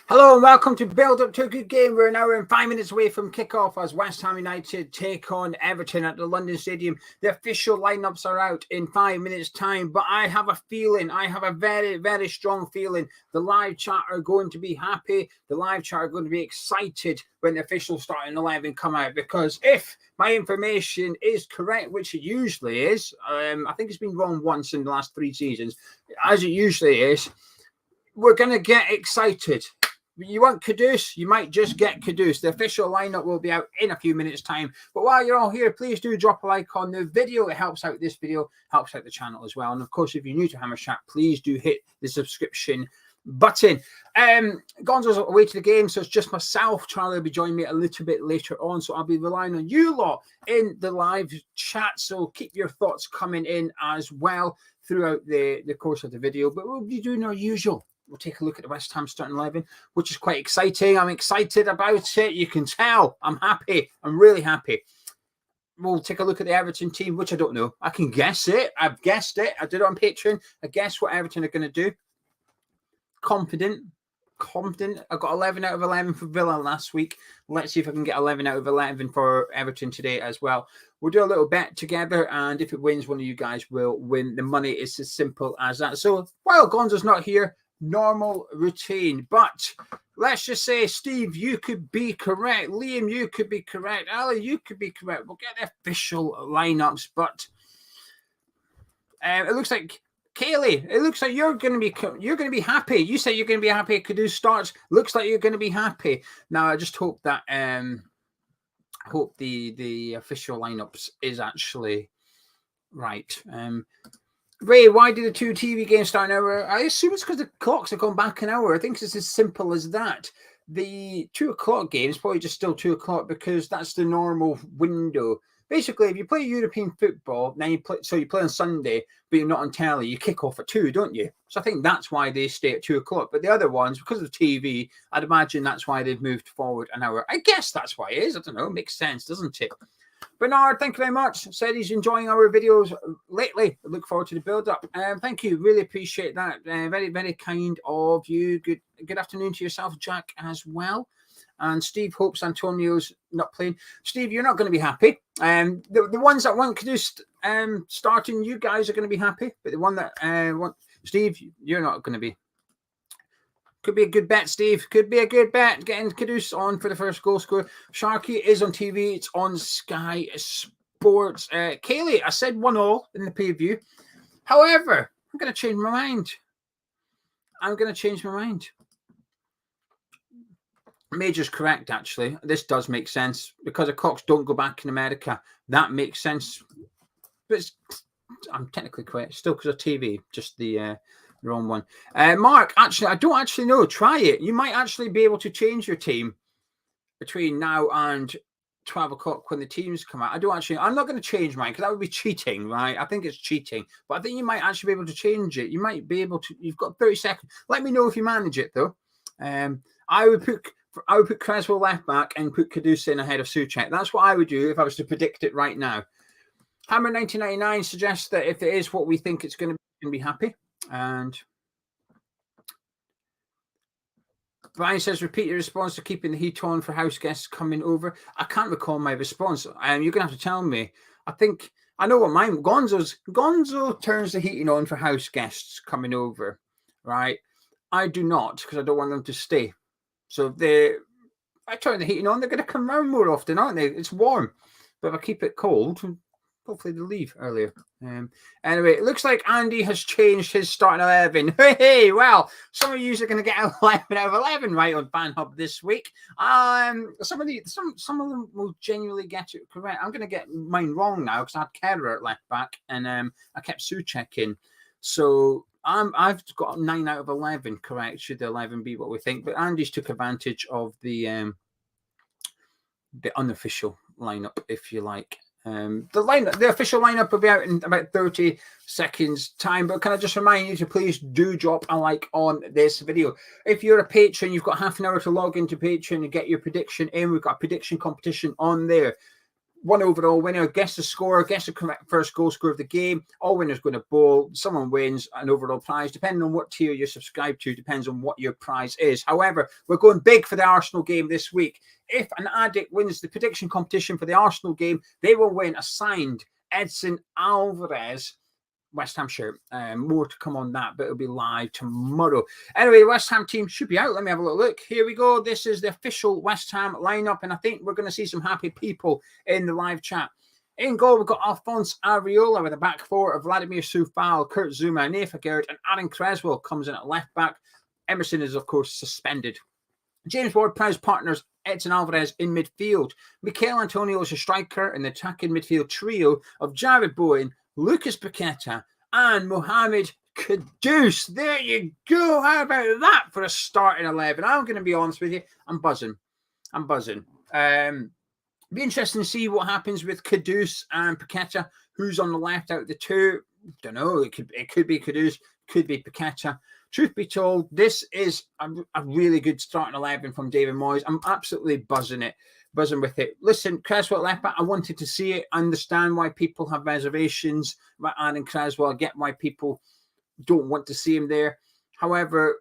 Hello and welcome to Build Up to a Good Game. We're an hour and 5 minutes away from kickoff as West Ham United take on Everton at the London Stadium. The official lineups are out in 5 minutes' time, but I have a feeling, I have a very, very strong feeling the live chat are going to be happy. The live chat are going to be excited when the official starting 11 come out, because if my information is correct, which it usually is, I think it's been wrong once in the last 3 seasons, as it usually is, we're going to get excited. You want Kudus, you might just get Kudus. The official lineup will be out in a few minutes' time. But while you're all here, please do drop a like on the video. It helps out this video, helps out the channel as well. And of course, if you're new to Hammer Chat, please do hit the subscription button. Gonzo's away to the game, so it's just myself. Charlie will be joining me a little bit later on, so I'll be relying on you lot in the live chat. So keep your thoughts coming in as well throughout the course of the video. But we'll be doing our usual. We'll take a look at the West Ham starting 11, which is quite exciting. I'm excited about it. You can tell. I'm happy. I'm really happy. We'll take a look at the Everton team, which I don't know. I can guess it. I've guessed it. I did it on Patreon. I guess what Everton are going to do. Confident. I got 11 out of 11 for Villa last week. Let's see if I can get 11 out of 11 for Everton today as well. We'll do a little bet together, and if it wins, one of you guys will win the money. It's as simple as that. So while Gonzo's not here, normal routine, but let's just say, Steve, you could be correct. Liam, you could be correct. Ali, you could be correct. We'll get the official lineups, but it looks like Kaylee, it looks like you're going to be happy. You say you're going to be happy. Kudus starts. Looks like you're going to be happy. Now, I just hope that the official lineups is actually right. Ray, why did the 2 TV games start an hour? I assume it's because the clocks have gone back an hour. I think it's as simple as that. The 2 o'clock game is probably just still 2 o'clock because that's the normal window. Basically, if you play European football, then you play on Sunday, but you're not on telly, you kick off at 2, don't you? So I think that's why they stay at 2 o'clock. But the other ones, because of TV, I'd imagine that's why they've moved forward an hour. I guess that's why it is. I don't know. It makes sense, doesn't it? Bernard, thank you very much. Said he's enjoying our videos lately. I look forward to the build-up. Thank you. Really appreciate that. Very, very kind of you. Good afternoon to yourself, Jack, as well. And Steve hopes Antonio's not playing. Steve, you're not going to be happy. The ones that want Kudus starting, you guys are going to be happy. But the one that want Steve, you're not going to be. Could be a good bet, Steve. Could be a good bet. Getting Kudus on for the first goal scorer. Sharky is on TV. It's on Sky Sports. Kaylee, I said 1-1 in the preview. However, I'm going to change my mind. Major's correct, actually. This does make sense. Because the clocks don't go back in America. That makes sense. But I'm technically correct. Still because of TV. Just the wrong one. Mark, actually, I don't actually know. Try it. You might actually be able to change your team between now and 12 o'clock when the teams come out. I'm not going to change mine because that would be cheating, right? I think it's cheating. But I think you might actually be able to change it. You might be able to. You've got 30 seconds. Let me know if you manage it, though. I would put Creswell left back and put Kudus in ahead of Souček. That's what I would do if I was to predict it right now. Hammer 1999 suggests that if it is what we think it's going to be happy. And Brian says, repeat your response to keeping the heat on for house guests coming over. I can't recall my response. You're going to have to tell me. I know what mine. Gonzo turns the heating on for house guests coming over, right? I do not, because I don't want them to stay. So if I turn the heating on, they're going to come around more often, aren't they? It's warm. But if I keep it cold, hopefully they'll leave earlier. Anyway, it looks like Andy has changed his starting 11. Hey, well, some of you are going to get 11 out of 11 right on Fan Hub this week. Some of them will genuinely get it correct. I'm going to get mine wrong now because I had Kerr at left back and I kept Souček in. So I've got 9 out of 11 correct. Should the 11 be what we think? But Andy's took advantage of the unofficial lineup, if you like. The official lineup will be out in about 30 seconds time, but can I just remind you to please do drop a like on this video. If you're a patron, you've got half an hour to log into Patreon and get your prediction in. We've got a prediction competition on there. one overall winner, guess the score, guess the correct first goal scorer of the game. All winners going to bowl. Someone wins an overall prize, depending on what tier you're subscribed to, depends on what your prize is. However, we're going big for the Arsenal game this week. If an addict wins the prediction competition for the Arsenal game, they will win a signed Edson Alvarez West Ham shirt. More to come on that, but it'll be live tomorrow. Anyway, the West Ham team should be out. Let me have a little look. Here we go. This is the official West Ham lineup, and I think we're going to see some happy people in the live chat. In goal, we've got Alphonse Areola with a back four of Vladimir Soufal, Kurt Zouma, Naif Gerd, and Aaron Creswell comes in at left back. Emerson is, of course, suspended. James Ward-Prowse partners Edson Alvarez in midfield. Mikel Antonio is a striker in the attacking midfield trio of Jared Bowen, Lucas Paqueta, and Mohamed Kudus. There you go. How about that for a starting 11? I'm going to be honest with you. I'm buzzing. Be interesting to see what happens with Kudus and Paqueta. Who's on the left out of the two? Don't know. It could be Kudus, could be Paqueta. Truth be told, this is a really good starting 11 from David Moyes. I'm absolutely buzzing with it. Listen, Creswell left back, I wanted to see it. I understand why people have reservations about Aaron Creswell. I get why people don't want to see him there. However,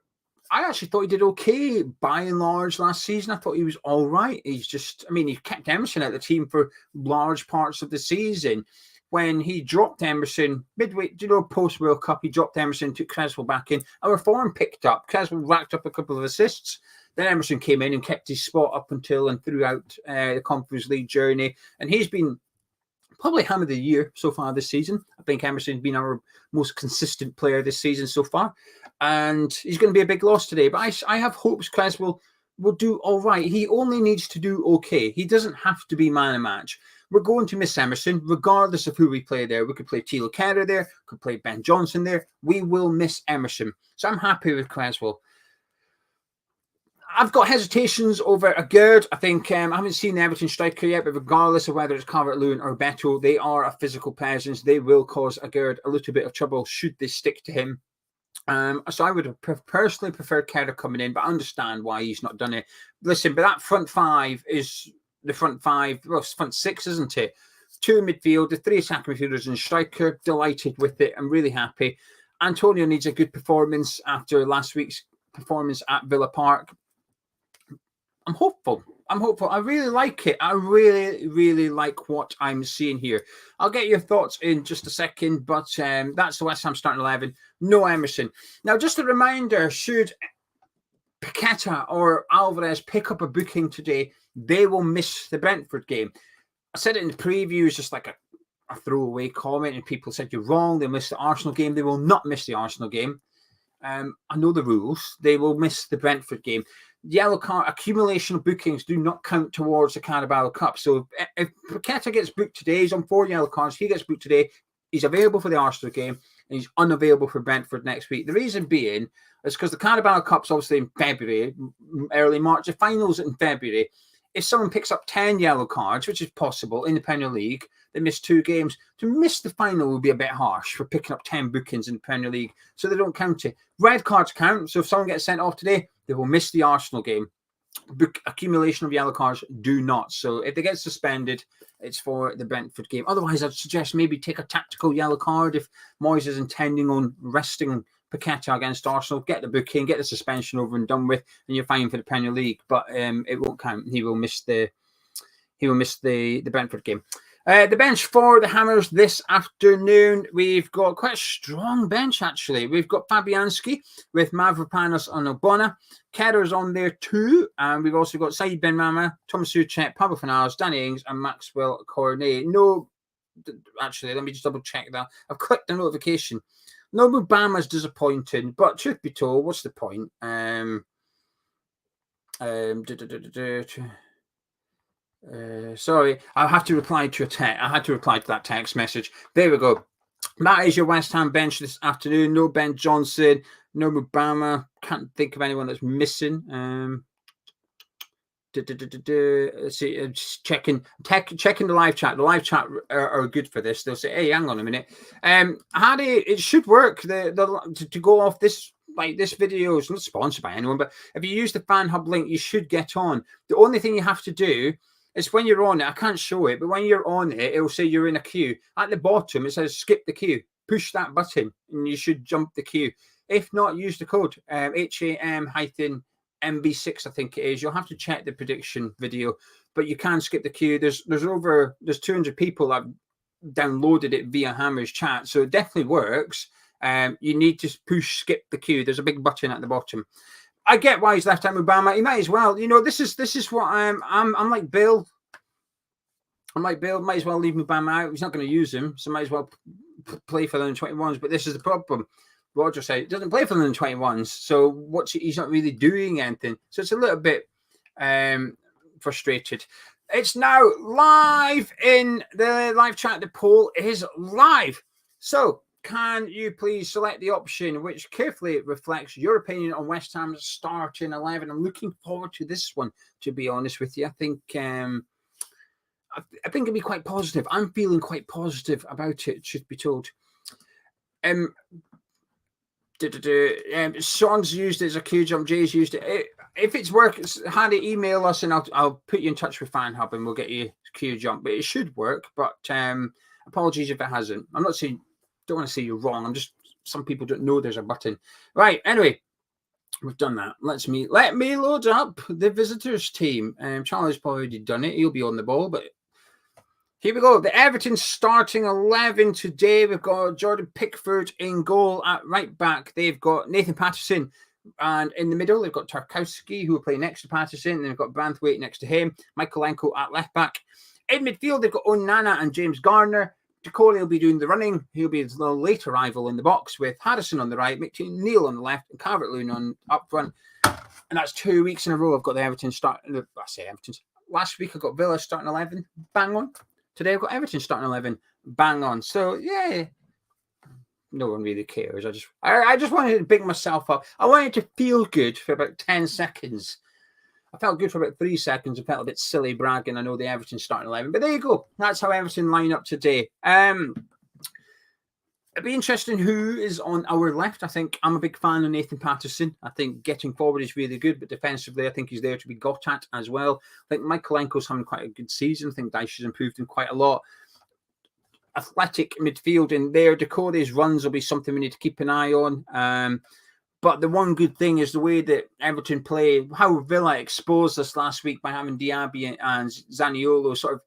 I actually thought he did okay by and large last season. I thought he was all right. He kept Emerson out of the team for large parts of the season. When he dropped Emerson midway, post World Cup, he dropped Emerson, took Creswell back in. Our form picked up. Creswell racked up a couple of assists. Then Emerson came in and kept his spot up until and throughout the Conference League journey. And he's been probably Ham of the Year so far this season. I think Emerson's been our most consistent player this season so far. And he's going to be a big loss today. But I have hopes Creswell will do all right. He only needs to do okay. He doesn't have to be man of match. We're going to miss Emerson, regardless of who we play there. We could play Thilo Kehrer there, could play Ben Johnson there. We will miss Emerson. So I'm happy with Creswell. I've got hesitations over a Gerd. I think I haven't seen the Everton striker yet, but regardless of whether it's Calvert-Lewin or Beto, they are a physical presence. They will cause a Gerd a little bit of trouble should they stick to him. So I would have personally preferred Kehrer coming in, but I understand why he's not done it. Listen, but that front five is the front five, well, it's front six, isn't it? 2 in midfield, the 3 attacking midfielders and striker. Delighted with it. I'm really happy. Antonio needs a good performance after last week's performance at Villa Park. I'm hopeful. I really like it. I really like what I'm seeing here. I'll get your thoughts in just a second, but that's the West Ham starting 11. No Emerson. Now, just a reminder, should Paqueta or Alvarez pick up a booking today, they will miss the Brentford game. I said it in the previews, just like a throwaway comment, and people said you're wrong. They missed the Arsenal game. They will not miss the Arsenal game. I know the rules. They will miss the Brentford game. Yellow card accumulation of bookings do not count towards the Carabao Cup. So if Paqueta gets booked today, he's on 4 yellow cards. He gets booked today. He's available for the Arsenal game, and he's unavailable for Brentford next week. The reason being is because the Carabao Cup's obviously in February, early March. The finals in February. If someone picks up 10 yellow cards, which is possible in the Premier League, they miss 2 games. To miss the final will be a bit harsh for picking up 10 bookings in the Premier League, so they don't count it. Red cards count, so if someone gets sent off today, they will miss the Arsenal game. Accumulation of yellow cards do not. So if they get suspended, it's for the Brentford game. Otherwise, I'd suggest maybe take a tactical yellow card if Moyes is intending on resting Paqueta against Arsenal. Get the booking, get the suspension over and done with, and you're fine for the Premier League. But it won't count. He will miss the Brentford game. The bench for the Hammers this afternoon, we've got quite a strong bench, actually. We've got Fabianski with Mavropanos and Obona. Kerr's on there too. And we've also got Said Benrahma, Thomas Souček, Pablo Fornals, Danny Ings, and Maxwell Cornet. No, actually, let me just double check that. I've clicked the notification. No, Mubama's disappointing, but truth be told, what's the point? Sorry, I have to reply to a text. I had to reply to that text message. There we go. That is your West Ham bench this afternoon. No Ben Johnson, no Mubama. Can't think of anyone that's missing. Let's see, just checking the live chat. The live chat are good for this. They'll say, "Hey, hang on a minute." Hardy, it should work. To go off this. Like this video is not sponsored by anyone, but if you use the Fan Hub link, you should get on. The only thing you have to do It's when you're on it. I can't show it, but when you're on it, it'll say you're in a queue. At the bottom, it says skip the queue. Push that button, and you should jump the queue. If not, use the code HAM-MB6, I think it is. You'll have to check the prediction video, but you can skip the queue. There's 200 people that have downloaded it via Hammer's chat, so it definitely works. You need to push skip the queue. There's a big button at the bottom. I get why he's left out Obama. He might as well. This is what I'm like Bill. I'm like Bill. Might as well leave Obama out. He's not going to use him, so might as well play for the under-21s. But this is the problem. Roger said it doesn't play for the under-21s, so he's not really doing anything. So it's a little bit frustrated. It's now live in the live chat. The poll is live. So can you please select the option which carefully reflects your opinion on West Ham's starting 11? I'm looking forward to this one, to be honest with you. I think it'll be quite positive. I'm feeling quite positive about it, truth be told. Sean's used it as a queue jump. Jay's used it. If it's working, Harry, email us and I'll put you in touch with Fan Hub and we'll get you queue jump. But it should work. But apologies if it hasn't. I'm not saying, don't want to say you're wrong. I'm just, some people don't know there's a button. Right. Anyway, we've done that. Let me load up the visitors team. Charlie's probably already done it. He'll be on the ball, but here we go. The Everton starting 11 today. We've got Jordan Pickford in goal at right back. They've got Nathan Patterson, and in the middle, they've got Tarkowski, who will play next to Patterson. And they've got Branthwaite next to him. Michaelenko at left back. In midfield, they've got Onana and James Garner. Decore will be doing the running. He'll be the late arrival in the box with Harrison on the right, McNeil on the left, and Calvert-Lewin on up front. And that's 2 weeks in a row I've got the Everton starting. I say Everton's. Last week I got Villa starting 11. Bang on. Today I've got Everton starting 11, bang on. So yeah, no one really cares. I just wanted to big myself up. I wanted to feel good for about 10 seconds. I felt good for about 3 seconds. I felt a bit silly bragging. I know the Everton starting 11, but there you go. That's how Everton line up today. It'd be interesting who is on our left. I think I'm a big fan of Nathan Patterson. I think getting forward is really good, but defensively, I think he's there to be got at as well. I think Michaelenko's having quite a good season. I think Dyche has improved him quite a lot. Athletic midfield in there. Decore's runs will be something we need to keep an eye on. But the one good thing is the way that Everton play, how Villa exposed us last week by having Diaby and Zaniolo sort of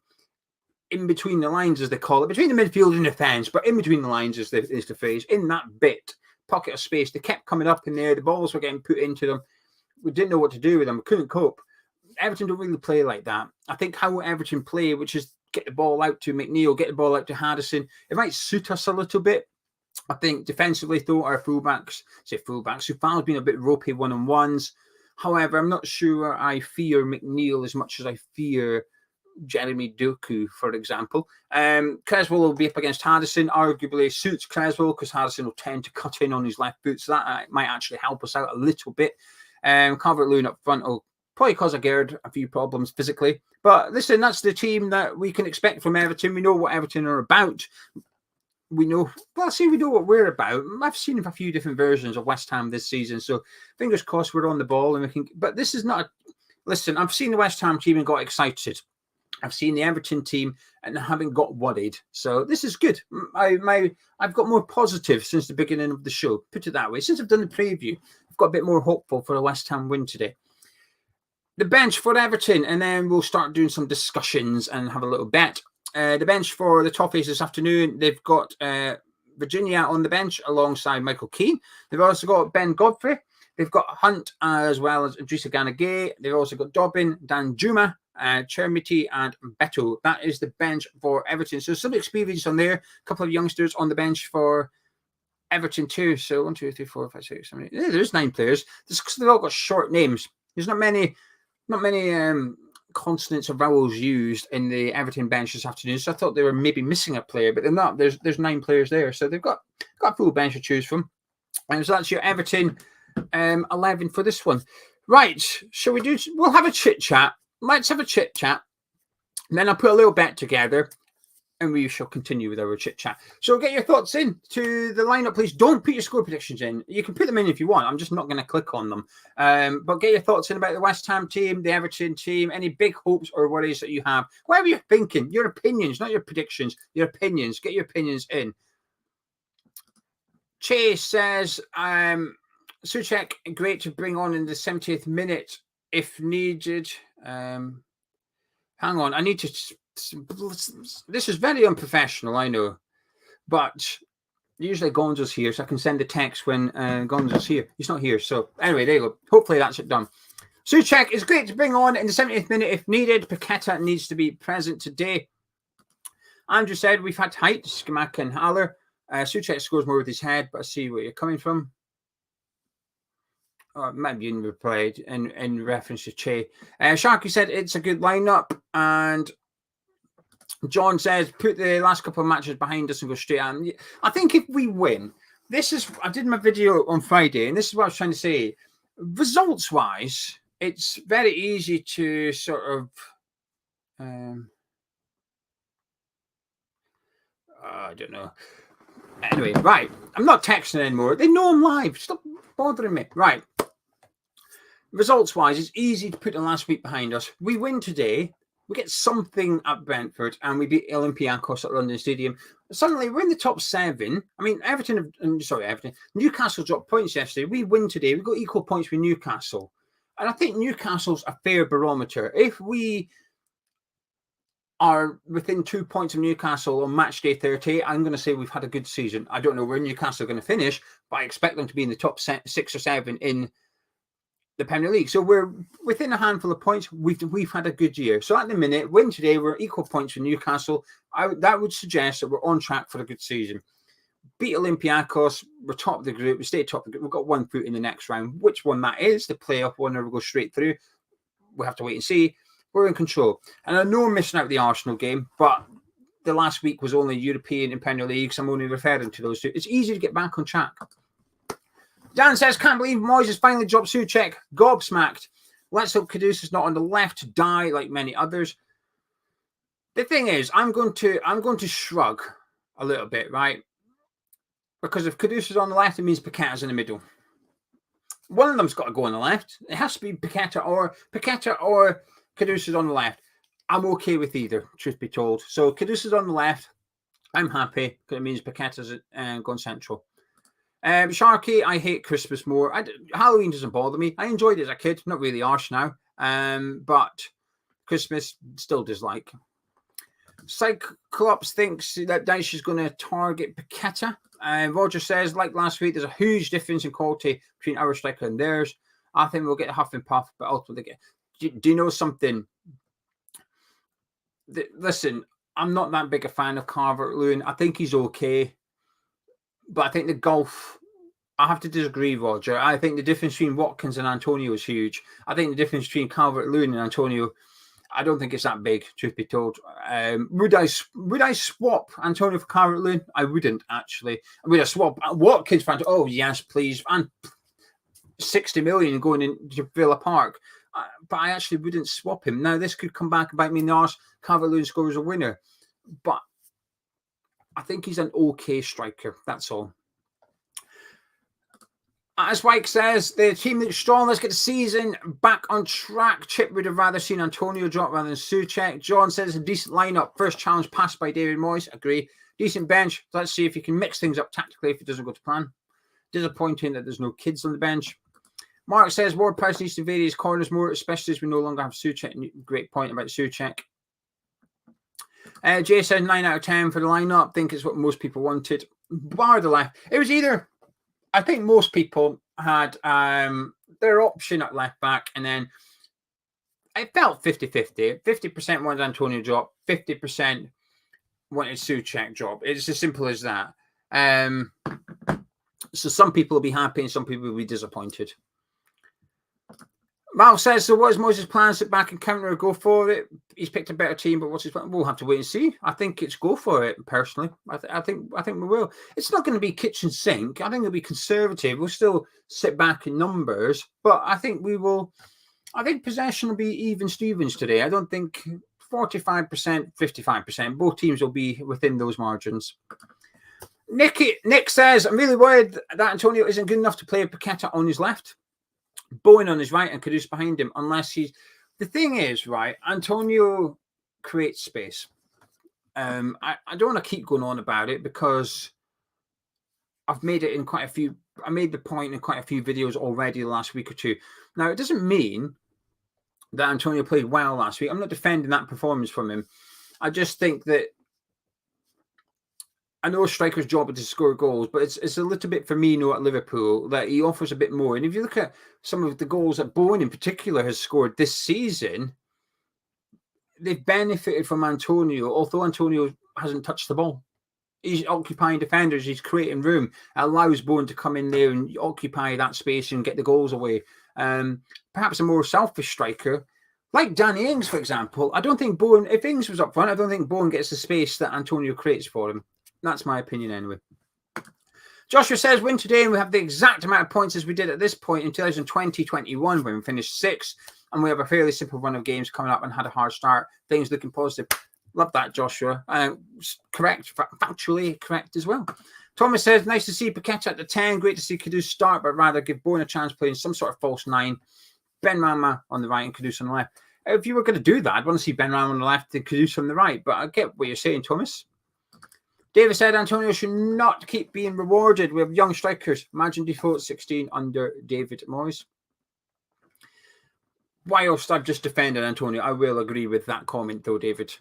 in between the lines, as they call it, between the midfield and defence, but in between the lines is the phrase. In that bit, pocket of space, they kept coming up in there. The balls were getting put into them. We didn't know what to do with them. We couldn't cope. Everton don't really play like that. I think how Everton play, which is get the ball out to McNeil, get the ball out to Harrison, it might suit us a little bit. I think defensively, though, our fullbacks, Soufal's been a bit ropey one-on-ones. However, I'm not sure I fear McNeil as much as I fear Jeremy Doku, for example. Creswell will be up against Harrison. Arguably suits Creswell because Harrison will tend to cut in on his left foot, so that might actually help us out a little bit. Calvert-Lewin up front will probably cause Gerd a few problems physically. But listen, that's the team that we can expect from Everton. We know what Everton are about. We know what we're about. I've seen a few different versions of West Ham this season, so fingers crossed we're on the ball and we can. But this is not. Listen, I've seen the West Ham team and got excited. I've seen the Everton team and haven't got worried. So this is good. I've got more positive since the beginning of the show. Put it that way. Since I've done the preview, I've got a bit more hopeful for a West Ham win today. The bench for Everton, and then we'll start doing some discussions and have a little bet. The bench for the Toffees this afternoon, they've got Virginia on the bench alongside Michael Keane. They've also got Ben Godfrey. They've got Hunt as well as Idrissa Gana Gueye. They've also got Dobbin, Dan Juma, Chermity and Beto. That is the bench for Everton. So some experience on there. A couple of youngsters on the bench for Everton too. So 1, 2, 3, 4, 5, 6, 7, 8. Yeah, there's 9 players. They've all got short names. There's not many consonants or vowels used in the Everton bench this afternoon. So I thought they were maybe missing a player, but they're not. There's 9 players there. So they've got a full bench to choose from. And so that's your Everton 11 for this one. Right. Shall we do? We'll have a chit chat. Let's have a chit chat. And then I'll put a little bet together. and we shall continue with our chit chat. So get your thoughts in to the lineup, please. Don't put your score predictions in. You can put them in if you want. I'm just not going to click on them. But get your thoughts in about the West Ham team, the Everton team, any big hopes or worries that you have. Whatever you're thinking, your opinions, not your predictions, your opinions. Get your opinions in. Chase says, Souček, great to bring on in the 70th minute if needed. Hang on, I need to... This is very unprofessional, I know, but usually Gonzo's here, so I can send a text when Gonzo's here. He's not here, so anyway, there you go. Hopefully that's it done. Souček is great to bring on in the 70th minute if needed. Paqueta needs to be present today. Andrew said we've had height, Skamaka and Haller. Souček scores more with his head, but I see where you're coming from. Oh, it might be in reply in reference to Che. Sharky said it's a good lineup, and John says, put the last couple of matches behind us and go straight on. I think if we win, I did my video on Friday, and this is what I was trying to say. Results-wise, it's very easy to sort of... I don't know. Anyway, right. I'm not texting anymore. They know I'm live. Stop bothering me. Right. Results-wise, it's easy to put the last week behind us. We win today. We get something at Brentford, and we beat Olympiacos at London Stadium. Suddenly, we're in the top 7. I mean, Everton. Newcastle dropped points yesterday. We win today. We've got equal points with Newcastle. And I think Newcastle's a fair barometer. If we are within 2 points of Newcastle on match day 30, I'm going to say we've had a good season. I don't know where Newcastle are going to finish, but I expect them to be in the top 6 or 7 in the Premier League. So we're within a handful of points. We've had a good year. So at the minute, win today, we're equal points with Newcastle. That would suggest that we're on track for a good season. Beat Olympiacos, we're top of the group. We stay top of the group. We've got 1 foot in the next round. Which one that is, the playoff one, or we'll go straight through. We'll have to wait and see. We're in control. And I know I'm missing out the Arsenal game, but the last week was only European and Premier League, so I'm only referring to those two. It's easy to get back on track. Dan says, can't believe Moyes has finally dropped Souček. Gobsmacked. Let's hope Kudus is not on the left to die like many others. The thing is, I'm going to shrug a little bit, right? Because if Kudus is on the left, it means Paqueta's in the middle. One of them's got to go on the left. It has to be Paqueta or Kudus is on the left. I'm okay with either, truth be told. So Kudus is on the left. I'm happy because it means Paqueta's gone central. Sharky, I hate Christmas more. Halloween doesn't bother me. I enjoyed it as a kid. Not really harsh now. But Christmas still dislike. Cyclops thinks that Dyche is going to target Paqueta. Roger says, like last week, there's a huge difference in quality between our striker and theirs. I think we'll get a huff and puff, but ultimately, do you know something? Listen, I'm not that big a fan of Calvert-Lewin. I think he's okay. But I think the golf, I have to disagree, Roger. I think the difference between Watkins and Antonio is huge. I think the difference between Calvert-Lewin and Antonio, I don't think it's that big, truth be told. Would I swap Antonio for Calvert-Lewin? I wouldn't, actually. Would I swap Watkins for Antonio? Oh, yes, please. And 60 million going into Villa Park. But I actually wouldn't swap him. Now, this could come back and bite me in the arse. Calvert-Lewin scores a winner. But I think he's an okay striker. That's all. As Wyke says, the team looks strong. Let's get the season back on track. Chip would have rather seen Antonio drop rather than Souček. John says a decent lineup. First challenge passed by David Moyes. Agree. Decent bench. Let's see if he can mix things up tactically if it doesn't go to plan. Disappointing that there's no kids on the bench. Mark says Ward-Prowse needs to vary his corners more, especially as we no longer have Souček. Great point about Souček. Jay said 9 out of 10 for the lineup. Think it's what most people wanted. Bar the left. It was either, I think most people had their option at left back, and then it felt 50-50. 50% wanted Antonio drop, 50% wanted Souček drop. It's as simple as that. So some people will be happy and some people will be disappointed. Mal says, so what is Moyes' plan? Sit back and counter or go for it? He's picked a better team, but what's his plan? We'll have to wait and see. I think it's go for it, personally. I think we will. It's not going to be kitchen sink. I think it'll be conservative. We'll still sit back in numbers, but I think we will. I think possession will be even Stevens today. I don't think 45%, 55%. Both teams will be within those margins. Nick says, I'm really worried that Antonio isn't good enough to play Paqueta on his left, Bowen on his right, and Kudus behind him, unless he's... The thing is, right, Antonio creates space. I don't want to keep going on about it because I've made it in quite a few... I made the point in quite a few videos already the last week or two. Now, it doesn't mean that Antonio played well last week. I'm not defending that performance from him. I just think that I know a striker's job is to score goals, but it's a little bit for me, at Liverpool, that he offers a bit more. And if you look at some of the goals that Bowen in particular has scored this season, they've benefited from Antonio, although Antonio hasn't touched the ball. He's occupying defenders, he's creating room. It allows Bowen to come in there and occupy that space and get the goals away. Perhaps a more selfish striker, like Danny Ings, for example. I don't think Bowen, if Ings was up front, I don't think Bowen gets the space that Antonio creates for him. That's my opinion anyway. Joshua says, win today and we have the exact amount of points as we did at this point in 2020-21 when we finished 6th. And we have a fairly simple run of games coming up and had a hard start. Things looking positive. Love that, Joshua. Correct, factually correct as well. Thomas says, nice to see Paqueta at the 10. Great to see Kudus start, but rather give Bowen a chance playing some sort of false 9. Benrahma on the right and Kudus on the left. If you were going to do that, I'd want to see Benrahma on the left and Kudus on the right. But I get what you're saying, Thomas. David said Antonio should not keep being rewarded with young strikers. Imagine Defoe at 16 under David Moyes. Whilst I've just defended Antonio, I will agree with that comment though, David.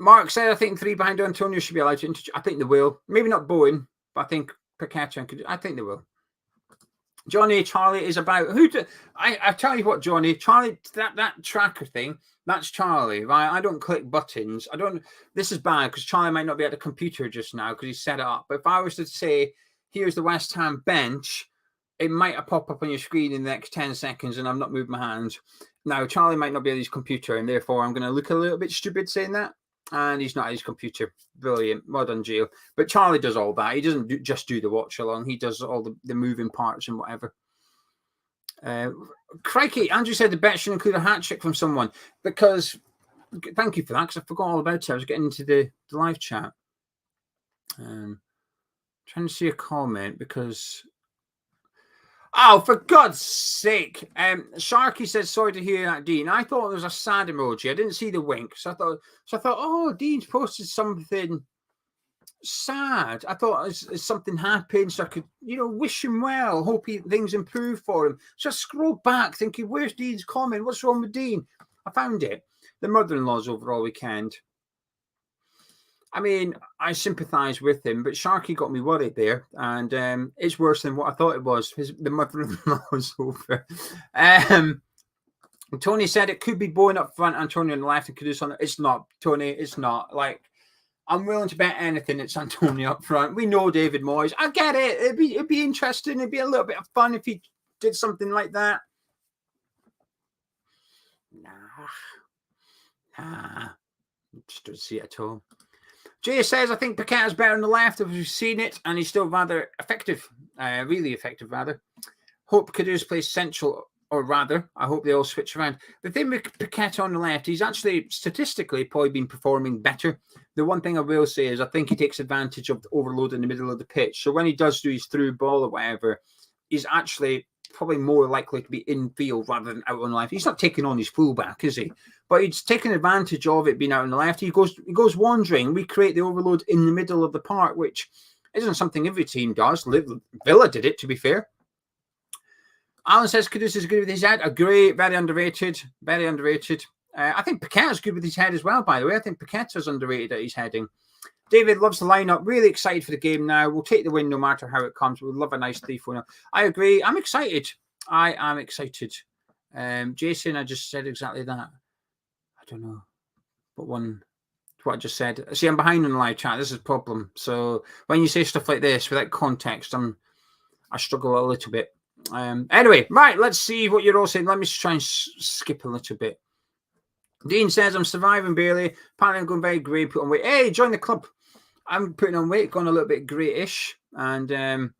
Mark said, I think 3 behind Antonio should be allowed to I think they will. Maybe not Bowen, but I think Paqueta and I think they will. Johnny, Charlie is about... I tell you what, Johnny, Charlie, that tracker thing, that's Charlie, right? I don't click buttons. This is bad because Charlie might not be at the computer just now because he's set it up. But if I was to say, here's the West Ham bench, it might pop up on your screen in the next 10 seconds and I'm not moving my hands. Now, Charlie might not be at his computer and therefore I'm going to look a little bit stupid saying that. And he's not at his computer. Brilliant. Well done, Gio. But Charlie does all that. He doesn't just do the watch along. He does all the moving parts and whatever. Crikey, Andrew said the bet should include a hat trick from someone. Because, thank you for that, because I forgot all about it. I was getting into the live chat. Trying to see a comment because... Oh, for God's sake. Sharky says, sorry to hear that, Dean. I thought it was a sad emoji. I didn't see the wink. So I thought, oh, Dean's posted something sad. I thought something happened so I could, wish him well. Hope things improve for him. So I scrolled back thinking, where's Dean's comment? What's wrong with Dean? I found it. The mother-in-law's over all weekend. I mean, I sympathise with him, but Sharky got me worried there, and it's worse than what I thought it was. The mother-in-law was over. Tony said it could be Bowen up front, Antonio on the left, and Kudus on the... It's not, Tony. It's not. Like, I'm willing to bet anything it's Antonio up front. We know David Moyes. I get it. It'd be interesting. It'd be a little bit of fun if he did something like that. Nah. Just don't see it at all. Jay says, I think Paqueta's better on the left if we've seen it, and he's still rather effective, really effective, rather. Hope Kudus plays central, or rather, I hope they all switch around. The thing with Paqueta on the left, he's actually statistically probably been performing better. The one thing I will say is I think he takes advantage of the overload in the middle of the pitch. So when he does do his through ball or whatever, he's actually probably more likely to be in field rather than out on the left. He's not taking on his fullback, is he? But he's taking advantage of it being out on the left. He goes wandering. We create the overload in the middle of the park, which isn't something every team does. Villa did it, to be fair. Alan says Kudus is good with his head. Agree. Very underrated. Very underrated. I think Paqueta's good with his head as well, by the way. I think Paqueta's underrated at his heading. David loves the lineup. Really excited for the game now. We'll take the win no matter how it comes. We'd love a nice 3-4. I agree. I'm excited. I am excited. Jason, I just said exactly that. I don't know. But what I just said. See, I'm behind on the live chat. This is a problem. So when you say stuff like this without context, I struggle a little bit. Anyway, right, let's see what you're all saying. Let me try and skip a little bit. Dean says, I'm surviving barely. Apparently I'm going very grey, put on weight. Hey, join the club. I'm putting on weight, going a little bit greyish. And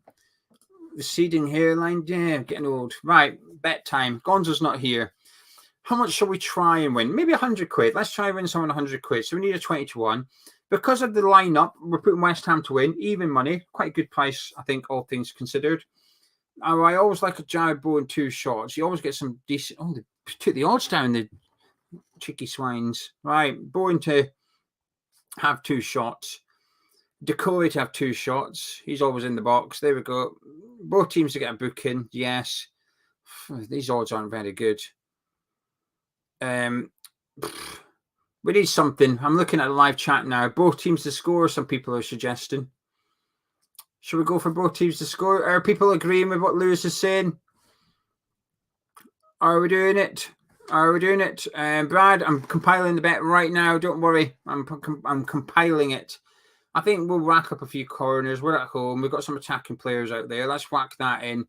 receding hairline. Yeah, getting old. Right, bedtime. Gonzo's not here. How much shall we try and win? Maybe 100 quid. Let's try and win someone 100 quid. So we need a 20 to 1. Because of the lineup, we're putting West Ham to win. Even money. Quite a good price, I think, all things considered. I always like a Jared Bowen 2 shots. You always get some decent... Oh, they took the odds down, the cheeky swines. Right, Bowen to have 2 shots. Decoy to have 2 shots. He's always in the box. There we go. Both teams to get a booking. Yes. These odds aren't very good. We need something. I'm looking at the live chat now. Both teams to score, some people are suggesting. Should we go for both teams to score? Are people agreeing with what Lewis is saying? Are we doing it? Are we doing it? Brad, I'm compiling the bet right now. Don't worry. I'm compiling it. I think we'll rack up a few corners. We're at home. We've got some attacking players out there. Let's whack that in.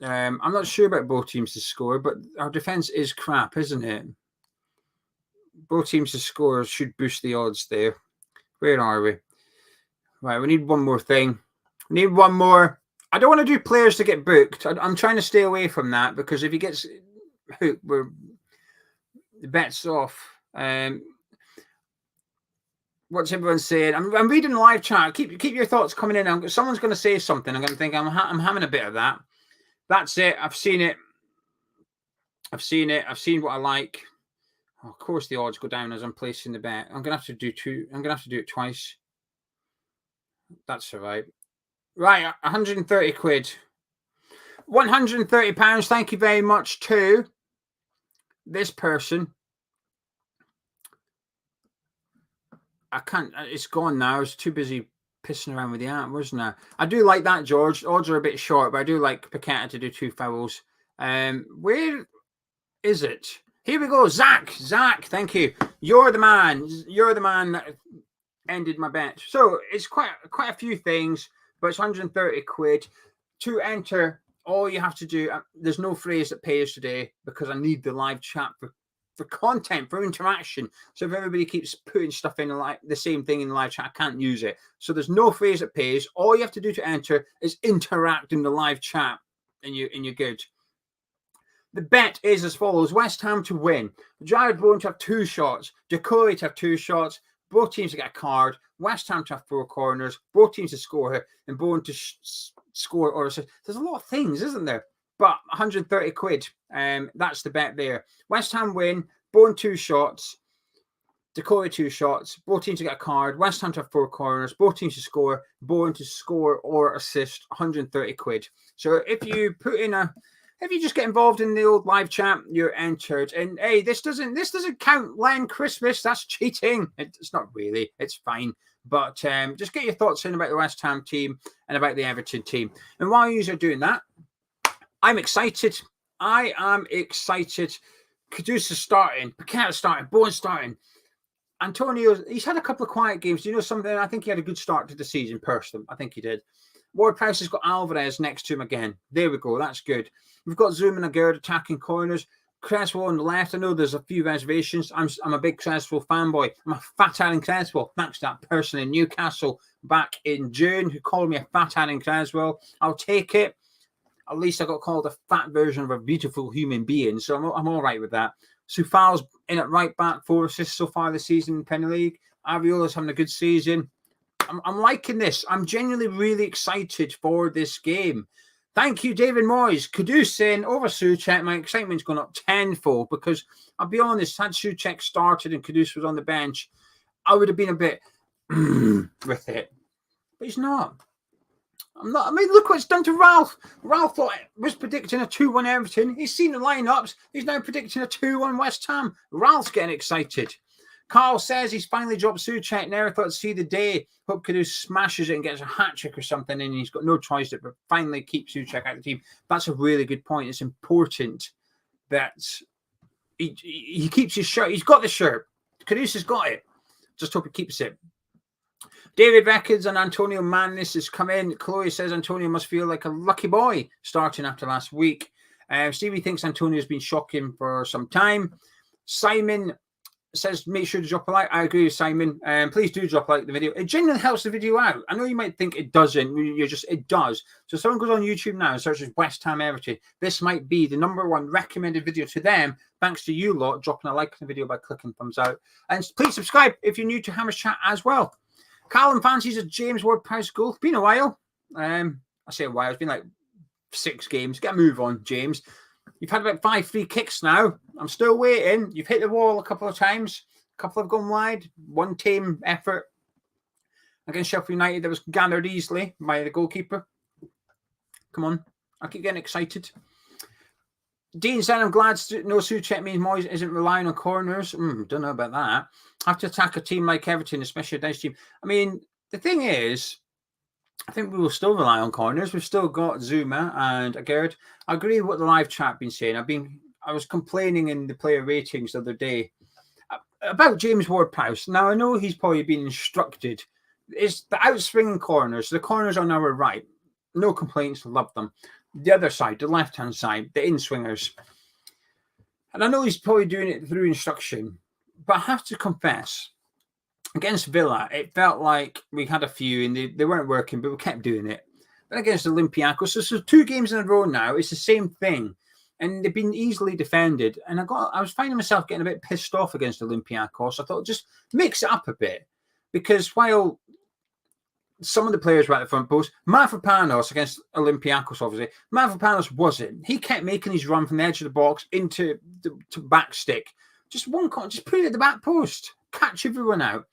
I'm not sure about both teams to score, but our defence is crap, isn't it? Both teams to score should boost the odds there. Where are we? Right, we need one more thing. We need one more. I don't want to do players to get booked. I'm trying to stay away from that because if he gets hooked, the bet's off. What's everyone saying? I'm reading the live chat. Keep your thoughts coming in. Someone's going to say something. I'm going to think I'm having a bit of that. That's it. I've seen it. I've seen it. I've seen what I like. Oh, of course, the odds go down as I'm placing the bet. I'm going to have to do 2. I'm going to have to do it twice. That's all right. Right, 130 quid. 130 pounds. Thank you very much to this person. I can't. It's gone now. I was too busy pissing around with the app, wasn't I? I do like that, George. Odds are a bit short, but I do like Paqueta to do 2 fouls. Where is it? Here we go. Zach, thank you. You're the man. You're the man that ended my bet. So it's quite a few things, but it's 130 quid. To enter, all you have to do, there's no phrase that pays today because I need the live chat for content, for interaction. So if everybody keeps putting stuff in the same thing in the live chat, I can't use it. So there's no phrase that pays. All you have to do to enter is interact in the live chat, and you're good. The bet is as follows: West Ham to win, Jared Bowen to have 2 shots, Decoy to have 2 shots, both teams to get a card, West Ham to have 4 corners, both teams to score, and Bowen to score or assist. There's a lot of things, isn't there? But 130 quid. That's the bet there. West Ham win, Bowen 2 shots, Decoy 2 shots, both teams to get a card, West Ham to have 4 corners, both teams to score, Bowen to score or assist, 130 quid. So if you just get involved in the old live chat, you're entered. And hey, this doesn't count Len Christmas. That's cheating. It's not really. It's fine. But just get your thoughts in about the West Ham team and about the Everton team. And while you are doing that, I'm excited. I am excited. Kudus is starting. Paqueta starting. Bowen starting. Antonio, he's had a couple of quiet games. Do you know something? I think he had a good start to the season, personally. I think he did. Ward-Prowse has got Alvarez next to him again. There we go. That's good. We've got Zoom and Agard attacking corners. Cresswell on the left. I know there's a few reservations. I'm a big Cresswell fanboy. I'm a fat Aaron Cresswell. Thanks to that person in Newcastle back in June who called me a fat Aaron Cresswell. I'll take it. At least I got called a fat version of a beautiful human being. So I'm all right with that. Soufal's in at right back, 4 assists so far this season in Premier League. Ariola's having a good season. I'm liking this. I'm genuinely really excited for this game. Thank you, David Moyes. Kudus saying over Souček, my excitement's gone up tenfold because I'll be honest, had Souček started and Kudus was on the bench, I would have been a bit with it. But he's not. I'm not. I mean, look what it's done to Ralph. Ralph was predicting a 2-1 Everton. He's seen the lineups. He's now predicting a 2-1 West Ham. Ralph's getting excited. Carl says he's finally dropped Souček. Never thought to see the day. Hope Kudus smashes it and gets a hat-trick or something, and he's got no choice but finally keep Souček out of the team. That's a really good point. It's important that he keeps his shirt. He's got the shirt. Kudus has got it. Just hope he keeps it. David Records and Antonio Mannis has come in. Chloe says Antonio must feel like a lucky boy starting after last week. Stevie thinks Antonio's been shocking for some time. Simon says, make sure to drop a like. I agree with Simon. Please do drop a like the video. It genuinely helps the video out. I know you might think it doesn't. It does. So if someone goes on YouTube now and searches West Ham Everton, this might be the #1 recommended video to them, thanks to you lot dropping a like on the video by clicking thumbs out. And please subscribe if you're new to Hammers Chat as well. Callum fancies a James Ward-Prowse goal. It's been a while. I say a while. It's been like 6 games. Get a move on, James. You've had about 5 free kicks now. I'm still waiting. You've hit the wall a couple of times. A couple have gone wide. One tame effort against Sheffield United that was gathered easily by the goalkeeper. Come on. I keep getting excited. Dean said, I'm glad no Souček means Moyes isn't relying on corners. Don't know about that. Have to attack a team like Everton, especially a nice team. I mean, the thing is, I think we will still rely on corners. We've still got Zuma and Agerd. I agree with what the live chat been saying. I was complaining in the player ratings the other day about James Ward-Prowse. Now, I know he's probably been instructed. It's the outswinging corners. The corners on our right. No complaints. Love them. The other side, the left-hand side, the in-swingers. And I know he's probably doing it through instruction. But I have to confess, against Villa, it felt like we had a few and they weren't working, but we kept doing it. But against Olympiacos, so 2 games in a row now, it's the same thing. And they've been easily defended. And I was finding myself getting a bit pissed off against Olympiacos. I thought, just mix it up a bit. Because while some of the players were at the front post, Mavropanos against Olympiacos, obviously, Mavropanos wasn't. He kept making his run from the edge of the box into the back stick. Just put it at the back post. Catch everyone out.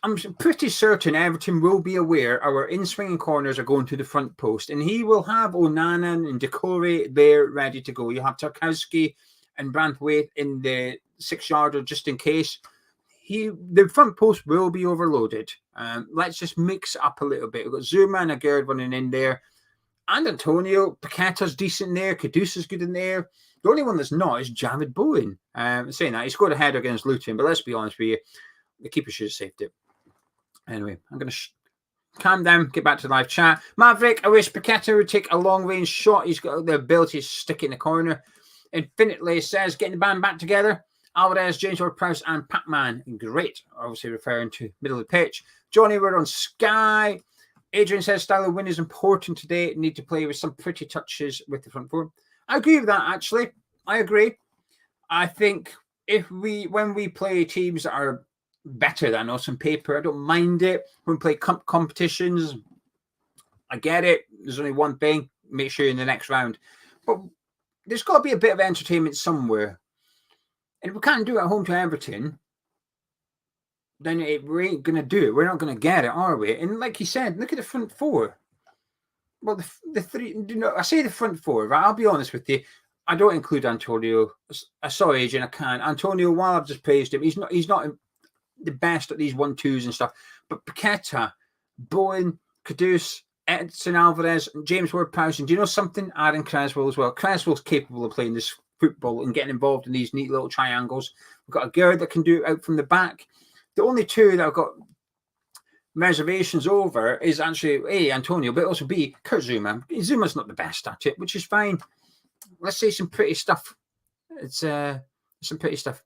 I'm pretty certain Everton will be aware our in-swinging corners are going to the front post, and he will have Onana and Decore there ready to go. You have Tarkowski and Branthwaite in the 6-yarder just in case. The front post will be overloaded. Let's just mix it up a little bit. We've got Zuma and Agerd running in there, and Antonio. Paqueta's decent there. Caduce's good in there. The only one that's not is Javid Bowen. Saying that, he scored a header against Luton, but let's be honest with you, the keeper should have saved it. Anyway, I'm going to calm down, get back to the live chat. Maverick, I wish Paqueta would take a long-range shot. He's got the ability to stick it in the corner. Infinitely says, getting the band back together. Alvarez, James Ward-Prowse, and Pac-Man. Great. Obviously referring to middle of the pitch. Johnny, we're on Sky. Adrian says, style of win is important today. Need to play with some pretty touches with the front four. I agree with that, actually. I agree. I think when we play teams that are better than us on paper, I don't mind it. When we play competitions, I get it. There's only one thing. Make sure you're in the next round. But there's got to be a bit of entertainment somewhere. And if we can't do it at home to Everton, then we ain't going to do it. We're not going to get it, are we? And like you said, look at the front four. Well, the 3, I say the front 4, right? I'll be honest with you. I don't include Antonio. I saw Adrian, I can't. Antonio, while I've just praised him, he's not the best at these 1-2s and stuff. But Paqueta, Bowen, Caduce, Edson Alvarez, and James Ward-Prowse, and do you know something? Aaron Creswell as well. Creswell's capable of playing this football and getting involved in these neat little triangles. We've got a Gerd that can do it out from the back. The only 2 that I've got reservations over is actually A, Antonio, but also B, Kurt Zuma. Zuma's not the best at it, which is fine. Let's say some pretty stuff. It's some pretty stuff.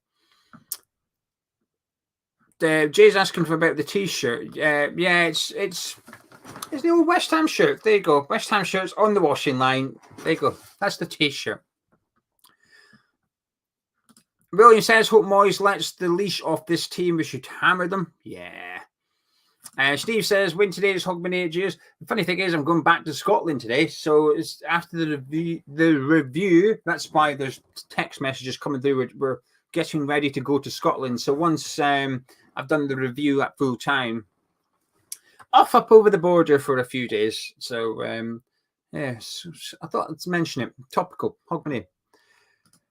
Jay's asking for about the t-shirt. Yeah, it's the old West Ham shirt. There you go. West Ham shirts on the washing line. There you go. That's the t-shirt. William says, hope Moyes lets the leash off this team. We should hammer them. Yeah. Steve says, win today is Hogman 8 years. The funny thing is, I'm going back to Scotland today. So it's after the review. That's why there's text messages coming through. We're getting ready to go to Scotland. So once I've done the review at full time, off up over the border for a few days. So, yeah, so I thought I'd mention it. Topical. Hogman 8.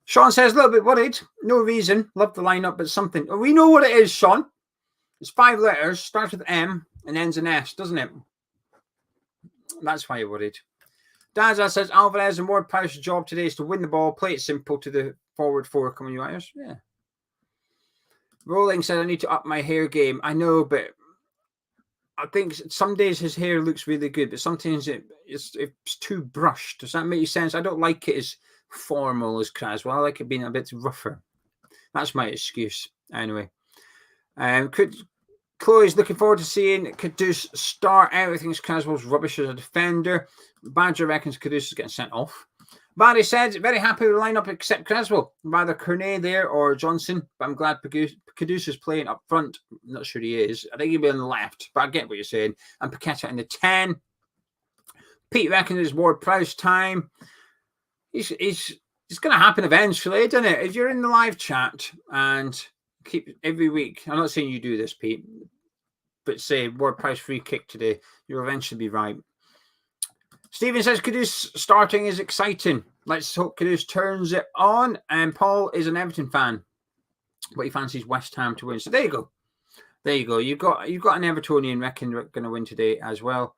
Sean says, a little bit worried. No reason. Love the lineup, but something. Oh, we know what it is, Sean. It's 5 letters, starts with M and ends in S, doesn't it? That's why you're worried. Daza says, Alvarez and Ward-Prowse's job today is to win the ball, play it simple to the forward 4 coming United. Yeah. Rolling says, I need to up my hair game. I know, but I think some days his hair looks really good, but sometimes it's too brushed. Does that make sense? I don't like it as formal as Creswell. I like it being a bit rougher. That's my excuse. Anyway. Chloe's looking forward to seeing Kudus start out. I think Caswell's rubbish as a defender. Badger reckons Kudus is getting sent off. Barry said, very happy with the lineup except Caswell. Rather Cornet there or Johnson, but I'm glad Kudus is playing up front. I'm not sure he is. I think he'll be on the left, but I get what you're saying. And Paqueta in the 10. Pete reckons it's Ward-Prowse time. It's going to happen eventually, doesn't it? If you're in the live chat and keep every week, I'm not saying you do this, Pete, but say Ward-Prowse free kick today, you'll eventually be right. Stephen says Kudus starting is exciting. Let's hope Kudus turns it on. And Paul is an Everton fan, but he fancies West Ham to win. So there you go. There you go. You've got an Evertonian reckon they're going to win today as well.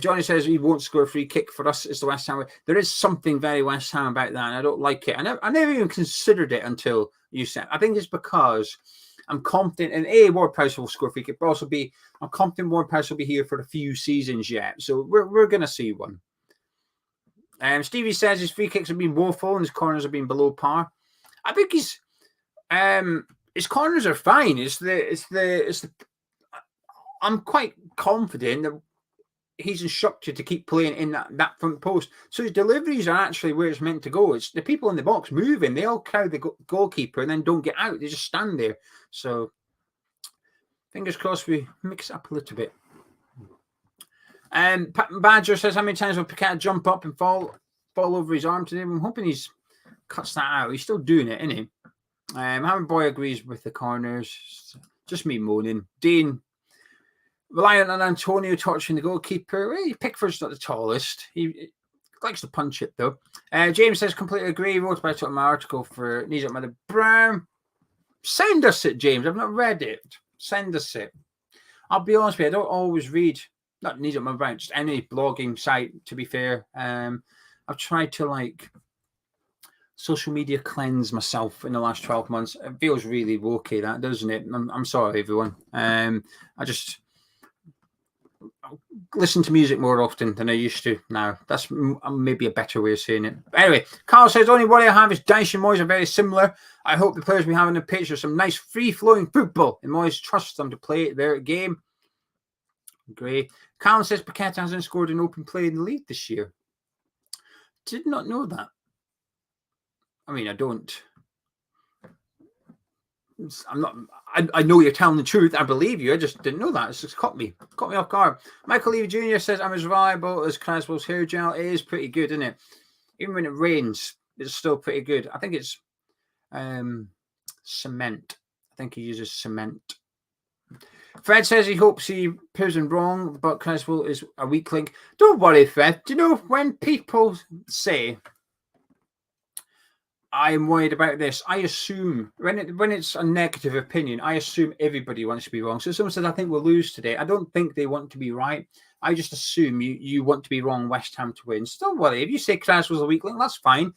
Johnny says he won't score a free kick for us. It's the West Ham way. There is something very West Ham about that, and I don't like it. I never even considered it until you said. I think it's because I'm confident, and Ward-Prowse will score a free kick, but also I'm confident Ward-Prowse will be here for a few seasons yet. So we're going to see one. Stevie says his free kicks have been woeful and his corners have been below par. I think his corners are fine. I'm quite confident that he's instructed to keep playing in that front post. So his deliveries are actually where it's meant to go. It's the people in the box moving. They all crowd the goalkeeper and then don't get out. They just stand there. So fingers crossed we mix it up a little bit. Badger says, how many times will Paqueta jump up and fall over his arm today? I'm hoping he's cuts that out. He's still doing it, isn't he? Hammer Boy agrees with the corners. Just me moaning. Dean, reliant on Antonio touching the goalkeeper. Well, Pickford's not the tallest. He likes to punch it, though. James says, completely agree. Wrote about it in my article for Knees Up Mother Brown. Send us it, James. I've not read it. Send us it. I'll be honest with you, I don't always read, not Knees Up Mother Brown, just any blogging site, to be fair. I've tried to, social media cleanse myself in the last 12 months. It feels really wokey, that, doesn't it? I'm sorry, everyone. I listen to music more often than I used to now. That's maybe a better way of saying it. Anyway, Carl says, only worry I have is Dyche and Moyes are very similar. I hope the players we have on the pitch are some nice free-flowing football, and Moyes trusts them to play their game. Great. Carl says Paqueta hasn't scored an open play in the league this year. Did not know that. I mean, I don't. I'm not. I know you're telling the truth. I believe you. I just didn't know that. It's just caught me off guard. Michael Levy Jr. says I'm as reliable as Caswell's hair gel. It is pretty good, isn't it? Even when it rains, it's still pretty good. I think it's cement. I think he uses cement. Fred says he hopes he proves him wrong, but Caswell is a weak link. Don't worry, Fred. Do you know when people say I'm worried about this, I assume when it's a negative opinion, I assume everybody wants to be wrong. So someone says, I think we'll lose today. I don't think they want to be right. I just assume you want to be wrong, West Ham to win. So don't worry. If you say Caswell's a weak link, that's fine.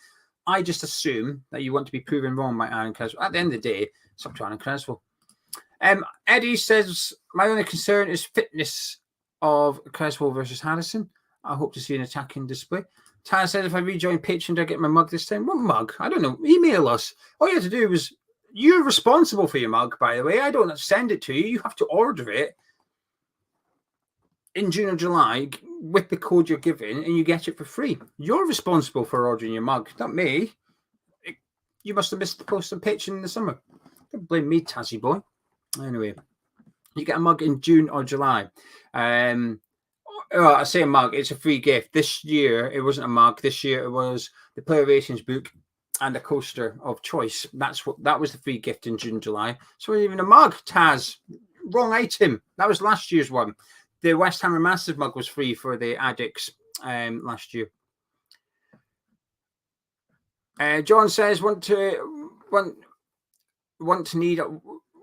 I just assume that you want to be proven wrong by Aaron Caswell. At the end of the day, it's up to Aaron Caswell. Eddie says, my only concern is fitness of Caswell versus Harrison. I hope to see an attacking display. Tara says, if I rejoin Patreon, do I get my mug this time? What mug? I don't know. Email us. All you have to do was, you're responsible for your mug, by the way. I don't send it to you. You have to order it in June or July with the code you're given, and you get it for free. You're responsible for ordering your mug, not me. You must have missed the post on Patreon in the summer. Don't blame me, Tazzy boy. Anyway, you get a mug in June or July. I say a mug, it's a free gift. This year, it wasn't a mug. This year, it was the Player Ratings book and a coaster of choice. That was the free gift in June, July. So even a mug, Taz. Wrong item. That was last year's one. The West Ham Masters mug was free for the addicts last year. John says,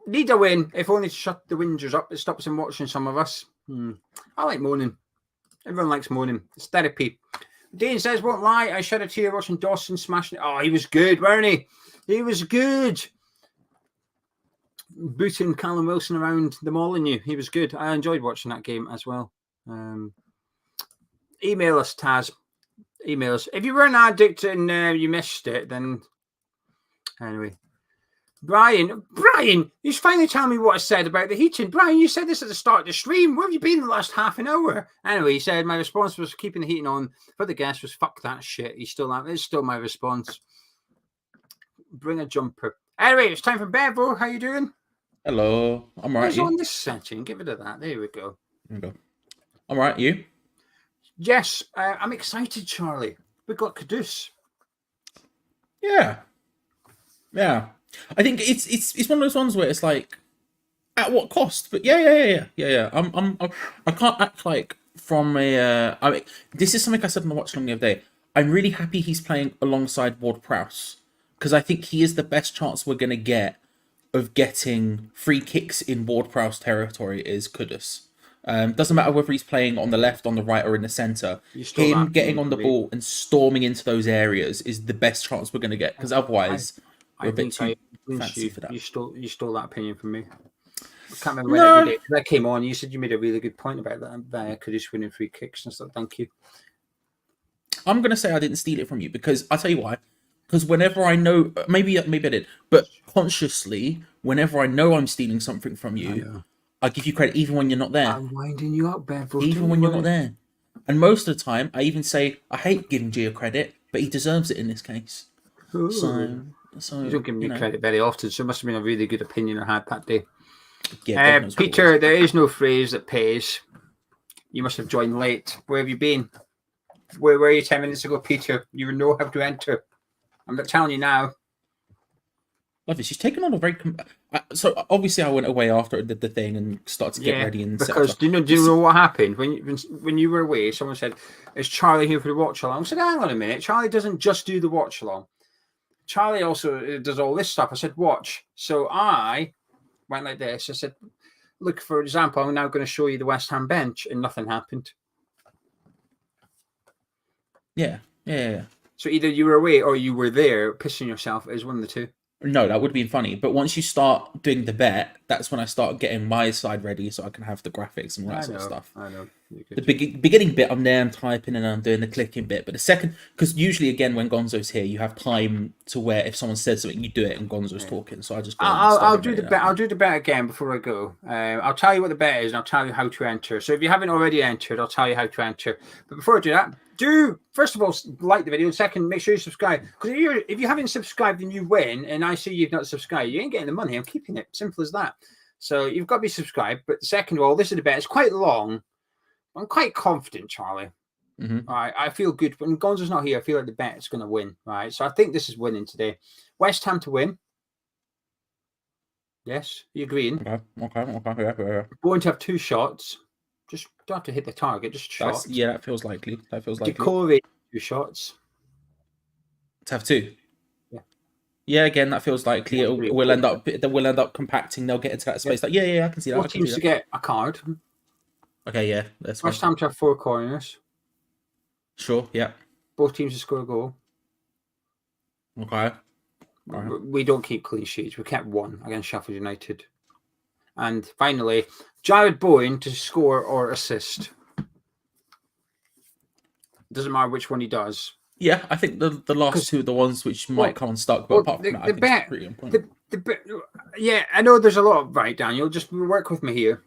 need a win, if only to shut the whingers up. It stops them watching some of us. I like moaning. Everyone likes moaning. It's therapy. Dean says, won't lie, I shed a tear watching Dawson smashing it. Oh, he was good, weren't he? He was good. Booting Callum Wilson around the Molineux. He was good. I enjoyed watching that game as well. Email us, Taz. Email us. If you were an addict and you missed it, then anyway. Brian, he's finally telling me what I said about the heating. Brian, you said this at the start of the stream. Where have you been the last half an hour? Anyway, he said my response was keeping the heating on for the guests was fuck that shit. It's still my response. Bring a jumper. Anyway, it's time for Bevo. How you doing? Hello. I'm right. Who's on this setting? Give it a that. There we go. There we go. I'm right. You? Yes, I'm excited, Charlie. We got Caduce. Yeah. I think it's one of those ones where it's like, at what cost? But yeah. I can't act like from a. I mean, this is something I said on the Watchalong the other day. I'm really happy he's playing alongside Ward-Prowse because I think he is the best chance we're gonna get of getting free kicks in Ward-Prowse territory is Kudus. Doesn't matter whether he's playing on the left, on the right, or in the centre. Him getting on the ball and storming into those areas is the best chance we're going to get. Because otherwise, we're a bit too fancy for that. You stole that opinion from me. I can't remember when I did it. When I came on, you said you made a really good point about that. Kudus winning free kicks and stuff. Thank you. I'm going to say I didn't steal it from you because I'll tell you why. Because whenever I know, maybe I did, but consciously, whenever I know I'm stealing something from you, I give you credit even when you're not there. I'm winding you up, Bevo. Even when you're not there. And most of the time, I even say, I hate giving Gio credit, but he deserves it in this case. Ooh. So you don't give me credit very often, so it must have been a really good opinion I had that day. Yeah, Peter, there is no phrase that pays. You must have joined late. Where have you been? Where were you 10 minutes ago, Peter? You know how to enter. I'm not telling you now. Lovely. She's taken on a very. So obviously, I went away after I did the thing and started to get ready and. Because do you know what happened when you were away? Someone said, "Is Charlie here for the watch along?" I said, "Hang on a minute. Charlie doesn't just do the watch along. Charlie also does all this stuff." I said, "Watch." So I went like this. I said, "Look, for example, I'm now going to show you the West Ham bench," and nothing happened. Yeah. So either you were away or you were there pissing yourself. It was one of the two. No, that would have been funny. But once you start doing the bet, that's when I start getting my side ready so I can have the graphics and all that sort of stuff. I know. The beginning bit, I'm there, I'm typing and I'm doing the clicking bit. But the second, because usually, again, when Gonzo's here, you have time to where if someone says something, you do it and Gonzo's talking. So I just I'll do the bet. I'll do the bet again before I go. I'll tell you what the bet is and I'll tell you how to enter. So if you haven't already entered, I'll tell you how to enter. But before I do that, first of all, like the video. Second, make sure you subscribe. Because if you haven't subscribed and you win, and I see you've not subscribed, you ain't getting the money. I'm keeping it. Simple as that. So you've got to be subscribed. But second of all, this is the bet. It's quite long. I'm quite confident, Charlie. Mm-hmm. All right, I feel good. When Gonzo's not here, I feel like the bet is going to win. Right, so I think this is winning today. West Ham to win. Yes, you agreeing? Okay. Yeah. Going to have 2 shots. Just don't have to hit the target. Just shots. Yeah, that feels likely. Decore 2 shots. To have 2. Yeah, again, that feels likely. We'll end up compacting. They'll get into that space. Like, yeah, I can see that. 4 teams to get a card. Okay, yeah, that's West Ham to have 4 corners. Sure, yeah. Both teams to score a goal. Okay. We don't keep clean sheets. We kept 1 against Sheffield United. And finally, Jared Bowen to score or assist. Doesn't matter which one he does. Yeah, I think the last 2 are the ones which might come unstuck, but apart from that, I think it's pretty important. Yeah, I know there's a lot of right, Daniel. Just work with me here.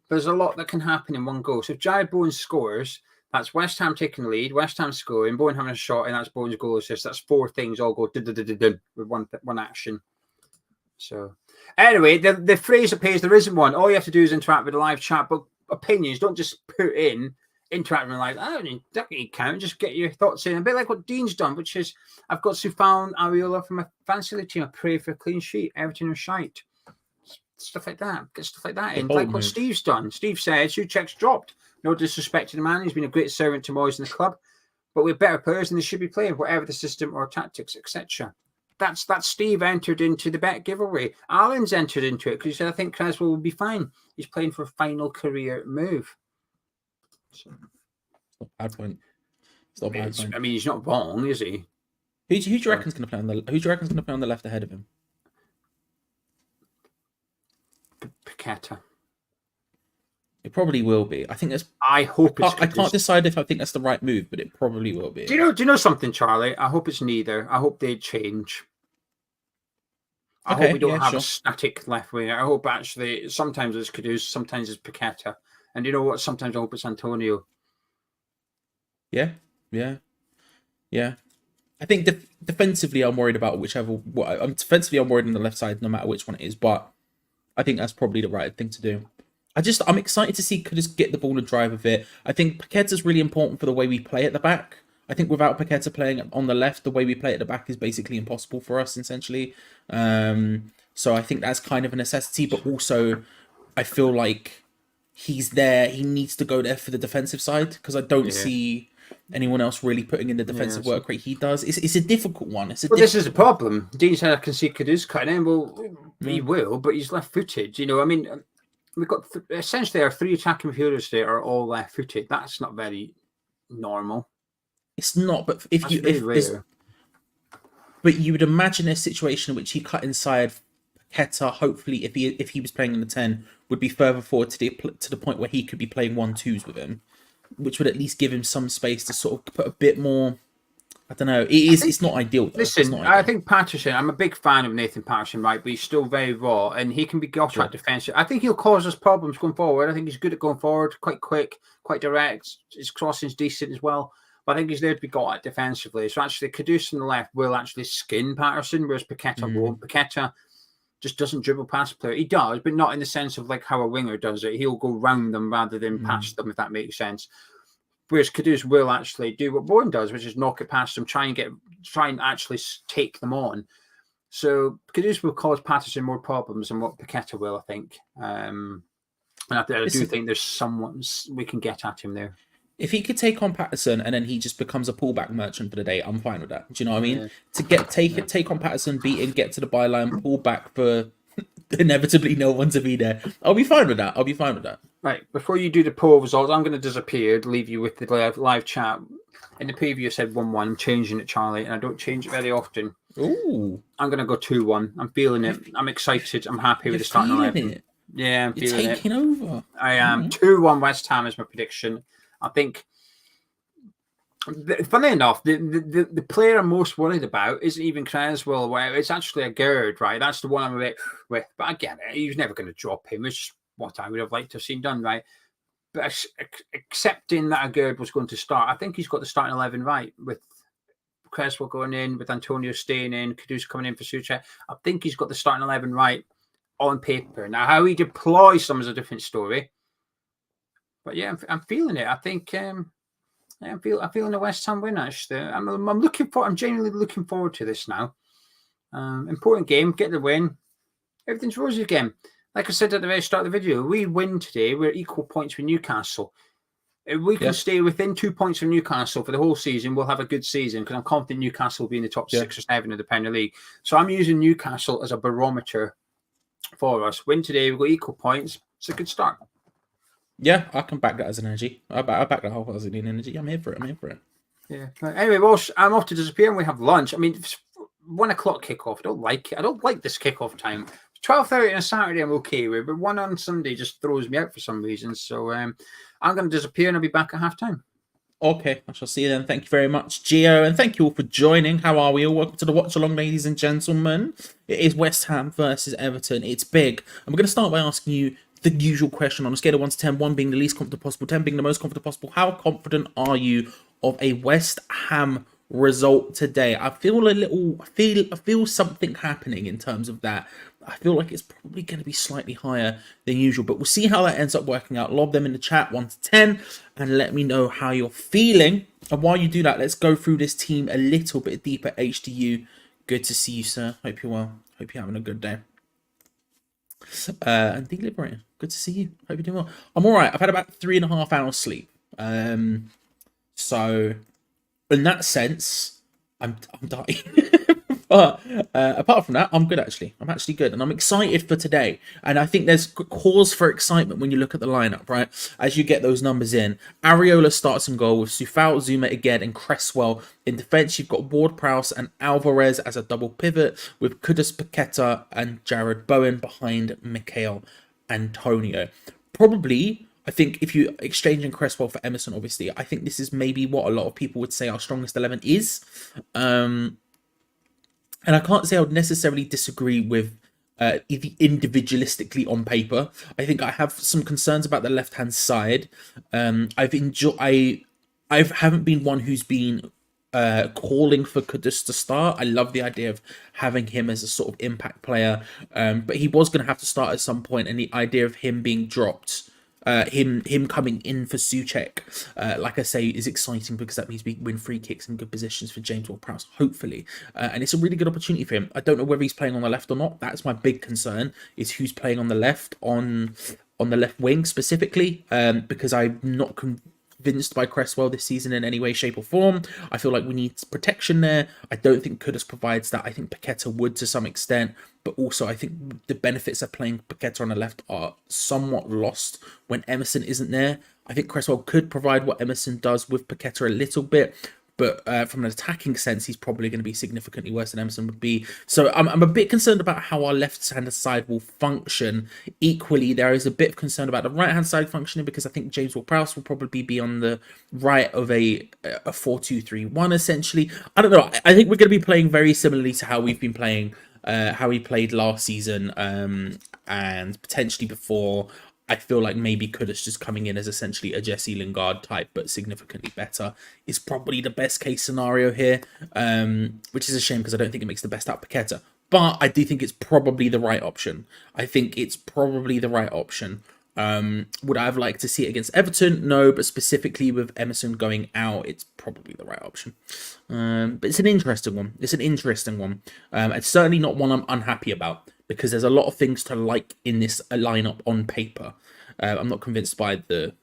There's a lot that can happen in one goal. So if Jared Bowen scores, that's West Ham taking the lead, West Ham scoring, Bowen having a shot, and that's Bowen's goal assist. That's 4 things all go with one action. So anyway, the phrase that pays, there isn't one. All you have to do is interact with the live chat, but opinions, don't just put in interacting like that doesn't count. Just get your thoughts in. A bit like what Dean's done, which is I've got Sufan Ariola from my fancy league team. I pray for a clean sheet. Everton are shite. Stuff like that. Get stuff like that in. Like what Steve's done. Steve says Souček's dropped. No disrespect to the man. He's been a great servant to Moyes in the club. But we're better players and they should be playing, whatever the system or tactics, etc. That's Steve entered into the bet giveaway. Alan's entered into it because he said, I think Creswell will be fine. He's playing for a final career move. So, it's not a bad point. It's not a bad point. I mean, he's not wrong, is he? Who do you reckon's going to play on the? Who do you reckon's going to play on the left ahead of him? Paqueta. It probably will be. I think that's. I hope it's. I can't decide if I think that's the right move, but it probably will be. Do you know something, Charlie? I hope it's neither. I hope they change. I hope Okay, we don't yeah, have a sure. static left wing. I hope actually sometimes it's Kudus, sometimes it's Paqueta. And you know what? Sometimes I hope it's Antonio. Yeah, yeah, yeah. I think defensively, I'm worried about whichever. I'm defensively, I'm worried on the left side, no matter which one it is. But I think that's probably the right thing to do. I'm excited to see Kudus get the ball and drive of it. I think Paqueta's really important for the way we play at the back. I think without Paqueta playing on the left, the way we play at the back is basically impossible for us, essentially. So I think that's kind of a necessity, but also I feel like he's there. He needs to go there for the defensive side because I don't Yeah. see anyone else really putting in the defensive Yes. work rate he does. It's a difficult one. Well, this is the problem. Dean said I can see Kudus cutting in. Well, he Mm. will, but he's left-footed. You know, I mean, we've got essentially our 3 attacking midfielders there are all left-footed. That's not very normal. It's not, but That's very rare. but you would imagine a situation in which he cut inside. Paqueta, hopefully, if he was playing in the 10, would be further forward to the point where he could be playing 1-2s with him, which would at least give him some space to sort of put a bit more. I don't know. It's not ideal though. Listen, not I think Patterson, I'm a big fan of Nathan Patterson, right? But he's still very raw and he can be got at defensive. I think he'll cause us problems going forward. I think he's good at going forward, quite quick, quite direct. His crossing's decent as well. But I think he's there to be got at defensively. So actually, Kudus on the left will actually skin Patterson, whereas Paqueta won't. Paqueta just doesn't dribble past player. He does, but not in the sense of like how a winger does it. He'll go round them rather than past them, if that makes sense. Whereas Kudus will actually do what Bourne does, which is knock it past them, try and actually take them on. So Kudus will cause Patterson more problems than what Paqueta will, I think. And I do think there's someone we can get at him there. If he could take on Patterson and then he just becomes a pullback merchant for the day, I'm fine with that. Do you know what I mean? Yeah. To take on Patterson, beat him, get to the byline, pull back for inevitably no one to be there. I'll be fine with that. Right, before you do the poll results, I'm going to disappear, leave you with the live chat. In the preview, I said 1-1. I'm changing it, Charlie, and I don't change it very often. Ooh. I'm going to go 2-1. I'm feeling it. I'm excited. I'm happy with the starting 11. Yeah, I'm feeling it. You're taking over. I am. 2-1 West Ham is my prediction. I think, funny enough, the player I'm most worried about isn't even Creswell. Where it's actually a Gerd, right? That's the one I'm a bit with. But I get it. He was never going to drop him. It's just what I would have liked to have seen done, right? But accepting that a Gerd was going to start, I think he's got the starting 11 right with Creswell going in, with Antonio staying in, Kudus coming in for Suchet. I think he's got the starting 11 right on paper. Now, how he deploys them is a different story. But yeah, I'm feeling it. I think I'm feeling a West Ham win. Actually, I'm genuinely looking forward to this now. Important game, get the win. Everything's rosy again. Like I said at the very start of the video, we win today. We're equal points with Newcastle. If we can stay within 2 points from Newcastle for the whole season, we'll have a good season because I'm confident Newcastle will be in the top 6 or 7 of the Premier League. So I'm using Newcastle as a barometer for us. Win today, we've got equal points. It's a good start. Yeah, I can back that as an energy. I back that whole as an energy. I'm here for it. Yeah. Anyway, well, I'm off to disappear and we have lunch. I mean, 1 o'clock kickoff. I don't like it. I don't like this kickoff time. 12:30 on a Saturday, I'm okay with, but 1 on Sunday just throws me out for some reason. So I'm going to disappear and I'll be back at halftime. Okay, I shall see you then. Thank you very much, Gio, and thank you all for joining. How are we all? Welcome to the watch along, ladies and gentlemen. It is West Ham versus Everton. It's big. And we're going to start by asking you the usual question on a scale of 1 to 10, 1 being the least confident possible, 10 being the most confident possible. How confident are you of a West Ham result today? I feel something happening in terms of that. I feel like it's probably going to be slightly higher than usual, but we'll see how that ends up working out. Lob them in the chat 1 to 10 and let me know how you're feeling. And while you do that, let's go through this team a little bit deeper. HDU, good to see you, sir. Hope you're well. Hope you're having a good day. And deliberating, good to see you. Hope you're doing well. I'm all right. I've had about 3.5 hours sleep. So in that sense, I'm dying. But apart from that, I'm good actually. I'm actually good, and I'm excited for today. And I think there's cause for excitement when you look at the lineup, right? As you get those numbers in, Areola starts in goal with Sufal, Zuma again, and Cresswell in defence. You've got Ward-Prowse and Alvarez as a double pivot with Kudus, Paqueta, and Jared Bowen behind Mikel Antonio. Probably, I think if you exchanging Cresswell for Emerson, obviously, I think this is maybe what a lot of people would say our strongest 11 is. And I can't say I would necessarily disagree with individualistically on paper. I think I have some concerns about the left hand side. I haven't been one who's been calling for Kudus to start. I love the idea of having him as a sort of impact player, but he was going to have to start at some point, and the idea of him being dropped, him coming in for Souček, like I say, is exciting because that means we win free kicks in good positions for James Ward-Prowse, hopefully, and it's a really good opportunity for him. I don't know whether he's playing on the left or not. That's my big concern, is who's playing on the left, on the left wing specifically, because I'm not convinced by Cresswell this season in any way, shape or form. I feel like we need protection there. I don't think Kudus provides that. I think Paqueta would to some extent, but also I think the benefits of playing Paqueta on the left are somewhat lost when Emerson isn't there. I think Cresswell could provide what Emerson does with Paqueta a little bit, but from an attacking sense, he's probably going to be significantly worse than Emerson would be. So I'm a bit concerned about how our left-hand side will function. Equally, there is a bit of concern about the right-hand side functioning, because I think James Ward-Prowse will probably be on the right of a 4-2-3-1, essentially. I don't know. I think we're going to be playing very similarly to how we've been playing, how we played last season, and potentially before. I feel like maybe Kudus just coming in as essentially a Jesse Lingard type, but significantly better, is probably the best case scenario here, which is a shame because I don't think it makes the best out of Paqueta. But I do think it's probably the right option. Would I have liked to see it against Everton? No, but specifically with Emerson going out, it's probably the right option. But it's an interesting one. It's certainly not one I'm unhappy about, because there's a lot of things to like in this lineup on paper. I'm not convinced by the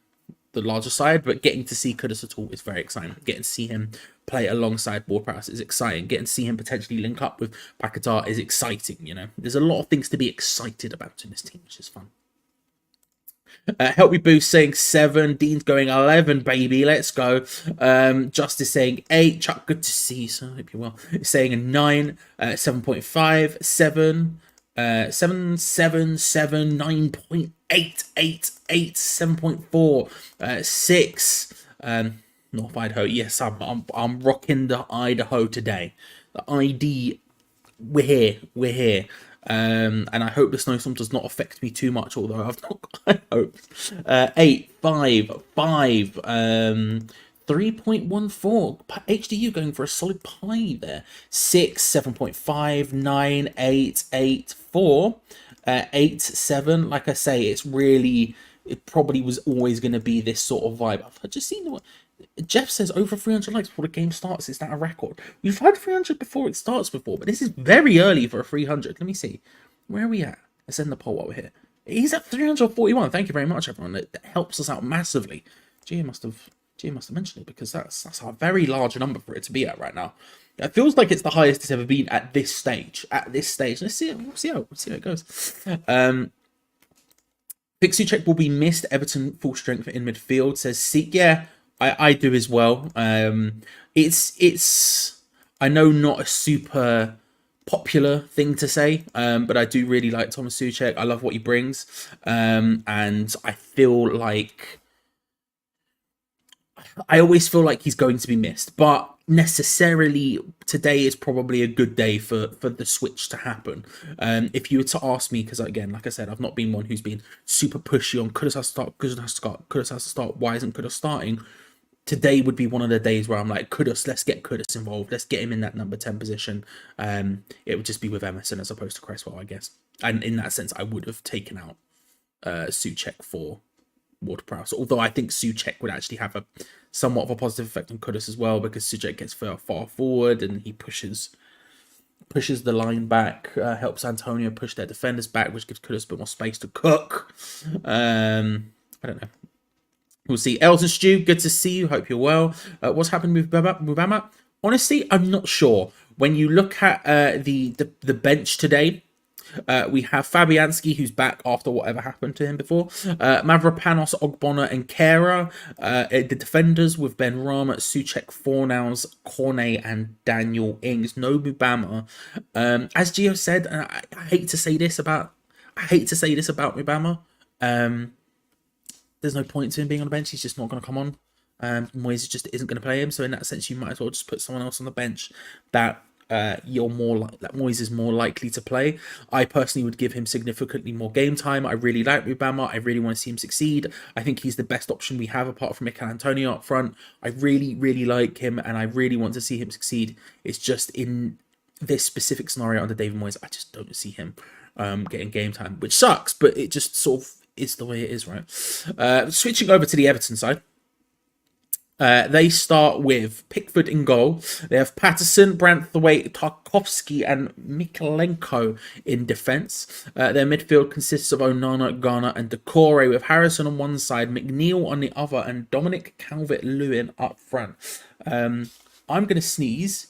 larger side, but getting to see Kudus at all is very exciting. Getting to see him play alongside Ward-Prowse is exciting. Getting to see him potentially link up with Paqueta is exciting. You know, there's a lot of things to be excited about in this team, which is fun. Help me boost saying 7. Dean's going 11, baby. Let's go. Justice saying 8. Chuck, good to see you, sir. Hope you're well. Saying a 9. 7.5. 7. 7, 7, 7, 9.8, 8, 8, 7.4, 6. North Idaho. Yes, I'm rocking the Idaho today. The ID. We're here. And I hope the snowstorm does not affect me too much, although I've not got high hopes. 8, 5, 5, 3.14. HDU going for a solid pie there. 6, 7.5, 9, 8, 8, 4, 8, 7. Like I say, it probably was always going to be this sort of vibe. I've just seen what Jeff says, over 300 likes before the game starts. Is that a record? We've had 300 before it starts before, but this is very early for a 300. Let me see. Where are we at? Let's end the poll while we're here. He's at 341. Thank you very much, everyone. That helps us out massively. Gia must have mentioned it, because that's a very large number for it to be at right now. It feels like it's the highest it's ever been at this stage. Let's see it. We'll see how it goes. Souček will be missed. Everton full strength in midfield, says Seek. Yeah, I do as well. It's I know not a super popular thing to say, but I do really like Thomas Souček. I love what he brings, and I always feel like he's going to be missed, but necessarily today is probably a good day for the switch to happen. If you were to ask me, because again, like I said, I've not been one who's been super pushy on Kudus has to start, why isn't Kudus starting? Today would be one of the days where I'm like, Kudus, let's get Kudus involved. Let's get him in that number 10 position. It would just be with Emerson as opposed to Cresswell, I guess. And in that sense, I would have taken out Souček for Ward-Prowse. Although I think Souček would actually have a somewhat of a positive effect on Kudus as well, because Souček gets far forward and he pushes the line back, helps Antonio push their defenders back, which gives Kudus a bit more space to cook. I don't know. We'll see. Elton Stew, good to see you. Hope you're well. What's happened with Bama? Honestly, I'm not sure. When you look at the bench today, we have Fabianski, who's back after whatever happened to him before. Mavropanos, Ogbonna, and Kera. The defenders with Ben Rama, Souček, Fornals, Cornet, and Daniel Ings. No Mubama. As Gio said, I hate to say this about Mubama. There's no point to him being on the bench. He's just not going to come on. Moyes just isn't going to play him. So in that sense, you might as well just put someone else on the bench that you're more like that Moyes is more likely to play. I personally would give him significantly more game time. I really like Rubama. I really want to see him succeed. I think he's the best option we have apart from Mikel Antonio up front. I really, really like him, and I really want to see him succeed. It's just in this specific scenario under David Moyes, I just don't see him getting game time, which sucks, but it just sort of is the way it is, right? Switching over to the Everton side. They start with Pickford in goal. They have Patterson, Branthwaite, Tarkovsky, and Mikolenko in defence. Their midfield consists of Onana, Garner, and Decore, with Harrison on one side, McNeil on the other, and Dominic Calvert-Lewin up front. I'm going to sneeze.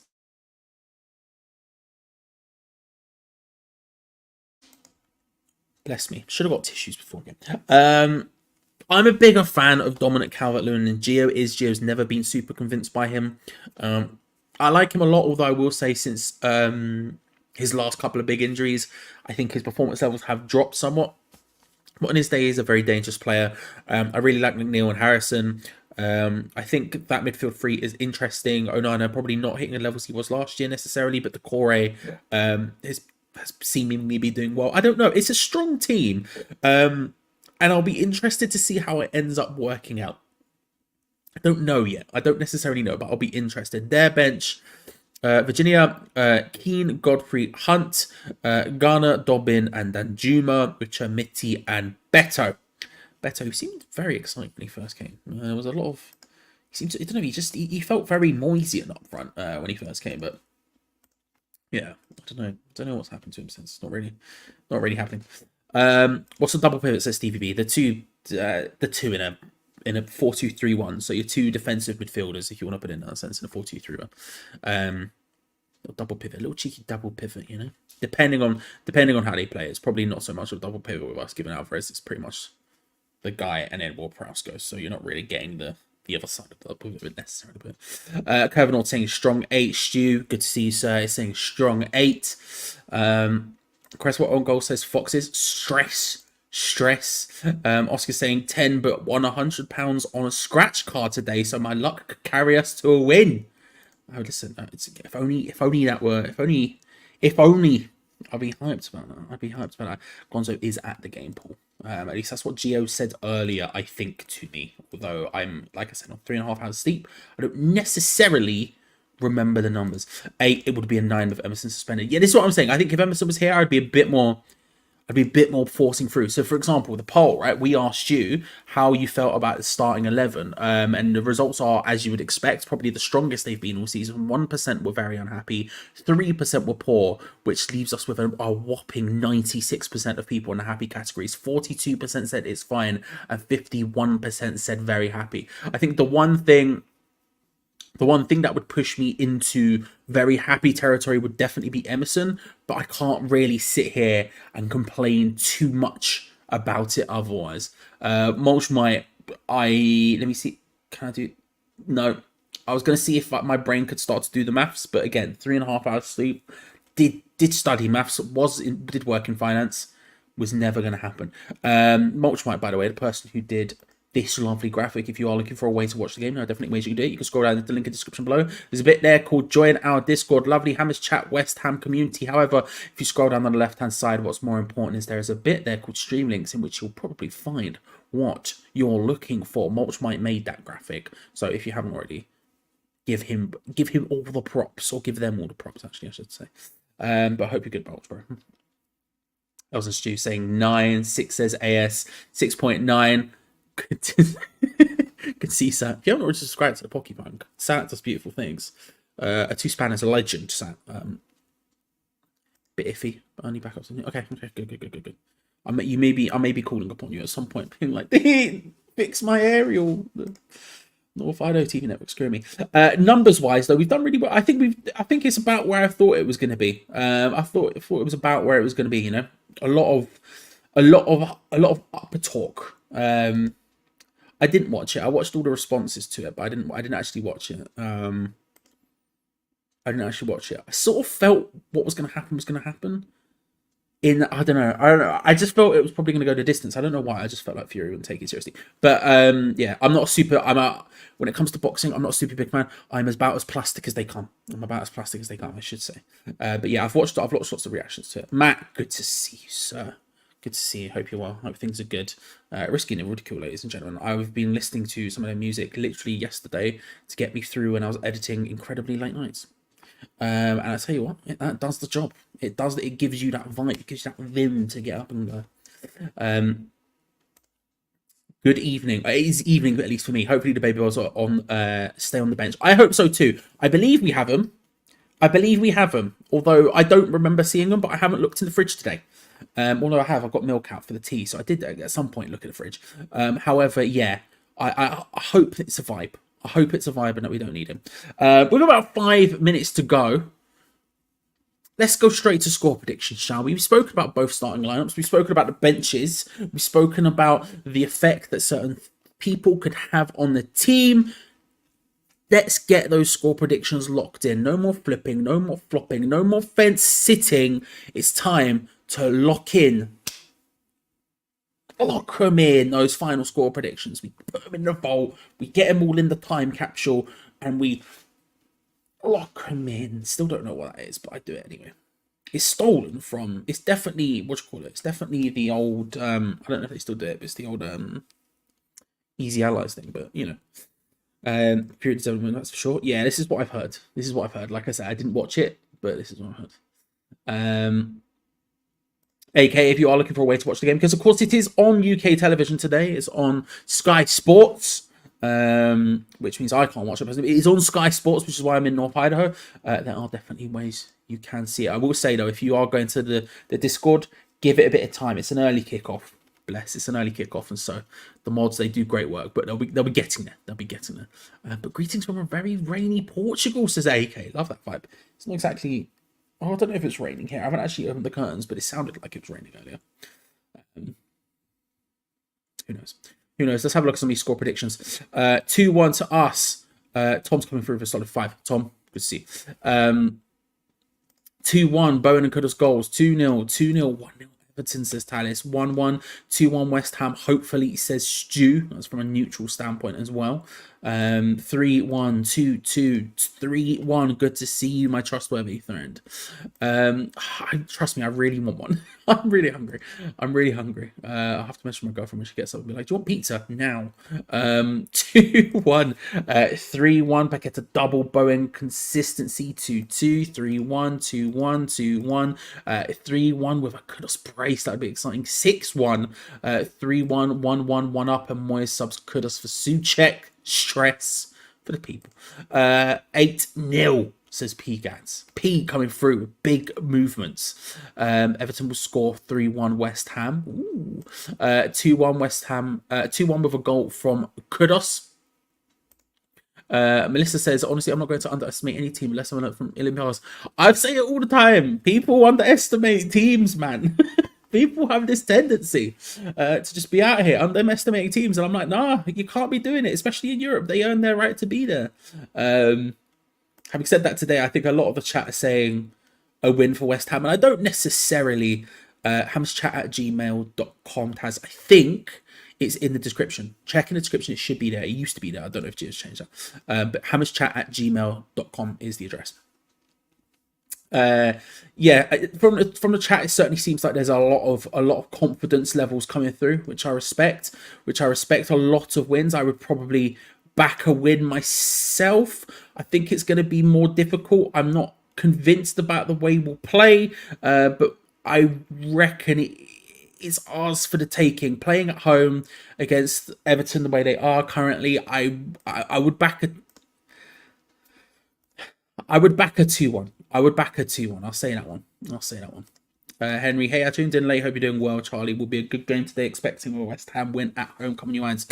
Bless me. Should have got tissues before again. I'm a bigger fan of Dominic Calvert-Lewin than Gio is. Gio's never been super convinced by him. I like him a lot, although I will say since his last couple of big injuries, I think his performance levels have dropped somewhat. But on his day, he's a very dangerous player. I really like McNeil and Harrison. I think that midfield three is interesting. Onana probably not hitting the levels he was last year necessarily, but Decore has seemingly be doing well. I don't know. It's a strong team. And I'll be interested to see how it ends up working out. I don't know yet. I don't necessarily know, but I'll be interested. Their bench, Virginia, Keane, Godfrey, Hunt, Garner, Dobbin, and Danjuma, which are Mitty and Beto. Beto seemed very excited when he first came. There was a lot of... He seems, I don't know, he felt very Moyesian up front when he first came, but... Yeah, I don't know what's happened to him since. Not really happening. What's the double pivot, says Stevie B? The two in a 4-2-3-1. So your two defensive midfielders, if you want to put it in that sense, in a 4-2-3-1. Little double pivot, a little cheeky double pivot, you know. Depending on how they play, it's probably not so much of a double pivot with us, given Alvarez is pretty much the guy, and then Ward-Prowse goes. So you're not really getting the other side of the double pivot necessarily. But Kervin saying strong 8. Stu, good to see you, sir. He's saying strong 8. Cresswell on goal says Foxes stress. Oscar saying 10 but won £100 on a scratch card today, so my luck could carry us to a win. Oh, listen, if only I'd be hyped about that. Gonzo is at the game pool. At least that's what Gio said earlier, I think, to me. Although I'm, like I said, on 3.5 hours sleep, I don't necessarily remember the numbers. 8, it would be a 9 with Emerson suspended. Yeah, this is what I'm saying. I think if Emerson was here, I'd be a bit more forcing through. So, for example, the poll, right? We asked you how you felt about the starting 11, and the results are, as you would expect, probably the strongest they've been all season. 1% were very unhappy, 3% were poor, which leaves us with a whopping 96% of people in the happy categories. 42% said it's fine, and 51% said very happy. I think the one thing that would push me into very happy territory would definitely be Emerson, but I can't really sit here and complain too much about it otherwise. Mulch might, let me see, can I do, no, I was going to see if my brain could start to do the maths, but again, 3.5 hours sleep, did study maths, did work in finance, was never going to happen. Mulch might, by the way, the person who did this lovely graphic, if you are looking for a way to watch the game, there are definitely ways you can do it. You can scroll down to the link in the description below. There's a bit there called join our Discord. Lovely Hammers Chat West Ham community. However, if you scroll down on the left hand side, what's more important is there is a bit there called stream links, in which you'll probably find what you're looking for. Mulch might made that graphic, so if you haven't already, give him all the props, or give them all the props, actually I should say. But I hope you're good, Mulch, bro. Elson Stew saying 9. 6 says AS. 6.9. Good see Sat. If you haven't already subscribed to the Porcupine, Sat does beautiful things. A 2-span is a legend, Sat. Bit iffy, but only back up something. Okay, good. I may be calling upon you at some point, being like, fix my aerial. Or Fido TV network, screw me. Numbers wise, though, we've done really well. I think it's about where I thought it was going to be. I thought it was about where it was going to be. You know, a lot of upper talk. I didn't watch it. I watched all the responses to it, but I didn't actually watch it. I didn't actually watch it. I sort of felt what was going to happen was going to happen. I don't know. I just felt it was probably going to go the distance. I don't know why. I just felt like Fury wouldn't take it seriously. But yeah, I'm not super. When it comes to boxing, I'm not a super big fan. I'm about as plastic as they come. I'm about as plastic as they come, I should say. But yeah, I've watched lots of reactions to it. Matt, good to see you, sir. Good to see you. Hope you're well. Hope things are good. Risky and Ridicule, ladies and gentlemen. I've been listening to some of their music literally yesterday to get me through when I was editing incredibly late nights. And I tell you what, that does the job. It does. It gives you that vibe. It gives you that vim to get up and go. Good evening. It is evening, at least for me. Hopefully the baby boys are on. Stay on the bench. I hope so too. I believe we have them. Although I don't remember seeing them, but I haven't looked in the fridge today. Although I've got milk out for the tea, so I did at some point look at the fridge. However, yeah, I hope it's a vibe. I hope it's a vibe and that we don't need him. We've got about 5 minutes to go. Let's go straight to score predictions, shall we? We've spoken about both starting lineups. We've spoken about the benches. We've spoken about the effect that certain people could have on the team. Let's get those score predictions locked in. No more flipping, no more flopping, no more fence sitting. It's time to lock in. Lock them in, those final score predictions. We put them in the vault. We get them all in the time capsule. And we lock them in. Still don't know what that is, but I do it anyway. It's stolen from... It's definitely... What do you call it? It's definitely the old... I don't know if they still do it, but it's the old Easy Allies thing. But, you know. Period development, that's for sure. Yeah, this is what I've heard. Like I said, I didn't watch it, but this is what I heard. AK, if you are looking for a way to watch the game, because of course it is on UK television today. It's on Sky Sports, which means I can't watch it. It is on Sky Sports, which is why I'm in North Idaho. There are definitely ways you can see it. I will say though, if you are going to the Discord, give it a bit of time. It's an early kickoff. It's an early kickoff, and so the mods, they do great work, but they'll be getting there. But greetings from a very rainy Portugal, says AK. Love that vibe. It's not exactly... Oh, I don't know if it's raining here. I haven't actually opened the curtains, but it sounded like it was raining earlier. Who knows? Let's have a look at some of these score predictions. 2-1 to us. Tom's coming through for a solid 5. Tom, good to see you. 2-1, Bowen and Kudos goals. 2-0, 2-0, 1-0. Everton, says Talis. 1-1, 2-1 West Ham. Hopefully, says Stu. That's from a neutral standpoint as well. 3-1, 2-2, 3-1. Good to see you, my trustworthy friend. Trust me, I really want one. I'm really hungry. I'll have to message my girlfriend when she gets up and be like, do you want pizza? Now. 2-1, 3-1. Paqueta double Bowen consistency. 2-2, 3-1, 2-1, 2-1. 3-1 with a Kudos brace. That would be exciting. 6-1, 3-1, 1-1, 1 up, and Moyes subs Kudos for Suchek. Stress for the people. 8-0, says P Gats. P coming through with big movements. Everton will score 3-1 West Ham. 2-1 West Ham. 2-1 with a goal from Kudos. Melissa says, honestly, I'm not going to underestimate any team unless I'm learned from Olympiacos. I say it all the time. People underestimate teams, man. People have this tendency to just be out here underestimating teams. And I'm like, nah, you can't be doing it, especially in Europe. They earn their right to be there. Having said that today, I think a lot of the chat are saying a win for West Ham. And I don't necessarily... hamschat@gmail.com has, I think... It's in the description. Check in the description. It should be there. It used to be there. I don't know if Gio's changed that. But hammerschat@gmail.com is the address. Yeah, from the chat, it certainly seems like there's a lot of confidence levels coming through, which I respect. A lot of wins. I would probably back a win myself. I think it's going to be more difficult. I'm not convinced about the way we'll play, but I reckon it's ours for the taking. Playing at home against Everton the way they are currently, I would back a 2-1. I'll say that one. Henry, hey, I tuned in late. Hope you're doing well. Charlie, will be a good game today. Expecting a West Ham win at home. Come on, you irons.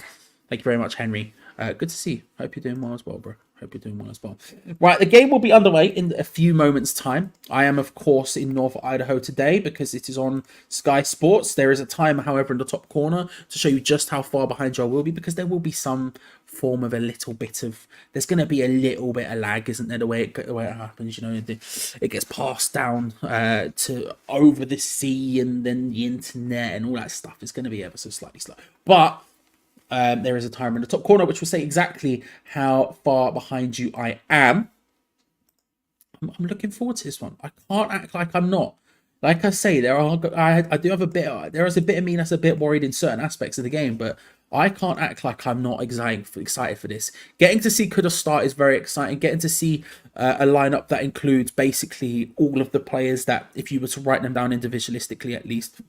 Thank you very much, Henry. Good to see you. Hope you're doing well as well, bro. Right, the game will be underway in a few moments' time. I am, of course, in North Idaho today because it is on Sky Sports. There is a timer, however, in the top corner to show you just how far behind you I will be, because there will be some form of a little bit of, there's going to be a little bit of lag, isn't there, the way it happens, you know, it gets passed down to over the sea, and then the internet and all that stuff is going to be ever so slightly slow. But there is a timer in the top corner which will say exactly how far behind you I am. I'm looking forward to this one. I can't act like I'm not. Like I say, I do have there is a bit of me that's a bit worried in certain aspects of the game, but I can't act like I'm not excited for this. Getting to see Kudos start is very exciting. Getting to see a lineup that includes basically all of the players that, if you were to write them down individualistically at least,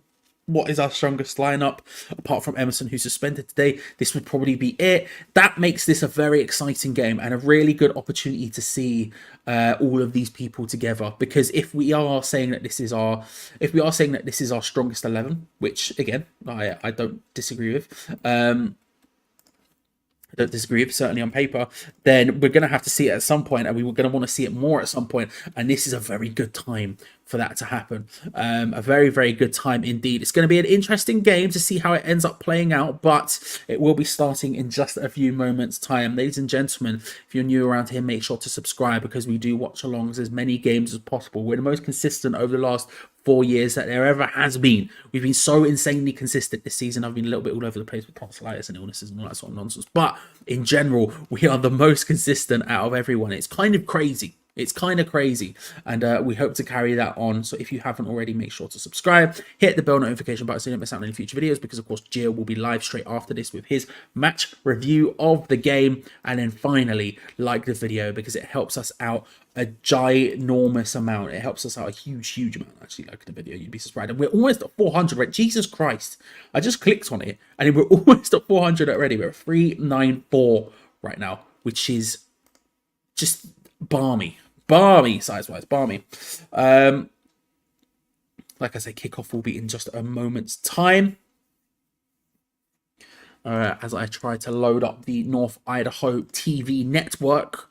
what is our strongest lineup apart from Emerson, who's suspended today, this would probably be it. That makes this a very exciting game and a really good opportunity to see all of these people together, because if we are saying that this is our strongest 11, which again I don't disagree with, certainly on paper, then we're going to have to see it at some point, and we're going to want to see it more at some point, and this is a very good time for that to happen. A very, very good time indeed. It's going to be an interesting game to see how it ends up playing out, but it will be starting in just a few moments time. Ladies and gentlemen, if you're new around here, make sure to subscribe, because we do watch alongs as many games as possible. We're the most consistent over the last 4 years that there ever has been. We've been so insanely consistent this season. I've been a little bit all over the place with tonsillitis and illnesses and all that sort of nonsense, but in general, we are the most consistent out of everyone. It's kind of crazy. It's kind of crazy, and we hope to carry that on. So if you haven't already, make sure to subscribe, hit the bell notification button so you don't miss out on any future videos, because of course Gio will be live straight after this with his match review of the game. And then finally, like the video, because it helps us out a ginormous amount. It helps us out a huge amount. Actually, like the video, you'd be surprised. And we're almost at 400, right? Jesus Christ, I just clicked on it and we're almost at 400 already. We're at 394 right now, which is just balmy size-wise, balmy. Like I say, kickoff will be in just a moment's time. As I try to load up the North Idaho TV network.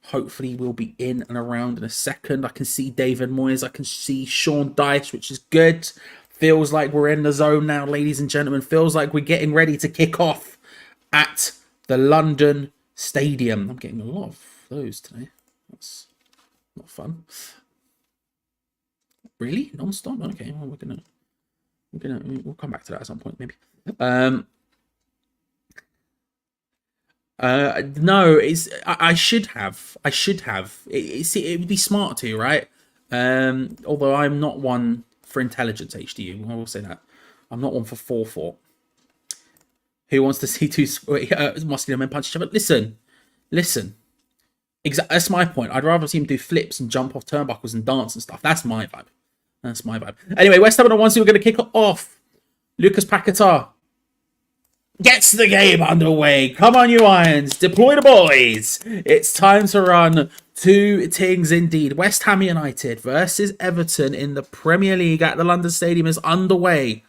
Hopefully we'll be in and around in a second. I can see David Moyes. I can see Sean Dyche, which is good. Feels like we're in the zone now, ladies and gentlemen. Feels like we're getting ready to kick off at the London Stadium. I'm getting a lot of those today. That's not fun. Really? Non-stop? Okay, well, we'll come back to that at some point, maybe. No, I should have. It would be smart to, right? Although I'm not one for intelligence, HDU. I will say that. I'm not one for forethought. Who wants to see two muscular men punch each other? Listen. That's my point. I'd rather see him do flips and jump off turnbuckles and dance and stuff. That's my vibe. Anyway, West Ham at 1-0. We're going to kick it off. Lucas Paquetá gets the game underway. Come on, you Irons. Deploy the boys. It's time to run two things indeed. West Ham United versus Everton in the Premier League at the London Stadium is underway.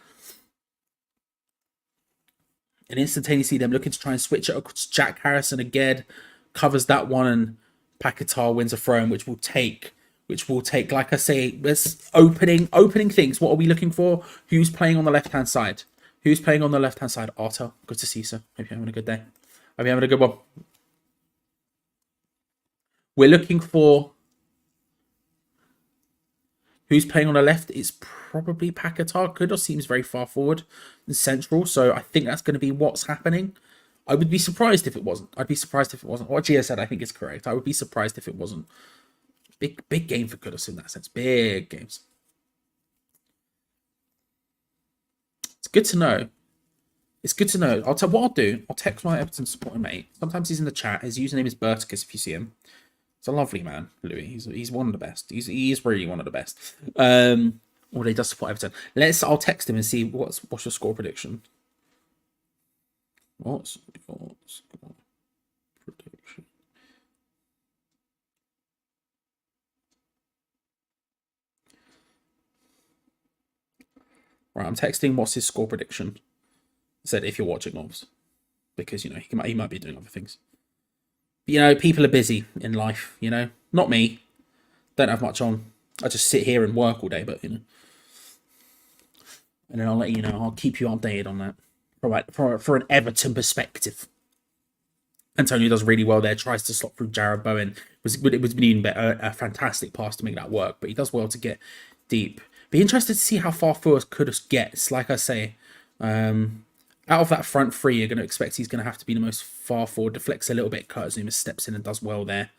And instantaneously, them looking to try and switch it. Jack Harrison again covers that one, and Paquetá wins a throw, which will take, like I say, there's opening things. What are we looking for? Who's playing on the left-hand side? Arthur, good to see you, sir. Hope you're having a good day. Hope you're having a good one. We're looking for who's playing on the left. It's probably Paquetá. Kudos seems very far forward and central, so I think that's going to be what's happening. I would be surprised if it wasn't. What Gia said, I think is correct. I would be surprised if it wasn't. Big game for Kudos in that sense. Big games. It's good to know. What I'll do. I'll text my Everton supporting mate. Sometimes he's in the chat. His username is Berticus if you see him. He's a lovely man, Louis. He's one of the best. He is really one of the best. Although he does support Everton. I'll text him and see what's your score prediction. What's your score prediction? Right, I'm texting what's his score prediction. I said if you're watching, obviously. Because, he might be doing other things. But, people are busy in life, Not me. Don't have much on. I just sit here and work all day, but, And then I'll let you know. I'll keep you updated on that. Right, for an Everton perspective. Antonio does really well there, tries to slot through Jared Bowen. It was even better, a fantastic pass to make that work, but he does well to get deep. Be interested to see how far forward Kudus gets. Like I say, out of that front three, you're going to expect he's going to have to be the most far forward. Deflects a little bit, Curtis Zuma steps in and does well there.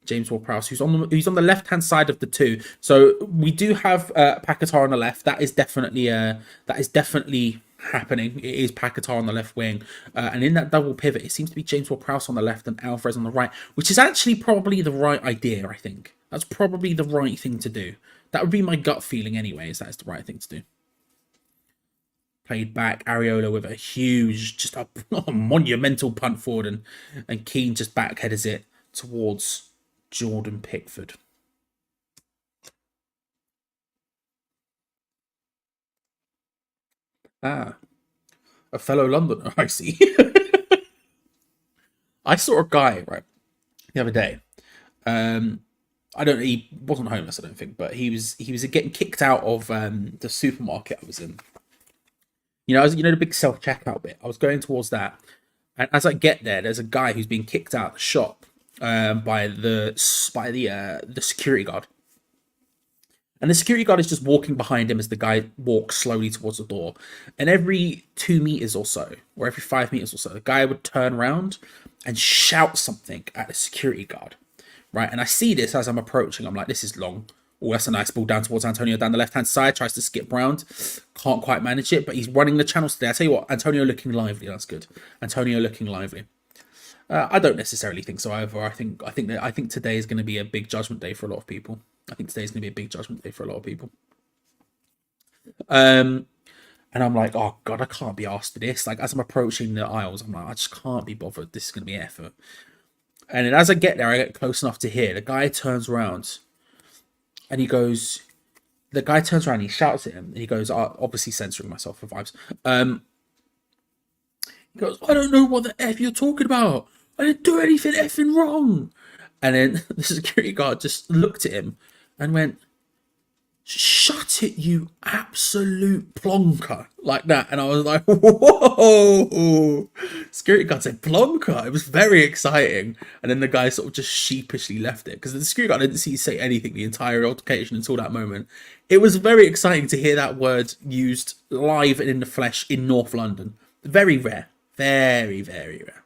James Ward-Prowse, who's on the left-hand side of the two. So we do have Paquetá on the left. That is definitely happening. It is Paquetá on the left wing, and in that double pivot, it seems to be James Ward-Prowse on the left and Alvarez on the right, which is actually probably the right idea. I think that's probably the right thing to do. That would be my gut feeling, anyways. That is the right thing to do. Played back, Areola with a huge, just a monumental punt forward, and Keane just backheaders it towards Jordan Pickford. Ah, a fellow Londoner, I see. I saw a guy, right, the other day. He wasn't homeless, I don't think, but he was getting kicked out of the supermarket I was in. The big self-checkout bit. I was going towards that, and as I get there, there's a guy who's being kicked out of the shop by the security guard. And the security guard is just walking behind him as the guy walks slowly towards the door. And every 2 meters or so, or every 5 meters or so, the guy would turn around and shout something at the security guard. Right? And I see this as I'm approaching. I'm like, this is long. Oh, that's a nice ball down towards Antonio down the left-hand side. Tries to skip round. Can't quite manage it, but he's running the channels today. I tell you what, Antonio looking lively. That's good. Antonio looking lively. I don't necessarily think so either. I think today is going to be a big judgment day for a lot of people. And I'm like, oh god, I can't be asked for this. Like, as I'm approaching the aisles, I'm like, I just can't be bothered. This is going to be effort. And then as I get there, I get close enough to hear the guy turns around, and he goes. The guy turns around, and he shouts at him, and he goes, obviously censoring myself for vibes. He goes, I don't know what the F you're talking about. I didn't do anything effing wrong. And then the security guard just looked at him and went, shut it, you absolute plonker. Like that. And I was like, whoa. Security guard said plonker. It was very exciting. And then the guy sort of just sheepishly left it. Because the security guard didn't see you say anything the entire altercation until that moment. It was very exciting to hear that word used live and in the flesh in North London. Very rare. Very, very rare.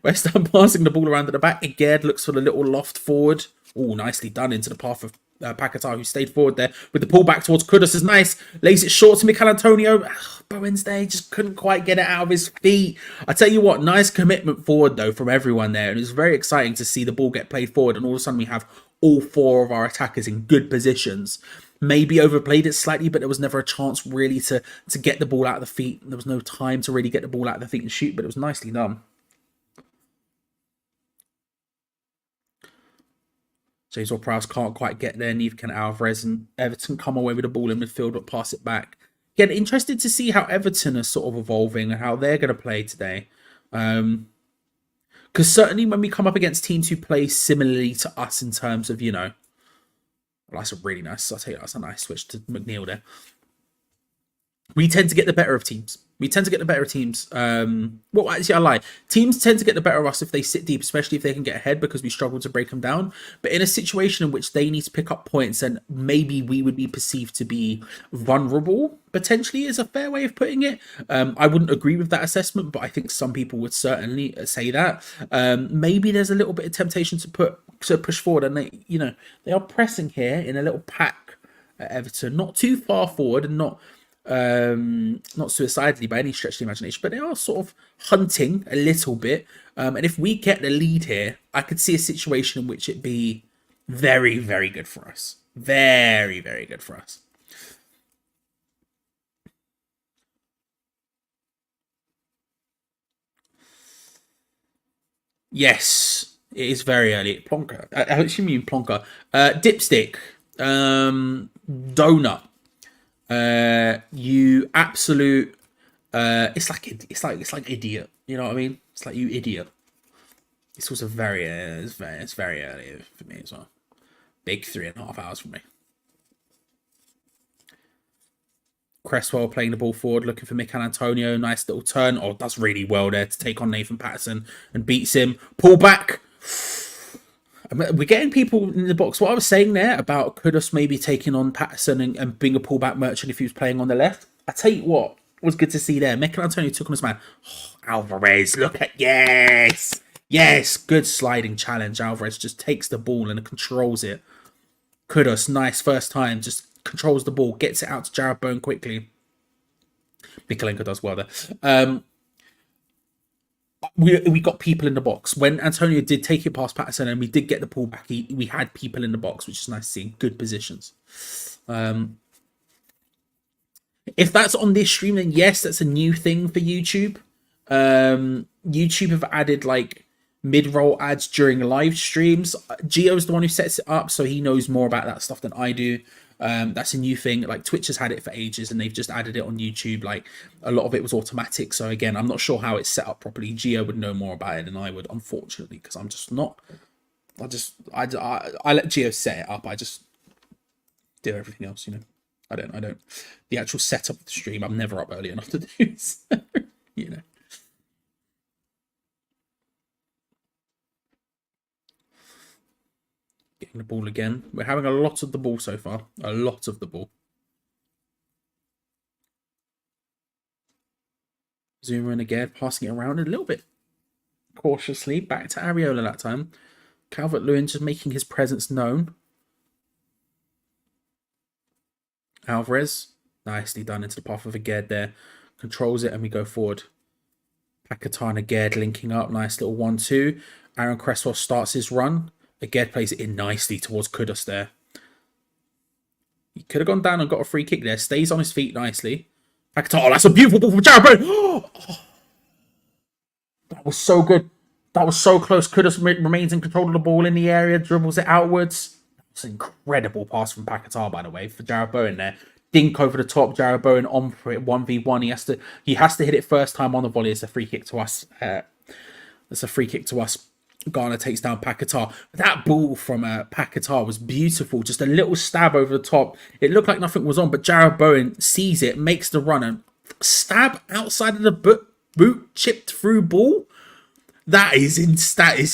West Ham passing the ball around at the back. Iged looks for the little loft forward. Oh, nicely done into the path of Paquetá, who stayed forward there with the pull back towards Kudus. Is nice. Lays it short to Mikel Antonio. Bowen's there. Just couldn't quite get it out of his feet. I tell you what, nice commitment forward though from everyone there. And it was very exciting to see the ball get played forward. And all of a sudden we have all four of our attackers in good positions. Maybe overplayed it slightly, but there was never a chance really to get the ball out of the feet. There was no time to really get the ball out of the feet and shoot, but it was nicely done. James Ward-Prowse can't quite get there. Neither can Alvarez, and Everton come away with the ball in midfield but pass it back. Again, interested to see how Everton are sort of evolving and how they're going to play today. Because certainly when we come up against teams who play similarly to us in terms of, well, that's a really nice, I'll tell you, that's a nice switch to McNeil there. We tend to get the better of teams. Well, actually, I lie. Teams tend to get the better of us if they sit deep, especially if they can get ahead, because we struggle to break them down. But in a situation in which they need to pick up points, and maybe we would be perceived to be vulnerable, potentially, is a fair way of putting it. I wouldn't agree with that assessment, but I think some people would certainly say that. Maybe there's a little bit of temptation to push forward, and they are pressing here in a little pack at Everton, not too far forward, and not suicidally by any stretch of the imagination, but they are sort of hunting a little bit. And if we get the lead here, I could see a situation in which it'd be very, very good for us. Very, very good for us. Yes, it is very early. Plonker. I actually mean Plonker. Dipstick. Donut. You absolute. It's like idiot. You know what I mean? It's like, you idiot. This was it's very early for me as well. Big 3.5 hours for me. Cresswell playing the ball forward, looking for Mikel Antonio. Nice little turn. Oh, does really well there to take on Nathan Patterson and beats him. Pull back. We're getting people in the box. What I was saying there about Kudus maybe taking on Patterson and being a pullback merchant if he was playing on the left. I tell you what was good to see there. Mikel Antonio took on his man. Oh, Alvarez, look at, yes, good sliding challenge. Alvarez just takes the ball and controls it. Kudus, nice first time, just controls the ball, gets it out to Jarrod Bowen quickly. Mikalenko does well there. We got people in the box. When Antonio did take it past Patterson and we did get the pullback, we had people in the box, which is nice to see. Good positions. If that's on this stream, then yes, that's a new thing for YouTube. YouTube have added like mid-roll ads during live streams. Gio's the one who sets it up, so he knows more about that stuff than I do. That's a new thing. Like Twitch has had it for ages and they've just added it on YouTube. Like a lot of it was automatic. So again, I'm not sure how it's set up properly. Gio would know more about it than I would, unfortunately, because I'm just not. I let Gio set it up. I just do everything else, you know. I don't. The actual setup of the stream, I'm never up early enough to do. So, you know. Getting the ball again. We're having a lot of the ball so far. A lot of the ball. Zuma and again, passing it around a little bit cautiously. Back to Areola that time. Calvert-Lewin just making his presence known. Alvarez, nicely done into the path of Aged there. Controls it and we go forward. Paquetá and Aged linking up. Nice little 1-2. Aaron Cresswell starts his run. Aged plays it in nicely towards Kudus there. He could have gone down and got a free kick there. Stays on his feet nicely. Paquetá, oh, that's a beautiful ball from Jarrod Bowen. Oh, that was so good. That was so close. Kudus remains in control of the ball in the area. Dribbles it outwards. It's an incredible pass from Paquetá, by the way, for Jarrod Bowen there. Dink over the top. Jarrod Bowen on for it. 1v1. He has to hit it first time on the volley. It's a free kick to us. Ghana takes down Paquetá. That ball from Paquetá was beautiful. Just a little stab over the top. It looked like nothing was on, but Jarrod Bowen sees it, makes the run, and stab outside of the boot, chipped through ball. That is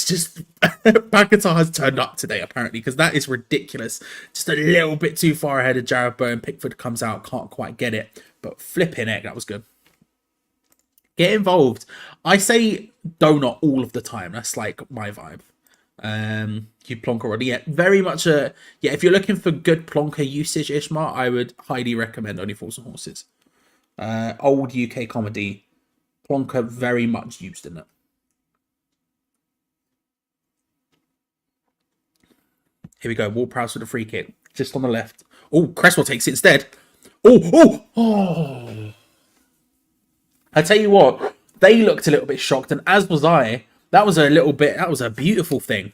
just Paquetá has turned up today apparently, because that is ridiculous. Just a little bit too far ahead of Jarrod Bowen. Pickford comes out, can't quite get it, but flipping heck, that was good. Get involved. I say donut all of the time. That's like my vibe. You plonk already. Yeah, very much if you're looking for good plonker usage, Ishmael, I would highly recommend Only Fools and Horses. Old UK comedy. Plonker very much used in it. Here we go. Ward-Prowse with a free kick. Just on the left. Oh, Cresswell takes it instead. Oh. I tell you what, they looked a little bit shocked, and as was I. That was a beautiful thing.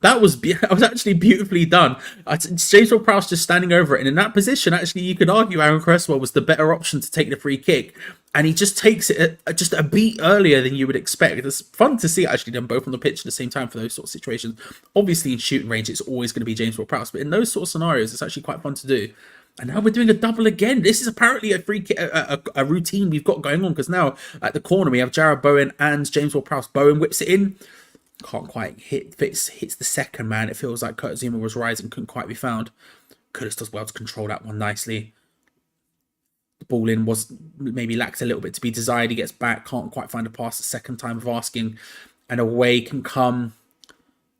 That was actually beautifully done. James Ward-Prowse just standing over it, and in that position, actually, you could argue Aaron Cresswell was the better option to take the free kick, and he just takes it just a beat earlier than you would expect. It's fun to see actually them both on the pitch at the same time for those sort of situations. Obviously, in shooting range, it's always going to be James Ward-Prowse, but in those sort of scenarios, it's actually quite fun to do. And now we're doing a double again. This is apparently a free kick, a routine we've got going on, because now at the corner we have Jarrod Bowen and James Ward-Prowse. Bowen whips it in. Can't quite hits the second man. It feels like Kurt Zuma was rising, couldn't quite be found. Kudus does well to control that one nicely. The ball in was maybe lacked a little bit to be desired. He gets back, can't quite find a pass the second time of asking, and away can come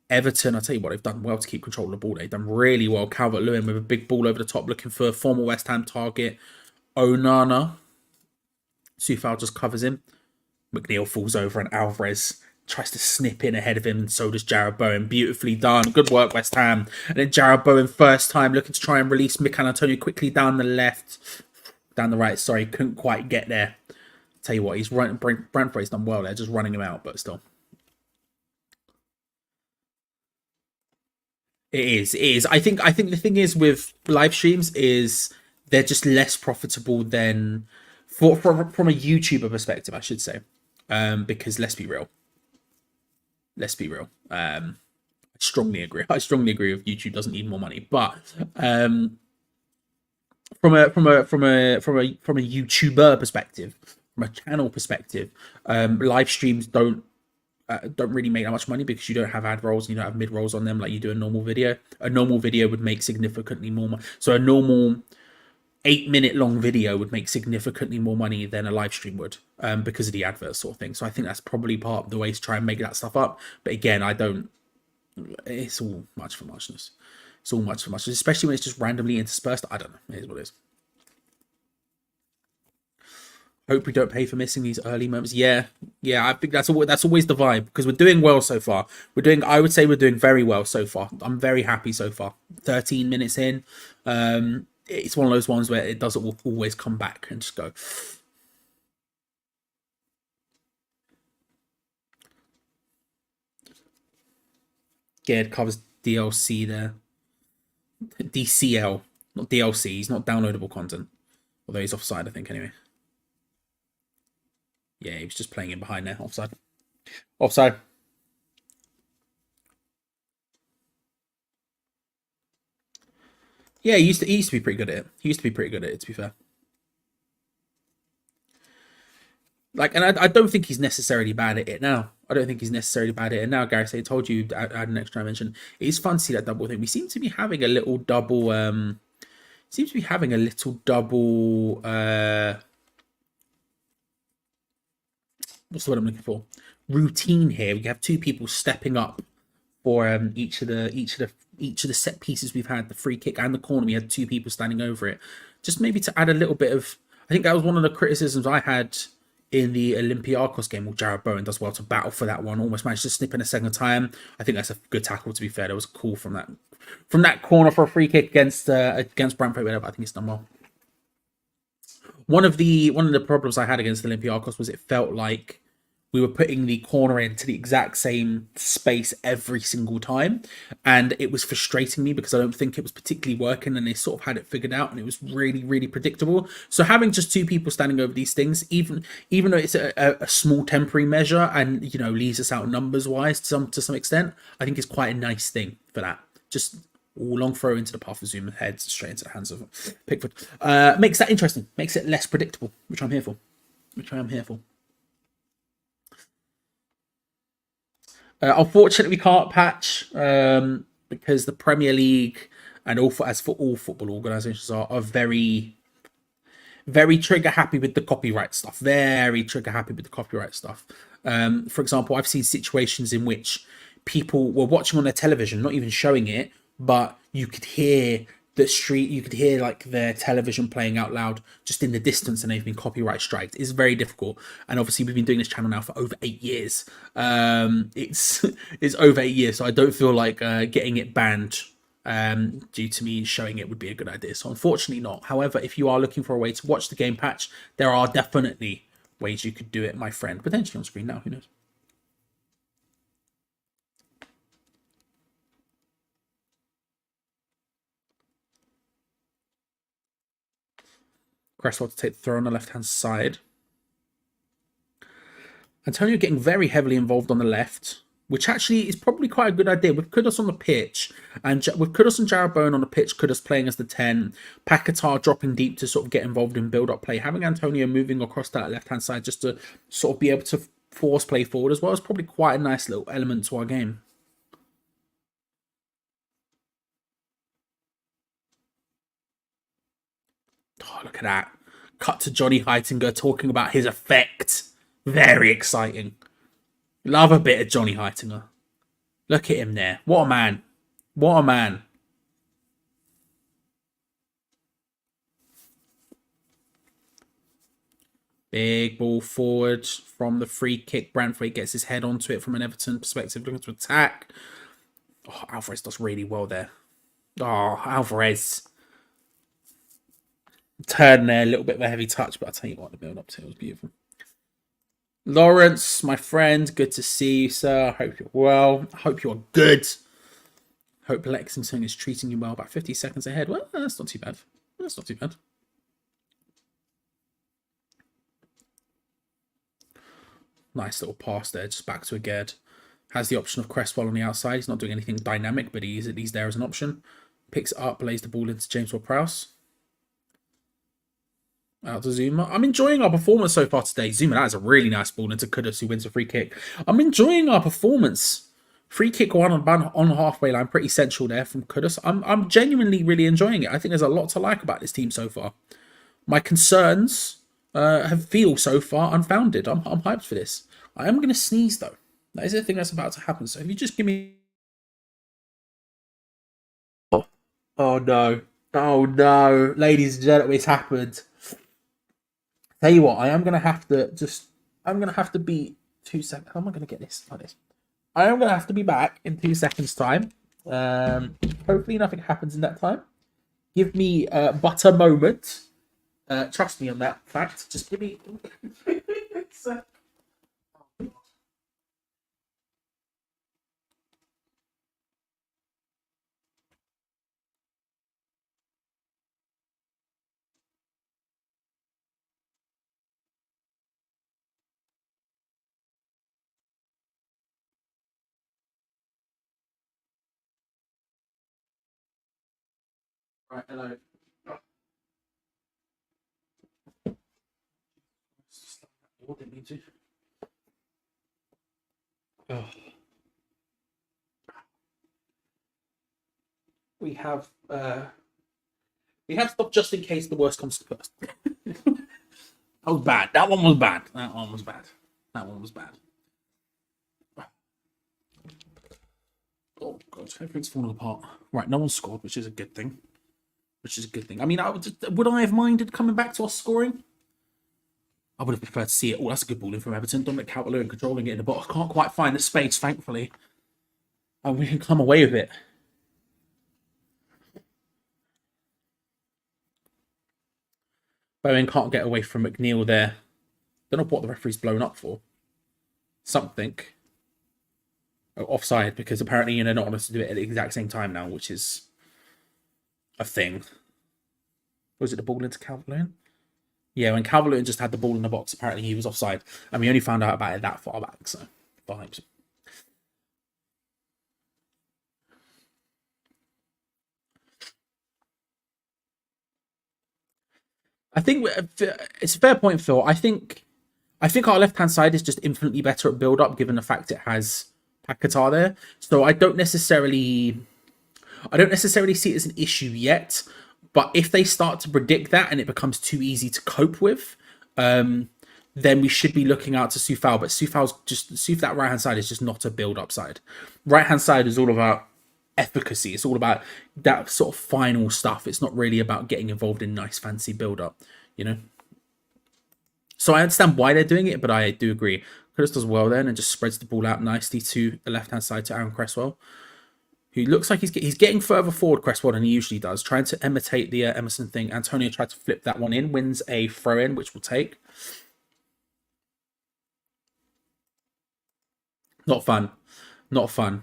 Everton. I tell you what, they've done well to keep control of the ball. They've done really well. Calvert-Lewin with a big ball over the top, looking for a former West Ham target. Onana. Sufal just covers him. McNeil falls over, and Alvarez tries to snip in ahead of him, and so does Jarrod Bowen. Beautifully done. Good work, West Ham. And then Jarrod Bowen, first time, looking to try and release Mikel Antonio quickly down the right, sorry, couldn't quite get there. Tell you what, he's running. Brentford's done well there, just running him out, but still. It is. I think the thing is with live streams is they're just less profitable than from a YouTuber perspective, I should say. Because let's be real. I strongly agree. I strongly agree with YouTube doesn't need more money, but from a YouTuber perspective, from a channel perspective, live streams don't really make that much money because you don't have ad rolls and you don't have mid rolls on them like you do a normal video. A normal video would make significantly more money. So a normal 8-minute long video would make significantly more money than a live stream would, because of the advert sort of thing. So I think that's probably part of the way to try and make that stuff up. But again, I don't. It's all much for muchness. It's all much for muchness, especially when it's just randomly interspersed. I don't know. It is what it is. Hope we don't pay for missing these early moments. Yeah. I think that's always the vibe because we're doing well so far. I would say we're doing very well so far. I'm very happy so far. 13 minutes in. It's one of those ones where it doesn't always come back and just go. Yeah, it covers DLC there. DCL, not DLC. He's not downloadable content. Although he's offside, I think, anyway. Yeah, he was just playing in behind there. Offside. Offside. Yeah, he used to be pretty good at it. He used to be pretty good at it, to be fair. Like, and I don't think he's necessarily bad at it now. I don't think he's necessarily bad at it now. Gareth, I told you I had an extra dimension. It's fun to see that double thing. We seem to be having a little double. Seems to be having a little double. What's the word I'm looking for? Routine here. We have two people stepping up for each of the set pieces we've had. The free kick and the corner. We had two people standing over it. Just maybe to add a little bit of. I think that was one of the criticisms I had in the Olympiacos game. Well, Jared Bowen does well to battle for that one. Almost managed to snip in a second time. I think that's a good tackle. To be fair, there was a call from that corner for a free kick against Brentford. Whatever. I think it's done well. One of the problems I had against Olympiacos was it felt like we were putting the corner into the exact same space every single time. And it was frustrating me because I don't think it was particularly working and they sort of had it figured out and it was really, really predictable. So having just two people standing over these things, even though it's a small temporary measure and, you know, leaves us out numbers wise to some extent, I think it's quite a nice thing for that. Just long throw into the path of Zuma, heads straight into the hands of Pickford. Makes that interesting, makes it less predictable, which I'm here for. Unfortunately, we can't patch because the Premier League and as for all football organisations are very, very trigger happy with the copyright stuff. For example, I've seen situations in which people were watching on their television, not even showing it, but you could hear like their television playing out loud just in the distance and they've been copyright striked. It's very difficult. And obviously we've been doing this channel now for over 8 years. It's over 8 years. So I don't feel like getting it banned due to me showing it would be a good idea. So unfortunately not. However, if you are looking for a way to watch the game patch, there are definitely ways you could do it, my friend. Potentially on screen now, who knows? Cresswell to take the throw on the left-hand side. Antonio getting very heavily involved on the left, which actually is probably quite a good idea. With Kudus on the pitch, and with Kudus and Jared Bowen on the pitch, Kudus playing as the 10, Paquetá dropping deep to sort of get involved in build-up play, having Antonio moving across that left-hand side just to sort of be able to force play forward as well is probably quite a nice little element to our game. Oh, look at that. Cut to Johnny Heitinger talking about his effect. Very exciting. Love a bit of Johnny Heitinger. Look at him there. What a man. What a man. Big ball forward from the free kick. Brantford gets his head onto it from an Everton perspective, looking to attack. Oh, Alvarez does really well there. Oh, Alvarez. Turn there, a little bit of a heavy touch, but I'll tell you what, the build up to it was beautiful. Lawrence, my friend, good to see you, sir. Hope you're well. Hope you're good. Hope Lexington is treating you well. About 50 seconds ahead. Well, that's not too bad. That's not too bad. Nice little pass there, just back to Aged. Has the option of Cresswell on the outside. He's not doing anything dynamic, but he's at least there as an option. Picks it up, lays the ball into James Ward-Prowse. Out to Zuma. I'm enjoying our performance so far today. Zuma, that is a really nice ball into Kudus, who wins a free kick. I'm enjoying our performance. Free kick one on halfway line, pretty central there from Kudus. I'm genuinely really enjoying it. I think there's a lot to like about this team so far. My concerns have feel so far unfounded. I'm hyped for this. I am going to sneeze though. That is the thing that's about to happen. So if you just give me... Oh no. Oh no. Ladies and gentlemen, it's happened. Tell you what, I am going to have to just... I'm going to have to be 2 seconds. How am I going to get this like this? I am going to have to be back in 2 seconds time. Hopefully nothing happens in that time. Give me but a moment. Trust me on that fact. Just give me... Right, hello. What didn't mean to. Oh. We have stopped just in case the worst comes to first. That was bad. That one was bad. That one was bad. That one was bad. Oh god, everything's falling apart. Right, no one scored, which is a good thing. Which is a good thing. I mean, would I have minded coming back to us scoring? I would have preferred to see it. Oh, that's a good ball in from Everton. Dominic Calvert-Lewin controlling it in the box. Can't quite find the space, thankfully. And we can come away with it. Bowen can't get away from McNeil there. Don't know what the referee's blown up for. Something. Oh, offside, because apparently they're not honest to do it at the exact same time now, which is a thing. Was it the ball into Calvert-Lewin? Yeah, when Calvert-Lewin just had the ball in the box, apparently he was offside. And we only found out about it that far back, so vibes. I think it's a fair point, Phil. I think our left-hand side is just infinitely better at build-up, given the fact it has Paquetá there. So I don't necessarily see it as an issue yet. But if they start to predict that and it becomes too easy to cope with, then we should be looking out to Soufal. But that right-hand side is just not a build-up side. Right-hand side is all about efficacy. It's all about that sort of final stuff. It's not really about getting involved in nice fancy build-up, you know? So I understand why they're doing it, but I do agree. Chris does well then and just spreads the ball out nicely to the left-hand side to Aaron Cresswell, who looks like he's getting further forward, Cresswell, than he usually does, trying to imitate the Emerson thing. Antonio tried to flip that one in, wins a throw-in, which we'll take. Not fun. Not fun.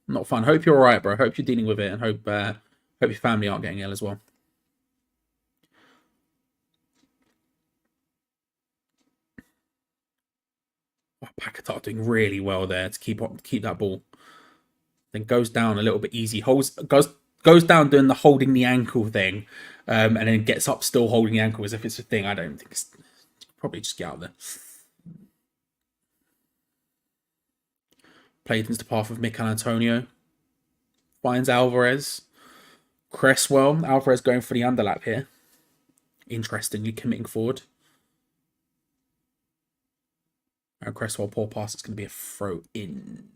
Not fun. Hope you're all right, bro. Hope you're dealing with it, and hope your family aren't getting ill as well. Oh, Paquetá doing really well there to keep that ball. Then goes down a little bit easy. Goes down doing the holding the ankle thing, and then gets up still holding the ankle as if it's a thing. I don't think it's probably just get out there. Played into the path of Mikel Antonio. Finds Alvarez. Cresswell. Alvarez going for the underlap here. Interestingly, committing forward. And Cresswell, poor pass. It's going to be a throw in.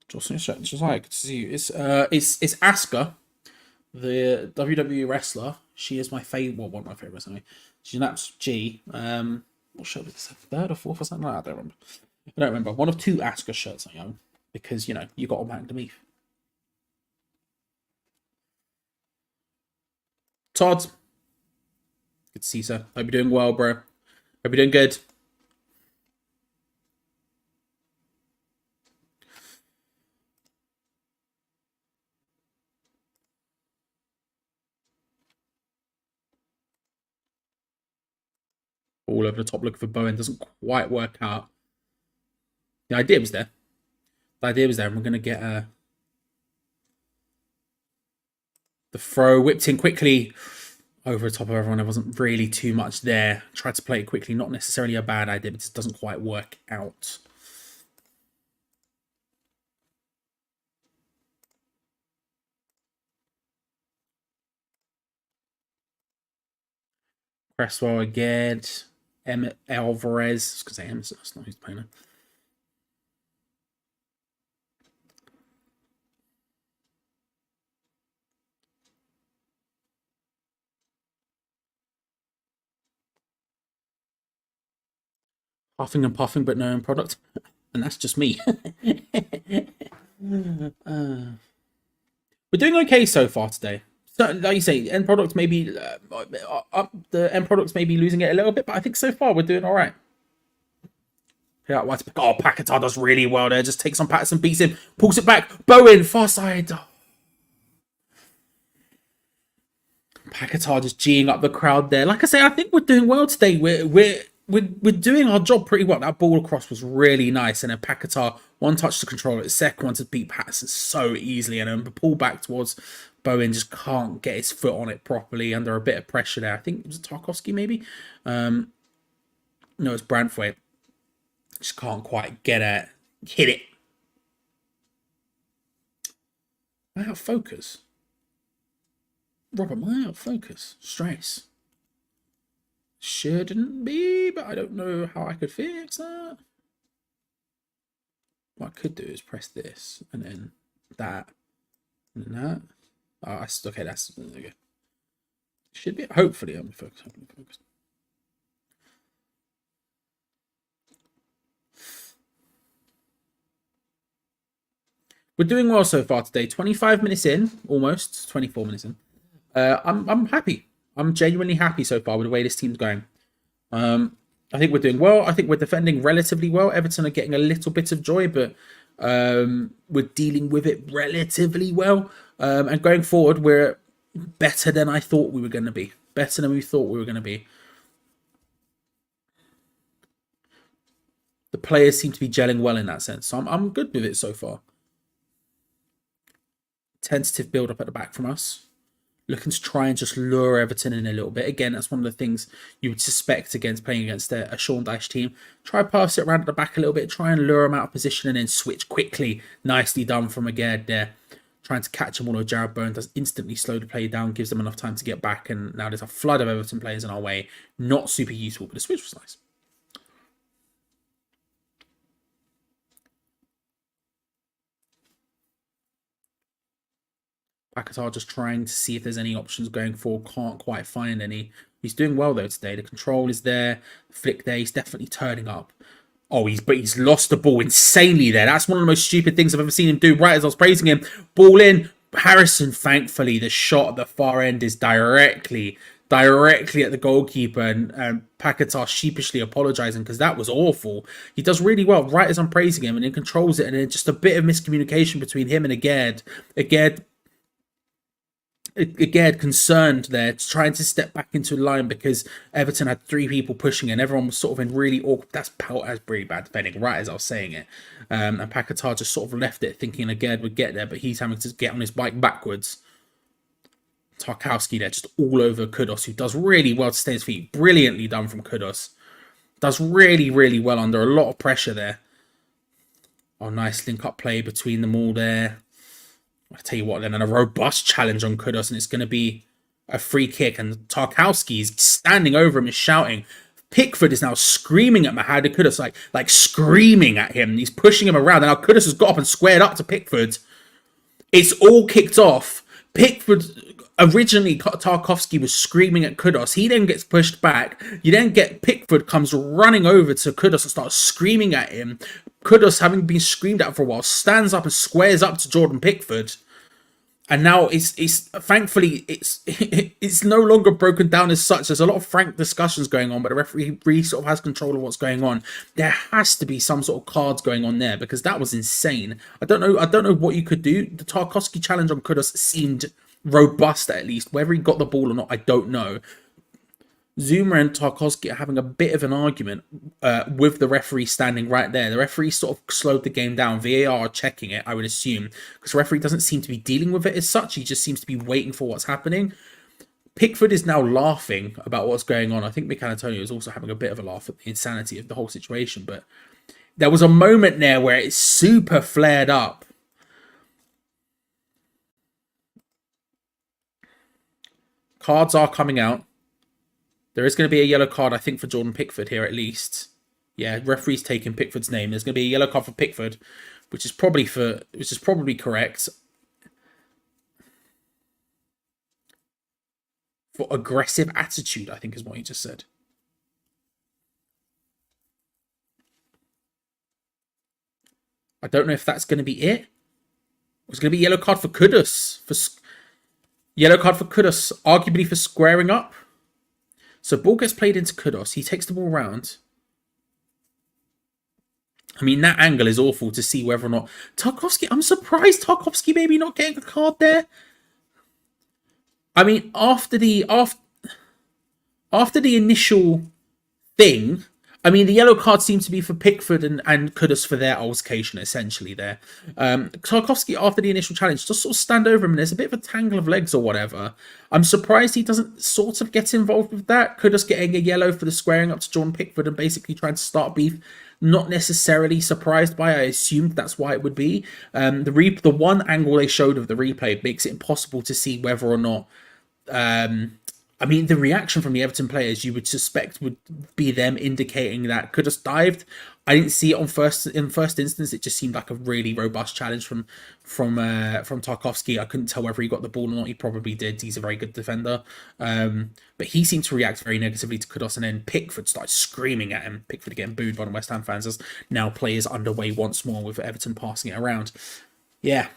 Just like to see you. It's Asuka, the WWE wrestler. She is my favorite. Well, one of my favorites. Anyway. She's an absolute G. What shirt was this? Third or fourth or something like that? I don't remember. One of two Asuka shirts I own because you got them back underneath. Todd, good to see you, sir. Hope you're doing well, bro. Hope you're doing good. All over the top looking for Bowen. Doesn't quite work out. The idea was there. And we're going to get a... The throw whipped in quickly over the top of everyone. There wasn't really too much there. Tried to play it quickly. Not necessarily a bad idea, but it just doesn't quite work out. Cresswell again. Alvarez. I was going to say Emerson. That's not who's playing him. Huffing and puffing, but no end product. And that's just me. We're doing okay so far today. So, like you say, end products maybe the end products may be losing it a little bit, but I think so far we're doing all right. Yeah, oh, Paquetá does really well there. Just takes on Patterson, beats him, pulls it back. Bowen, far side. Paquetá just geeing up the crowd there. Like I say, I think we're doing well today. We're doing our job pretty well. That ball across was really nice, and then Paquetá one touch to control it, second one to beat Patterson so easily, and then the pull back towards Bowen just can't get his foot on it properly under a bit of pressure there. I think it was Tarkowski maybe. No, it's Branthwaite. Just can't quite hit it. Am I out of focus? Robert, am I out of focus? Stress. Shouldn't be, but I don't know how I could fix that. What I could do is press this and then that and then that. Oh, okay, that's there we go. Should be. Hopefully, I'm focused. We're doing well so far today. 25 minutes in, almost 24 minutes in. I'm happy. I'm genuinely happy so far with the way this team's going. I think we're doing well. I think we're defending relatively well. Everton are getting a little bit of joy, but we're dealing with it relatively well. And going forward, we're better than I thought we were going to be. Better than we thought we were going to be. The players seem to be gelling well in that sense. So I'm good with it so far. Tentative build-up at the back from us. Looking to try and just lure Everton in a little bit. Again, that's one of the things you would suspect against playing against a Sean Dyche team. Try pass it around at the back a little bit. Try and lure them out of position and then switch quickly. Nicely done from Agard there. Trying to catch them all. Jared Bowen does instantly slow the play down. Gives them enough time to get back. And now there's a flood of Everton players in our way. Not super useful, but the switch was nice. Paquetá just trying to see if there's any options going forward. Can't quite find any. He's doing well though today. The control is there. The flick there. He's definitely turning up. Oh, he's lost the ball insanely there. That's one of the most stupid things I've ever seen him do. Right as I was praising him. Ball in. Harrison, thankfully, the shot at the far end is directly at the goalkeeper, and Paquetá sheepishly apologising because that was awful. He does really well right as I'm praising him, and then controls it, and then just a bit of miscommunication between him and Agard. Again, concerned there, trying to step back into line because Everton had three people pushing and everyone was sort of in really awkward. That's pretty bad defending, right as I was saying it. And Paquetá just sort of left it thinking Agard would get there, but he's having to get on his bike backwards. Tarkowski there, just all over Kudus, who does really well to stay on his feet. Brilliantly done from Kudus. Does really, really well under a lot of pressure there. Oh, nice link-up play between them all there. I'll tell you what then, and a robust challenge on Kudus, and it's going to be a free kick, and Tarkowski is standing over him, is shouting. Pickford is now screaming at Mahadi Kudus, like screaming at him. He's pushing him around, and now Kudus has got up and squared up to Pickford. It's all kicked off. Pickford, originally Tarkowski was screaming at Kudus. He then gets pushed back. You then get Pickford comes running over to Kudus and starts screaming at him. Kudus, having been screamed at for a while, stands up and squares up to Jordan Pickford. And now it's thankfully it's no longer broken down as such. There's a lot of frank discussions going on, but the referee really sort of has control of what's going on. There has to be some sort of cards going on there because that was insane. I don't know what you could do. The Tarkowski challenge on Kudus seemed robust at least. Whether he got the ball or not, I don't know. Zuma and Tarkowski are having a bit of an argument with the referee standing right there. The referee sort of slowed the game down. VAR are checking it, I would assume, because the referee doesn't seem to be dealing with it as such. He just seems to be waiting for what's happening. Pickford is now laughing about what's going on. I think Mikel Antonio is also having a bit of a laugh at the insanity of the whole situation. But there was a moment there where it super flared up. Cards are coming out. There is going to be a yellow card, I think, for Jordan Pickford here at least. Yeah, referee's taking Pickford's name. There's going to be a yellow card for Pickford, which is probably correct. For aggressive attitude, I think is what he just said. I don't know if that's going to be it. It's going to be yellow card for Kudus. Yellow card for Kudus, arguably for squaring up. So ball gets played into Kudus. He takes the ball round. I mean, that angle is awful to see whether or not Tarkowski. I'm surprised Tarkowski maybe not getting a card there. I mean, after the initial thing, I mean, the yellow card seemed to be for Pickford and Kudus for their altercation, essentially, there. Tarkowski, after the initial challenge, just sort of stand over him, and there's a bit of a tangle of legs or whatever. I'm surprised he doesn't sort of get involved with that. Kudus getting a yellow for the squaring up to Jordan Pickford and basically trying to start beef. Not necessarily surprised by. I assumed that's why it would be. The one angle they showed of the replay makes it impossible to see whether or not. I mean, the reaction from the Everton players, you would suspect, would be them indicating that Kudus dived. I didn't see it in first instance. It just seemed like a really robust challenge from Tarkowski. I couldn't tell whether he got the ball or not. He probably did. He's a very good defender. But he seemed to react very negatively to Kudus, and then Pickford started screaming at him. Pickford getting booed by the West Ham fans as now play is underway once more with Everton passing it around. Yeah.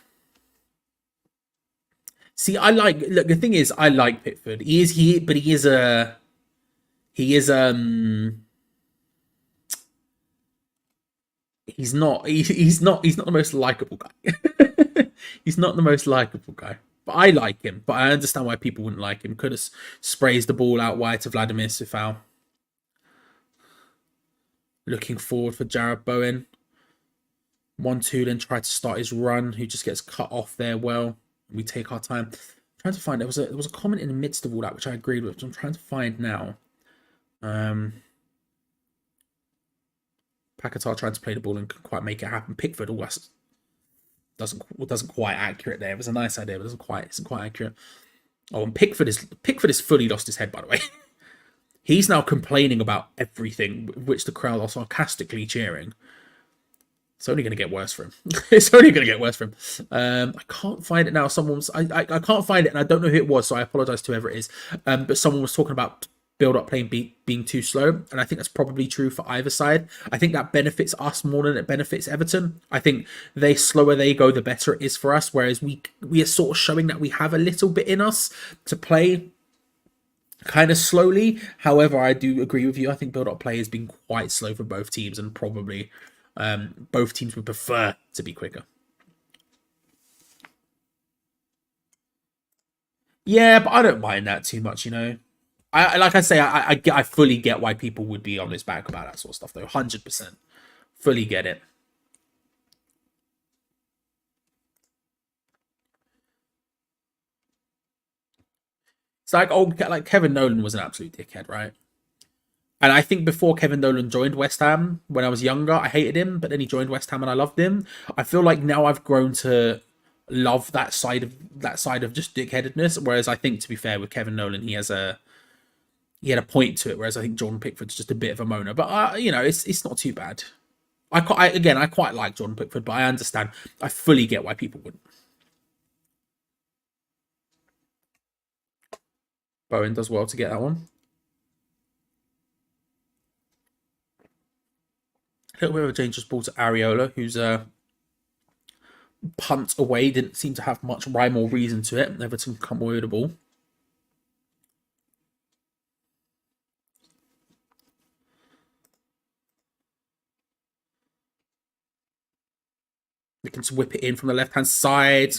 See, look, the thing is, I like Pickford. He's not the most likable guy. He's not the most likable guy. But I like him. But I understand why people wouldn't like him. Could have sprays the ball out wide to Vladimir Sifal. Looking forward for Jared Bowen. 1-2, then tried to start his run, who just gets cut off there well. We take our time. I'm trying to find, there was a comment in the midst of all that which I agreed with, which I'm trying to find now. Paquetá trying to play the ball and couldn't quite make it happen. Pickford, that's doesn't quite accurate there. It was a nice idea, but isn't quite accurate. Oh, and Pickford is fully lost his head, by the way. He's now complaining about everything, which the crowd are sarcastically cheering. It's only going to get worse for him. It's only going to get worse for him. I can't find it now. I can't find it, and I don't know who it was, so I apologise to whoever it is. But someone was talking about build-up playing being too slow, and I think that's probably true for either side. I think that benefits us more than it benefits Everton. I think the slower they go, the better it is for us, whereas we are sort of showing that we have a little bit in us to play kind of slowly. However, I do agree with you. I think build-up play has been quite slow for both teams, and probably both teams would prefer to be quicker. Yeah, but I don't mind that too much, you know. I fully get why people would be on his back about that sort of stuff, though. 100%. Fully get it. It's like Kevin Nolan was an absolute dickhead, right? And I think before Kevin Nolan joined West Ham, when I was younger, I hated him, but then he joined West Ham and I loved him. I feel like now I've grown to love that side of just dickheadedness. Whereas I think, to be fair, with Kevin Nolan, he had a point to it. Whereas I think Jordan Pickford's just a bit of a moaner, but you know, it's not too bad. I quite like Jordan Pickford, but I understand. I fully get why people wouldn't. Bowen does well to get that one. A little bit of a dangerous ball to Areola, who's punt away. Didn't seem to have much rhyme or reason to it. Everton come away with the ball. They can whip it in from the left-hand side.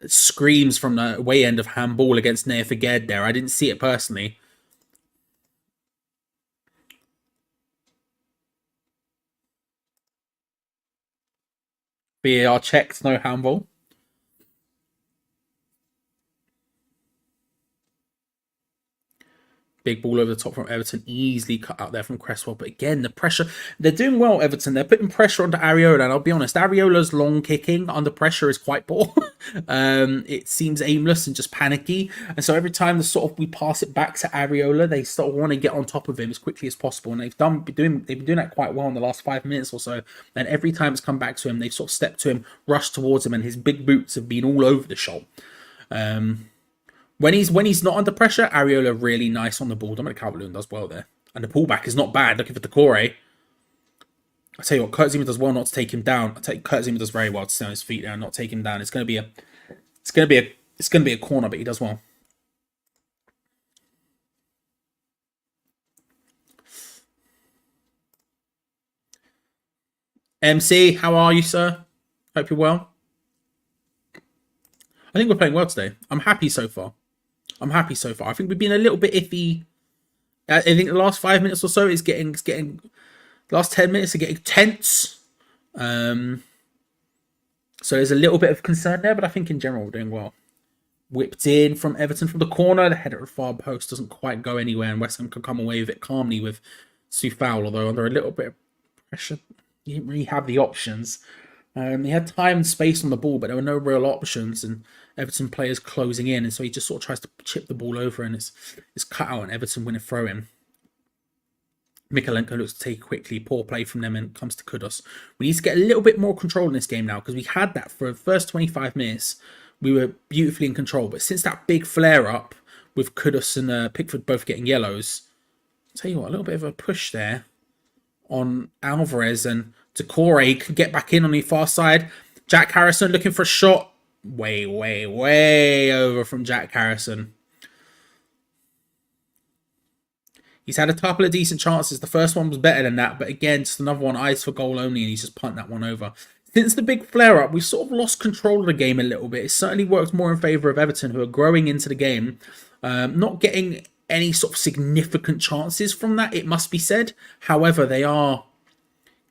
screams from the away end of handball against Nea Faged there. I didn't see it personally. VAR checked, no handball. Big ball over the top from Everton, easily cut out there from Cresswell. But again, the pressure, they're doing well, Everton. They're putting pressure onto Areola, and I'll be honest, Areola's long kicking under pressure is quite poor. It seems aimless and just panicky. And so every time we pass it back to Areola, they sort of want to get on top of him as quickly as possible. And they've been doing that quite well in the last 5 minutes or so. And every time it's come back to him, they've sort of stepped to him, rushed towards him, and his big boots have been all over the shop. When he's not under pressure, Areola really nice on the ball. Dominic Calvert-Lewin does well there. And the pullback is not bad. Looking for Decore. I tell you what, Kurt Zuma does well not to take him down. Kurt Zuma does very well to stay on his feet there and not take him down. It's gonna be a corner, but he does well. MC, how are you, sir? Hope you're well. I think we're playing well today. I'm happy so far. I think we've been a little bit iffy. I think the last 5 minutes or so is getting. The last 10 minutes are getting tense. So there's a little bit of concern there, but I think in general we're doing well. Whipped in from Everton from the corner. The header at the far post doesn't quite go anywhere, and West Ham can come away with it calmly with Soufal, although under a little bit of pressure, he didn't really have the options. He had time and space on the ball, but there were no real options, and Everton players closing in, and so he just sort of tries to chip the ball over, and it's cut out, and Everton win a throw-in. Mikalenko looks to take it quickly, poor play from them, and comes to Kudus. We need to get a little bit more control in this game now, because we had that for the first 25 minutes. We were beautifully in control, but since that big flare-up with Kudus and Pickford both getting yellows, I'll tell you what, a little bit of a push there on Alvarez, and Decore can get back in on the far side. Jack Harrison looking for a shot. Way over from Jack Harrison. He's had a couple of decent chances. The first one was better than that, but again, just another one, eyes for goal only, and he's just punted that one over. Since the big flare-up, we've sort of lost control of the game a little bit. It certainly works more in favour of Everton, who are growing into the game. Not getting any sort of significant chances from that, it must be said. However, they are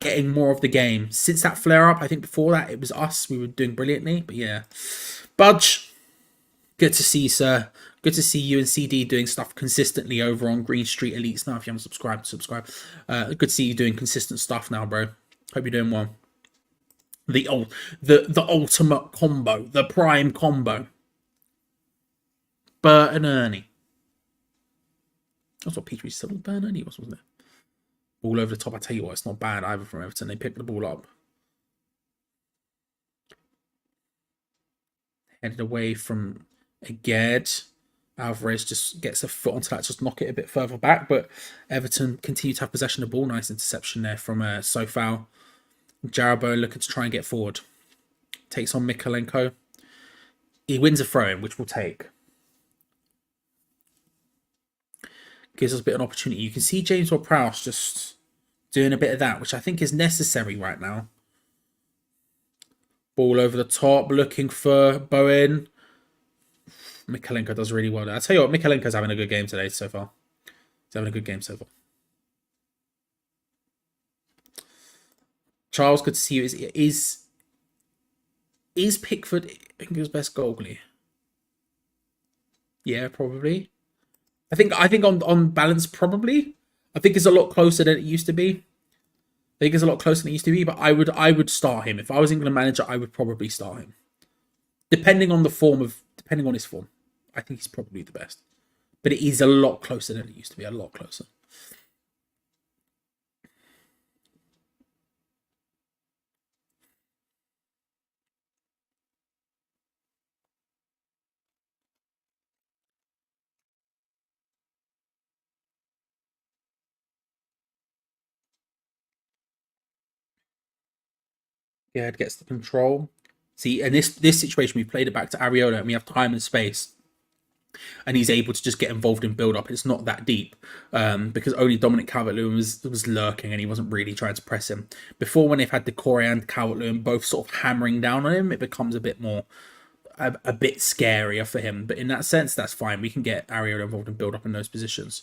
getting more of the game. Since that flare-up, I think before that, it was us. We were doing brilliantly, but yeah. Budge, good to see you, sir. Good to see you and CD doing stuff consistently over on Green Street Elites now. If you haven't subscribed, subscribe. Good to see you doing consistent stuff now, bro. Hope you're doing well. The ultimate combo, the prime combo. Bert and Ernie. That's what Peter said. Bert and Ernie was, wasn't it? Ball over the top. I tell you what, it's not bad either from Everton. They picked the ball up. Headed away from Aged. Alvarez just gets a foot onto that, just knock it a bit further back. But Everton continue to have possession of the ball. Nice interception there from Soufal. Jarabo looking to try and get forward. Takes on Mikalenko. He wins a throw-in, which we'll take. Gives us a bit of an opportunity. You can see James Ward-Prowse just doing a bit of that, which I think is necessary right now. Ball over the top, looking for Bowen. Mikalenko does really well there. I tell you what, Mikalenko's having a good game today so far. He's having a good game so far. Charles, good to see you. Is Pickford his best goalie? Yeah, probably. I think on balance, probably. I think it's a lot closer than it used to be. But I would start him. If I was England manager, I would probably start him. Depending on his form. I think he's probably the best. But it is a lot closer than it used to be. A lot closer. Yeah, it gets the control. See, in this situation, we played it back to Areola and we have time and space. And he's able to just get involved in build-up. It's not that deep because only Dominic Calvert-Lewin was lurking and he wasn't really trying to press him. Before, when they've had Decore and Calvert-Lewin both sort of hammering down on him, it becomes a bit more a bit scarier for him. But in that sense, that's fine. We can get Ariola involved and build up in those positions.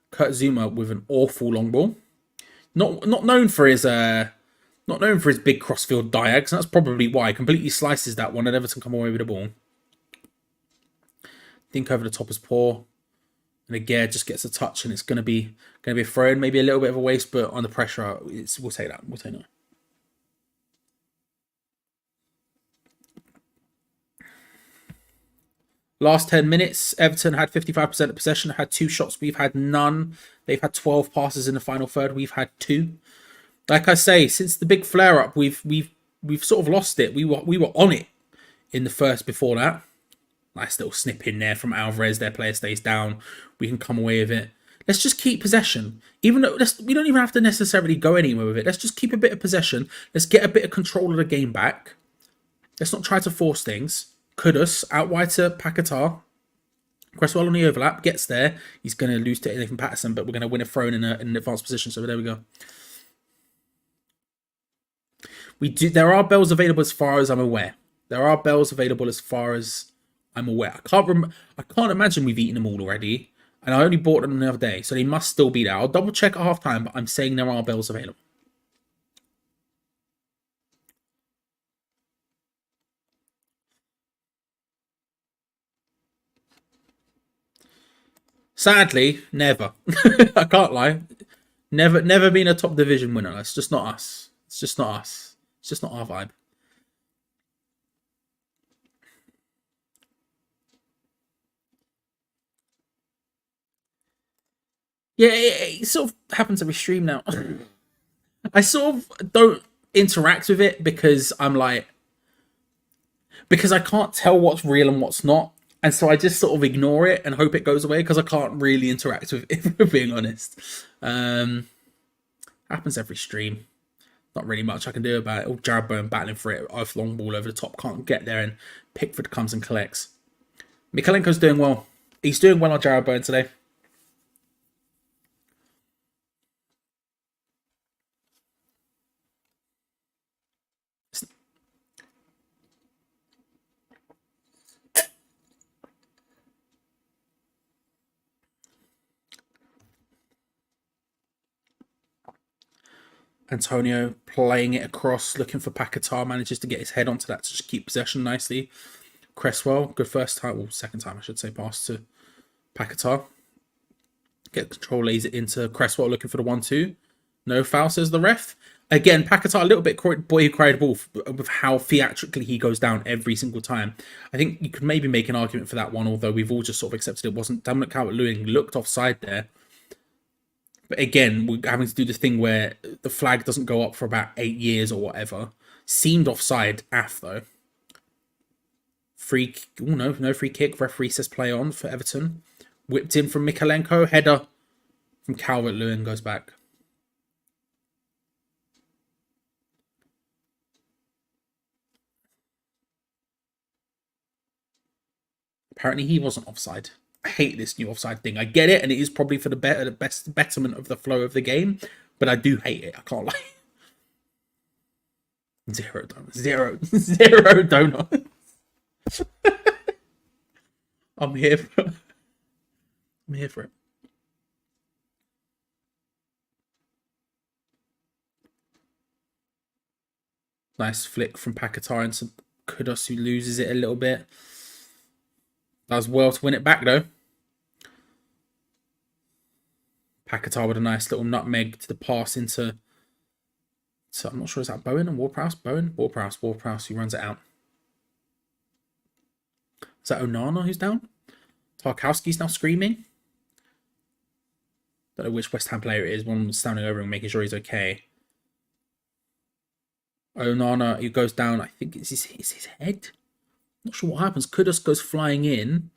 Kurt Zuma with an awful long ball. Not known for his big crossfield diags, and that's probably why. Completely slices that one, and Everton come away with the ball. Think over the top is poor, and again just gets a touch, and it's gonna be a throw in, maybe a little bit of a waste, but under pressure, we'll take that. We'll take that. Last 10 minutes, Everton had 55% of possession, had 2 shots. We've had none. They've had 12 passes in the final third. We've had 2. Like I say, since the big flare up, we've sort of lost it. We were on it in the first before that. Nice little snip in there from Alvarez. Their player stays down. We can come away with it. Let's just keep possession. Even though we don't even have to necessarily go anywhere with it. Let's just keep a bit of possession. Let's get a bit of control of the game back. Let's not try to force things. Kudus out wide to Paquetá. Cresswell on the overlap, gets there. He's going to lose to Nathan Patterson, but we're going to win a throw in an advanced position. So there we go. There are bells available as far as I'm aware. I can't imagine we've eaten them all already. And I only bought them the other day, so they must still be there. I'll double check at half time, but I'm saying there are bells available. Sadly, never. I can't lie. Never been a top division winner. It's just not us. It's just not our vibe. Yeah, it sort of happens every stream now. I sort of don't interact with it because I can't tell what's real and what's not. And so I just sort of ignore it and hope it goes away because I can't really interact with it, if we're being honest. Happens every stream. Not really much I can do about it. Oh, Jared Bowen battling for it. Off long ball over the top. Can't get there, and Pickford comes and collects. Mikalenko's doing well. He's doing well on Jared Bowen today. Antonio playing it across, looking for Paquetá, manages to get his head onto that to just keep possession nicely. Cresswell, good first time, well, second time I should say, pass to Paquetá. Get control, lays it into Cresswell, looking for the 1-2. No foul, says the ref. Again, Paquetá a little bit boy who cried wolf with how theatrically he goes down every single time. I think you could maybe make an argument for that one, although we've all just sort of accepted it wasn't. Dominic Calvert-Lewin looked offside there. But again, we're having to do the thing where the flag doesn't go up for about 8 years or whatever. Seemed offside, though. No free kick. Referee says play on for Everton. Whipped in from Mikalenko. Header from Calvert-Lewin goes back. Apparently he wasn't offside. I hate this new offside thing. I get it, and it is probably for the betterment of the flow of the game, but I do hate it. I can't lie. Zero donuts. I'm here for it. Nice flick from Paquetá into Kudus, who loses it a little bit. Does well to win it back, though. Paquetá with a nice little nutmeg to the pass into... So I'm not sure, is that Bowen and Ward-Prowse? Ward-Prowse, who runs it out. Is that Onana who's down? Tarkowski's now screaming. Don't know which West Ham player it is. One standing over and making sure he's okay. Onana, who goes down, I think it's his head. Not sure what happens. Kudus goes flying in.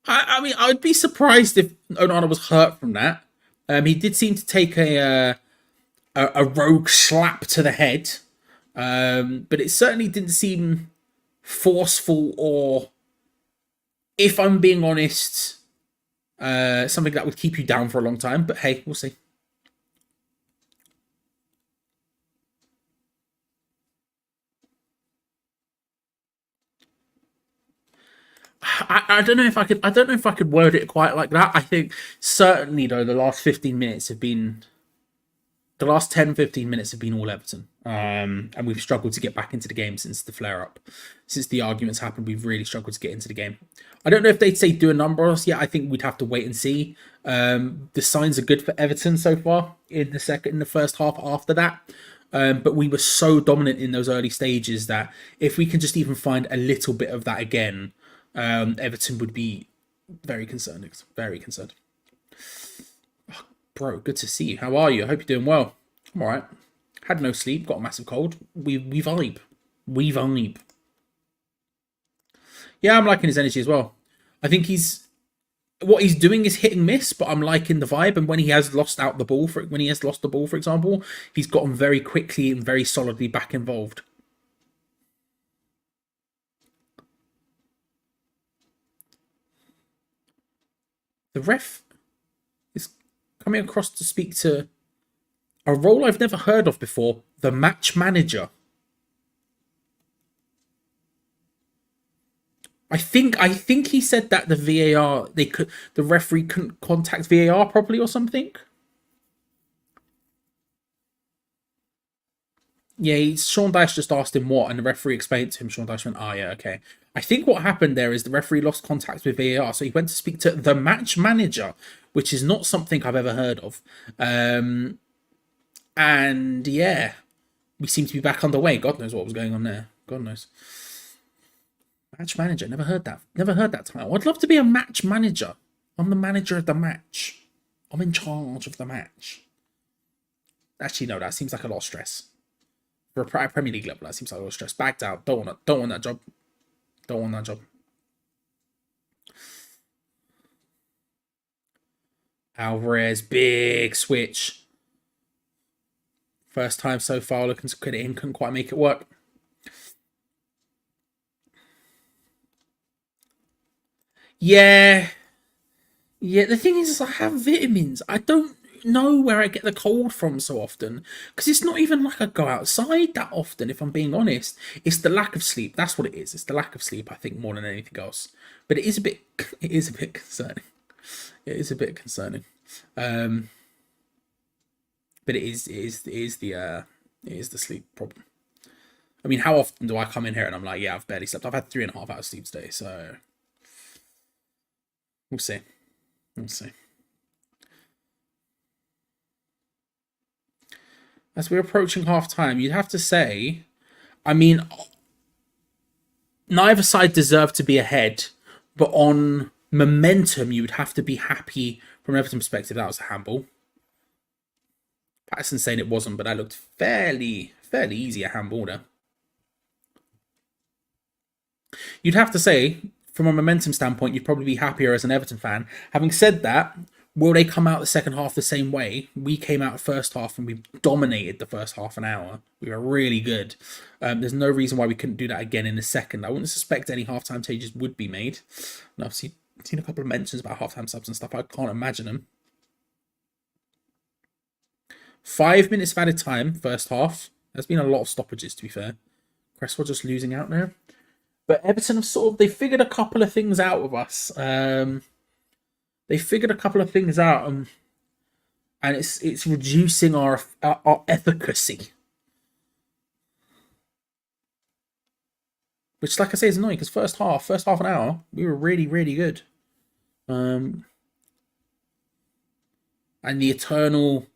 I mean, I would be surprised if Onana was hurt from that. He did seem to take a rogue slap to the head. But it certainly didn't seem forceful or, if I'm being honest, something that would keep you down for a long time. But hey, we'll see. I don't know if I could word it quite like that. I think certainly though the last 15 minutes have been the last 10, 15 minutes have been all Everton. And we've struggled to get back into the game since the flare up. Since the arguments happened, we've really struggled to get into the game. I don't know if they'd say do a number on us yet. I think we'd have to wait and see. The signs are good for Everton so far in the first half after that. But we were so dominant in those early stages that if we can just even find a little bit of that again, Everton would be very concerned. Very concerned. Oh, bro, good to see you. How are you? I hope you're doing well. I'm all right. Had no sleep. Got a massive cold. We vibe. We vibe. Yeah, I'm liking his energy as well. I think what he's doing is hit and miss, but I'm liking the vibe. And when he has lost the ball, for example, he's gotten very quickly and very solidly back involved. The ref is coming across to speak to a role I've never heard of before, the match manager. I think he said that the referee couldn't contact VAR properly or something. Yeah, Sean Dyche just asked him what, and the referee explained to him. Sean Dyche went, "Oh yeah, okay." I think what happened there is the referee lost contact with VAR, so he went to speak to the match manager, which is not something I've ever heard of. And yeah, we seem to be back underway. God knows what was going on there. God knows. Match manager. Never heard that. Never heard that title. I'd love to be a match manager. I'm the manager of the match. I'm in charge of the match. Actually, no, that seems like a lot of stress. For a Premier League level, that seems like a lot of stress. Backed out. Don't want that job. Don't want that job. Alvarez, big switch. First time so far looking to credit him, couldn't quite make it work. Yeah. The thing is I have vitamins. I don't know where I get the cold from so often because it's not even like I go outside that often, if I'm being honest. It's the lack of sleep. That's what it is. It's the lack of sleep, I think, more than anything else. But it is a bit concerning. It is a bit concerning. But it is the sleep problem. I mean, how often do I come in here and I'm like, yeah, I've barely slept. I've had 3.5 hours sleep today, so we'll see. We'll see. As we're approaching half time, you'd have to say, I mean, neither side deserved to be ahead, but on momentum, you would have to be happy from an Everton perspective. That was a handball. Patterson's saying it wasn't, but that looked fairly easy a handball there. You'd have to say, from a momentum standpoint, you'd probably be happier as an Everton fan. Having said that, will they come out the second half the same way? We came out the first half and we dominated the first half an hour. We were really good. There's no reason why we couldn't do that again in the second. I wouldn't suspect any halftime changes would be made. And I've seen a couple of mentions about halftime subs and stuff. I can't imagine them. 5 minutes of added time, first half. There's been a lot of stoppages, to be fair. Cresswell just losing out there. But Everton have they figured a couple of things out with us. They figured a couple of things out, and it's reducing our efficacy. Which, like I say, is annoying because first half an hour, we were really, really good. And the eternal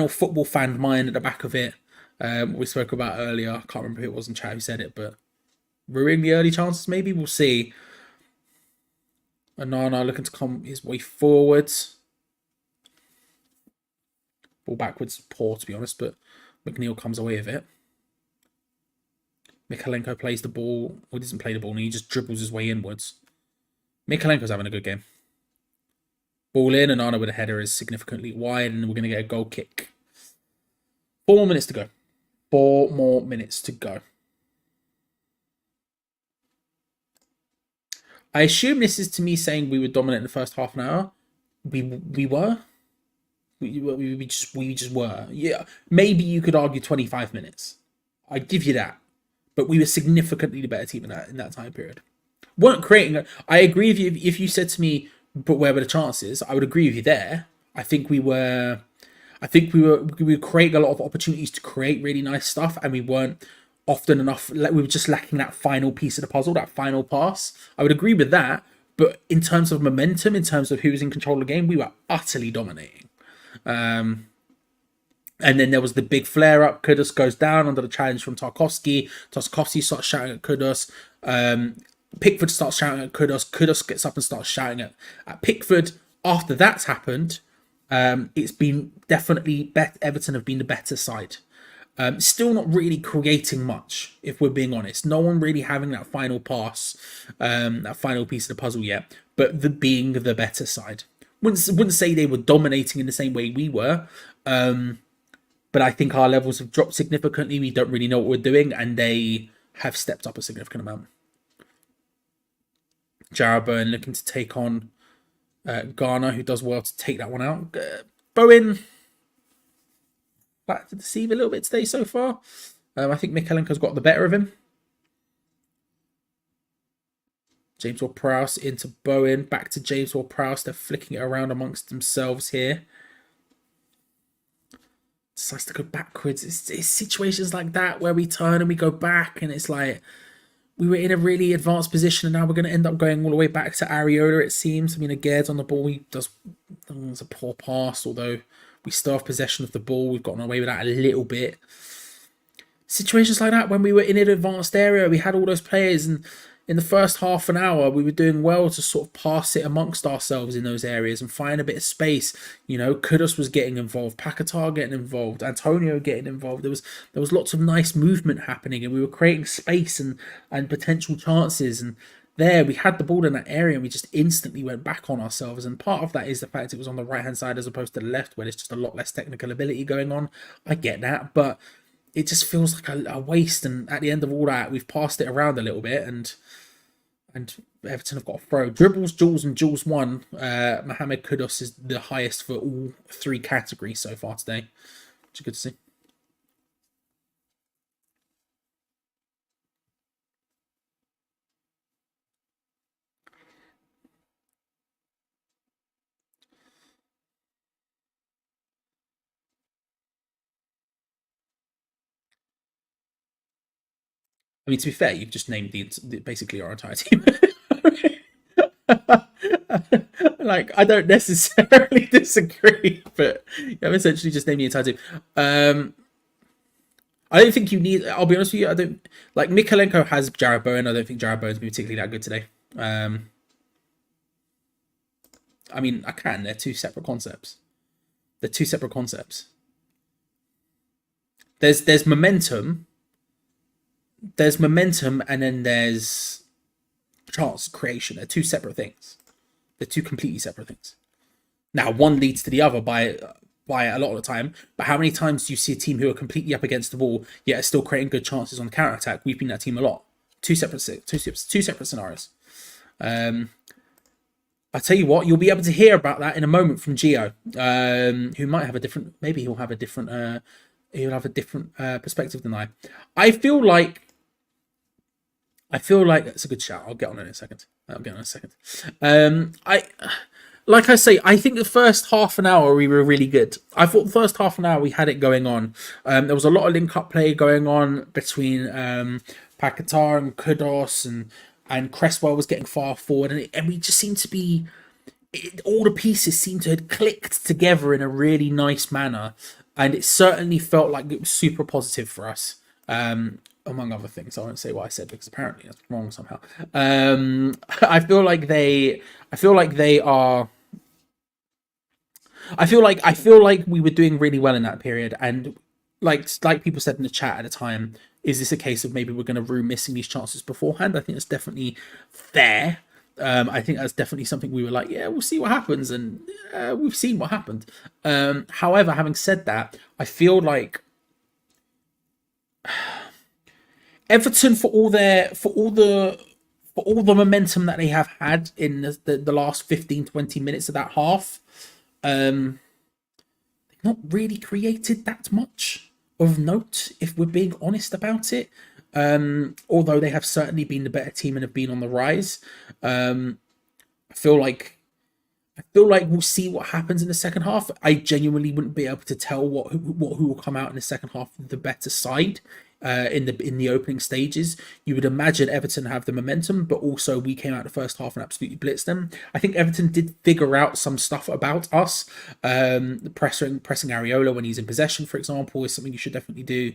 football fan mind at the back of it, we spoke about earlier. I can't remember who it was in chat who said it, but ruining the early chances, maybe. We'll see. Onana looking to come his way forwards. Ball backwards, poor to be honest, but McNeil comes away with it. Mikalenko plays the ball, or doesn't play the ball, and he just dribbles his way inwards. Mikalenko's having a good game. Ball in, and Onana with a header is significantly wide, and we're going to get a goal kick. 4 more minutes to go. 4 more minutes to go. I assume this is to me saying we were dominant in the first half an hour. We were. We just were. Yeah, maybe you could argue 25 minutes. I'd give you that. But we were significantly the better team in that time period. weren't creating. I agree with you. If you said to me, but where were the chances? I would agree with you there. I think we were creating a lot of opportunities to create really nice stuff, and we weren't often enough. We were just lacking that final piece of the puzzle, that final pass. I would agree with that. But in terms of momentum, in terms of who was in control of the game, we were utterly dominating. And then there was the big flare up. Kudus goes down under the challenge from Tarkovsky. Tarkovsky starts shouting at Kudus. Pickford starts shouting at Kudus. Kudus gets up and starts shouting at Pickford. After that's happened, it's been definitely Everton have been the better side. Still not really creating much, if we're being honest. No one really having that final pass, that final piece of the puzzle yet, but being the better side. Wouldn't say they were dominating in the same way we were, but I think our levels have dropped significantly. We don't really know what we're doing, and they have stepped up a significant amount. Jarrod Bowen looking to take on Garner, who does well to take that one out. Bowen back to deceive a little bit today so far. I think Mikalenko's got the better of him. James Ward-Prowse into Bowen. Back to James Ward-Prowse. They're flicking it around amongst themselves here. Decides to go backwards. It's situations like that where we turn and we go back, and it's like we were in a really advanced position, and now we're going to end up going all the way back to Areola, it seems. I mean, Agaire's on the ball. He does a poor pass, although we still have possession of the ball. We've gotten away with that a little bit. Situations like that, when we were in an advanced area, we had all those players, and in the first half an hour, we were doing well to sort of pass it amongst ourselves in those areas and find a bit of space. You know, Kudus was getting involved, Paquetá getting involved, Antonio getting involved. There was lots of nice movement happening, and we were creating space and potential chances. And there, we had the ball in that area, and we just instantly went back on ourselves. And part of that is the fact it was on the right-hand side as opposed to the left, where there's just a lot less technical ability going on. I get that, but it just feels like a waste. And at the end of all that, we've passed it around a little bit, and Everton have got a throw. Dribbles, duels, and duels won. Mohamed Kudus is the highest for all three categories so far today, which is good to see. I mean, to be fair, you've just named basically our entire team. Like, I don't necessarily disagree, but I've essentially just named the entire team. I don't think you need. I'll be honest with you. I don't like Mikalenko has Jarrod Bowen. I don't think Jarrod Bowen's been particularly that good today. I mean, I can. They're two separate concepts. There's momentum. There's momentum, and then there's chance creation. They're two separate things. They're two completely separate things. Now, one leads to the other by a lot of the time. But how many times do you see a team who are completely up against the wall yet are still creating good chances on the counter attack? We've been that team a lot. Two separate scenarios. I tell you what, you'll be able to hear about that in a moment from Gio, who might have a different. Maybe he'll have a different. He'll have a different perspective than I. I feel like it's a good shout. I'll get on in a second. Like I say, I think the first half an hour we were really good. I thought the first half an hour we had it going on. There was a lot of link-up play going on between Paquetá and Kudus, and Cresswell was getting far forward, and we just seemed to be... all the pieces seemed to have clicked together in a really nice manner, and it certainly felt like it was super positive for us. Among other things, I won't say what I said because apparently that's wrong somehow. I feel like we were doing really well in that period, and like people said in the chat at the time, is this a case of maybe we're going to rue missing these chances beforehand? I think that's definitely fair. I think that's definitely something we were like, yeah, we'll see what happens, and we've seen what happened. However, having said that, I feel like Everton, for all the momentum that they have had in the last 15-20 minutes of that half, they've not really created that much of note, if we're being honest about it. Although they have certainly been the better team and have been on the rise. I feel like we'll see what happens in the second half. I genuinely wouldn't be able to tell who will come out in the second half the better side. In the opening stages, you would imagine Everton have the momentum, but also we came out the first half and absolutely blitzed them. I think Everton did figure out some stuff about us. Pressing Areola when he's in possession, for example, is something you should definitely do.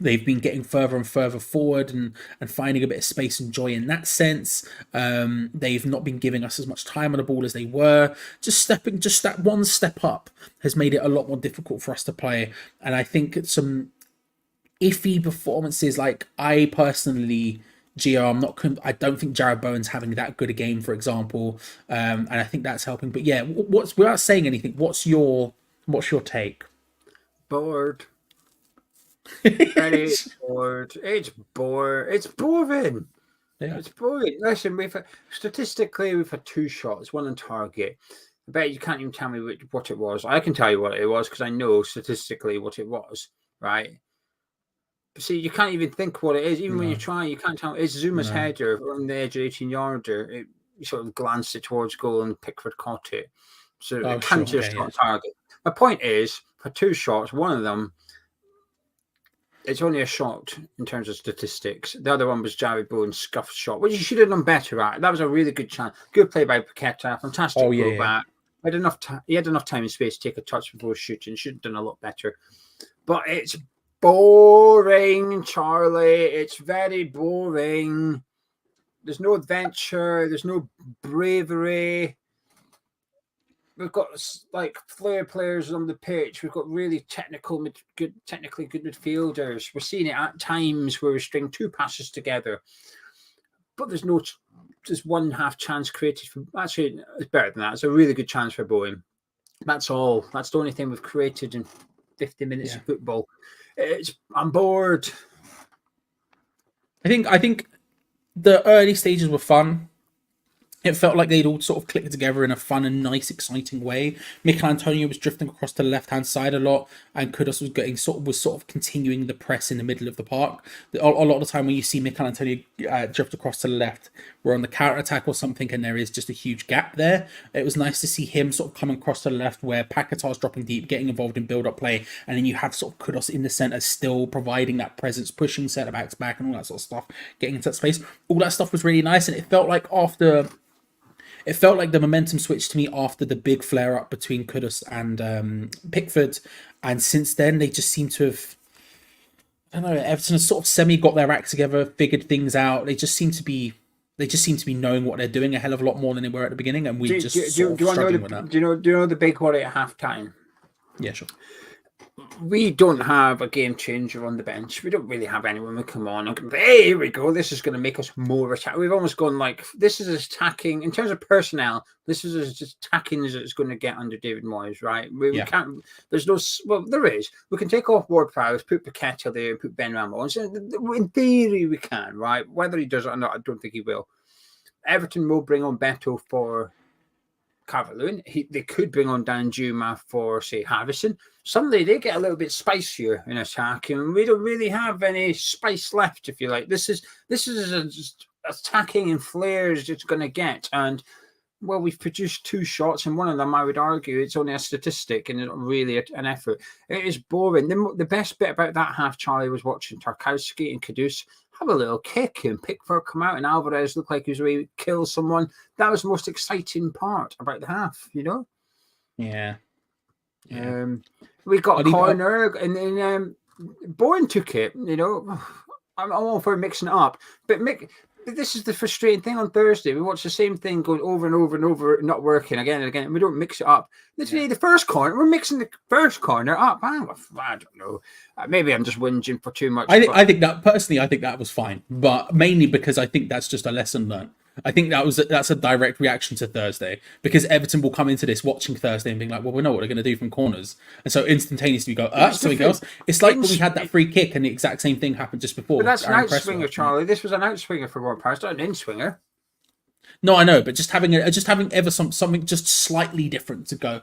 They've been getting further and further forward and finding a bit of space and joy in that sense. They've not been giving us as much time on the ball as they were. Just that one step up has made it a lot more difficult for us to play. And I think some iffy performances, like I personally, Gio, I don't think Jared Bowen's having that good a game, for example. And I think that's helping. But yeah, without saying anything, what's your take? Bored. Very bored. It's boring. It's boring. Yeah. It's boring. Listen, statistically we've had 2 shots, 1 on target. I bet you can't even tell me what it was. I can tell you what it was because I know statistically what it was, right? But see, you can't even think what it is. Even when you try, you can't tell. It's Zuma's header on the edge of 18-yarder. He sort of glanced it towards goal and Pickford caught it. So it can't just on target. My point is, for 2 shots, one of them, it's only a shot in terms of statistics. The other one was Jared Bowen's scuffed shot, which he should have done better at. That was a really good chance. Good play by Paqueta. Fantastic goal back. He had enough time and space to take a touch before shooting. Should have done a lot better. But it's boring, Charlie. It's very boring. There's no adventure. There's no bravery. We've got like flair players on the pitch. We've got really technically good midfielders. We're seeing it at times where we string 2 passes together, but there's one half chance created. Actually, it's better than that. It's a really good chance for Bowen. That's all. That's the only thing we've created in 50 minutes of football. I'm bored. I think the early stages were fun. It felt like they'd all sort of clicked together in a fun and nice, exciting way. Mikel Antonio was drifting across to the left-hand side a lot, and Kudus was sort of continuing the press in the middle of the park. A lot of the time when you see Mikel Antonio drift across to the left, we're on the counter-attack or something, and there is just a huge gap there. It was nice to see him sort of coming across to the left, where Paqueta's dropping deep, getting involved in build-up play, and then you have sort of Kudus in the centre, still providing that presence, pushing centre-backs back, and all that sort of stuff, getting into that space. All that stuff was really nice, and it felt like the momentum switched to me after the big flare-up between Kudus and Pickford. And since then, they just seem to have... I don't know, Everton has sort of got their act together, figured things out. They just seem to be knowing what they're doing a hell of a lot more than they were at the beginning, and we struggling with that. Do you know the big worry at half-time? Yeah, sure. We don't have a game changer on the bench. We don't really have anyone who come on and go, hey, here we go. This is going to make us more attack. We've almost gone like, this is as attacking in terms of personnel. This is as attacking as it's going to get under David Moyes, right? We can't. There's no. Well, there is. We can take off Ward-Prowse, put Paqueta there, and put Ben Ramo. And so in theory, we can, right? Whether he does it or not, I don't think he will. Everton will bring on Beto for Calvert-Lewin. They could bring on Danjuma for, say, Harrison. Suddenly they get a little bit spicier in attack, and we don't really have any spice left, if you like. This is as attacking and flair as it's going to get. And well, we've produced 2 shots, and one of them, I would argue, it's only a statistic and not really an effort. It is boring. The best bit about that half, Charlie, was watching Tarkowski and Kudus have a little kick and Pickford come out and Alvarez looked like he was ready to kill someone. That was the most exciting part about the half, you know? Yeah. We got a corner and then Bowen took it, you know. I'm all for mixing it up. But this is the frustrating thing on Thursday. We watch the same thing going over and over and over, not working again and again, and we don't mix it up. Literally, the first corner, we're mixing the first corner up. I don't know. Maybe I'm just whinging for too much. I think that was fine, but mainly because I think that's just a lesson learned. I think that's a direct reaction to Thursday, because Everton will come into this watching Thursday and being like, well, we know what they're going to do from corners. And so instantaneously we go, something else. It's like when we had that free kick and the exact same thing happened just before. But that's an outswinger, Charlie. This was an outswinger for Ward-Prowse, not an in-swinger. No, I know, but just having something just slightly different to go,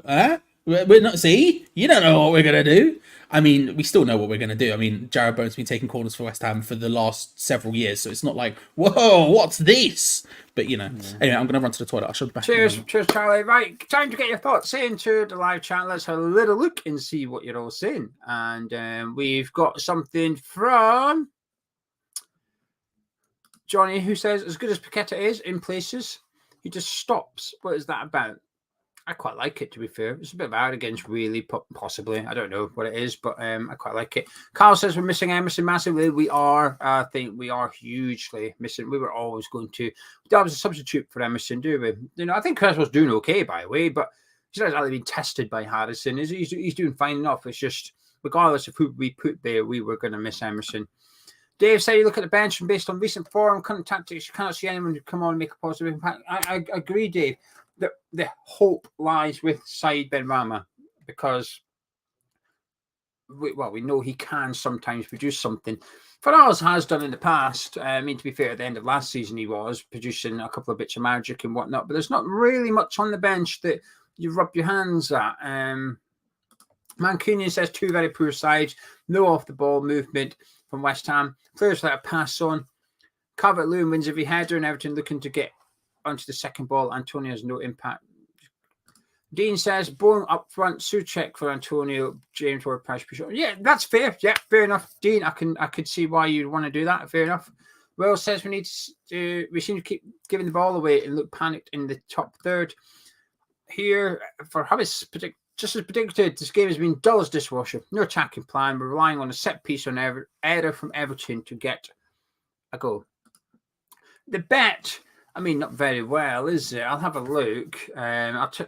We're not. See, you don't know what we're gonna do. I mean, we still know what we're gonna do. I mean, Jared Bowen's been taking corners for West Ham for the last several years, so it's not like, whoa, what's this? But you know, anyway, I'm gonna run to the toilet. I should be back. Cheers, Charlie. Right, time to get your thoughts into the live chat. Let's have a little look and see what you're all saying. And we've got something from Johnny, who says, as good as Paqueta is in places, he just stops. What is that about? I quite like it, to be fair. It's a bit of arrogance, really, possibly. I don't know what it is, but I quite like it. Carl says we're missing Emerson massively. We are. I think we are hugely missing. We were always going to. That was a substitute for Emerson, do we? You know, I think Chris was doing okay, by the way, but he's not exactly been tested by Harrison. He's doing fine enough. It's just, regardless of who we put there, we were going to miss Emerson. Dave said, you look at the bench and based on recent form, current tactics, you cannot see anyone who come on and make a positive impact. I agree, Dave. The hope lies with Said Benrahma because we know he can sometimes produce something. Faraz has done in the past. I mean, to be fair, at the end of last season, he was producing a couple of bits of magic and whatnot, but there's not really much on the bench that you rub your hands at. Mancunian says 2 very poor sides, no off the ball movement from West Ham. Players let a pass on. Calvert-Lewin wins every header and Everton looking to get onto the second ball. Antonio has no impact. Dean says, Bowen up front, Souček for Antonio, James Ward-Prowse. Yeah, that's fair. Yeah, fair enough. Dean, I could see why you'd want to do that. Fair enough. Will says we seem to keep giving the ball away and look panicked in the top third. Here, for Hubis, just as predicted, this game has been dull as dishwasher. No attacking plan. We're relying on a set piece on error from Everton to get a goal. The bet, I mean, not very well, is it? I'll have a look.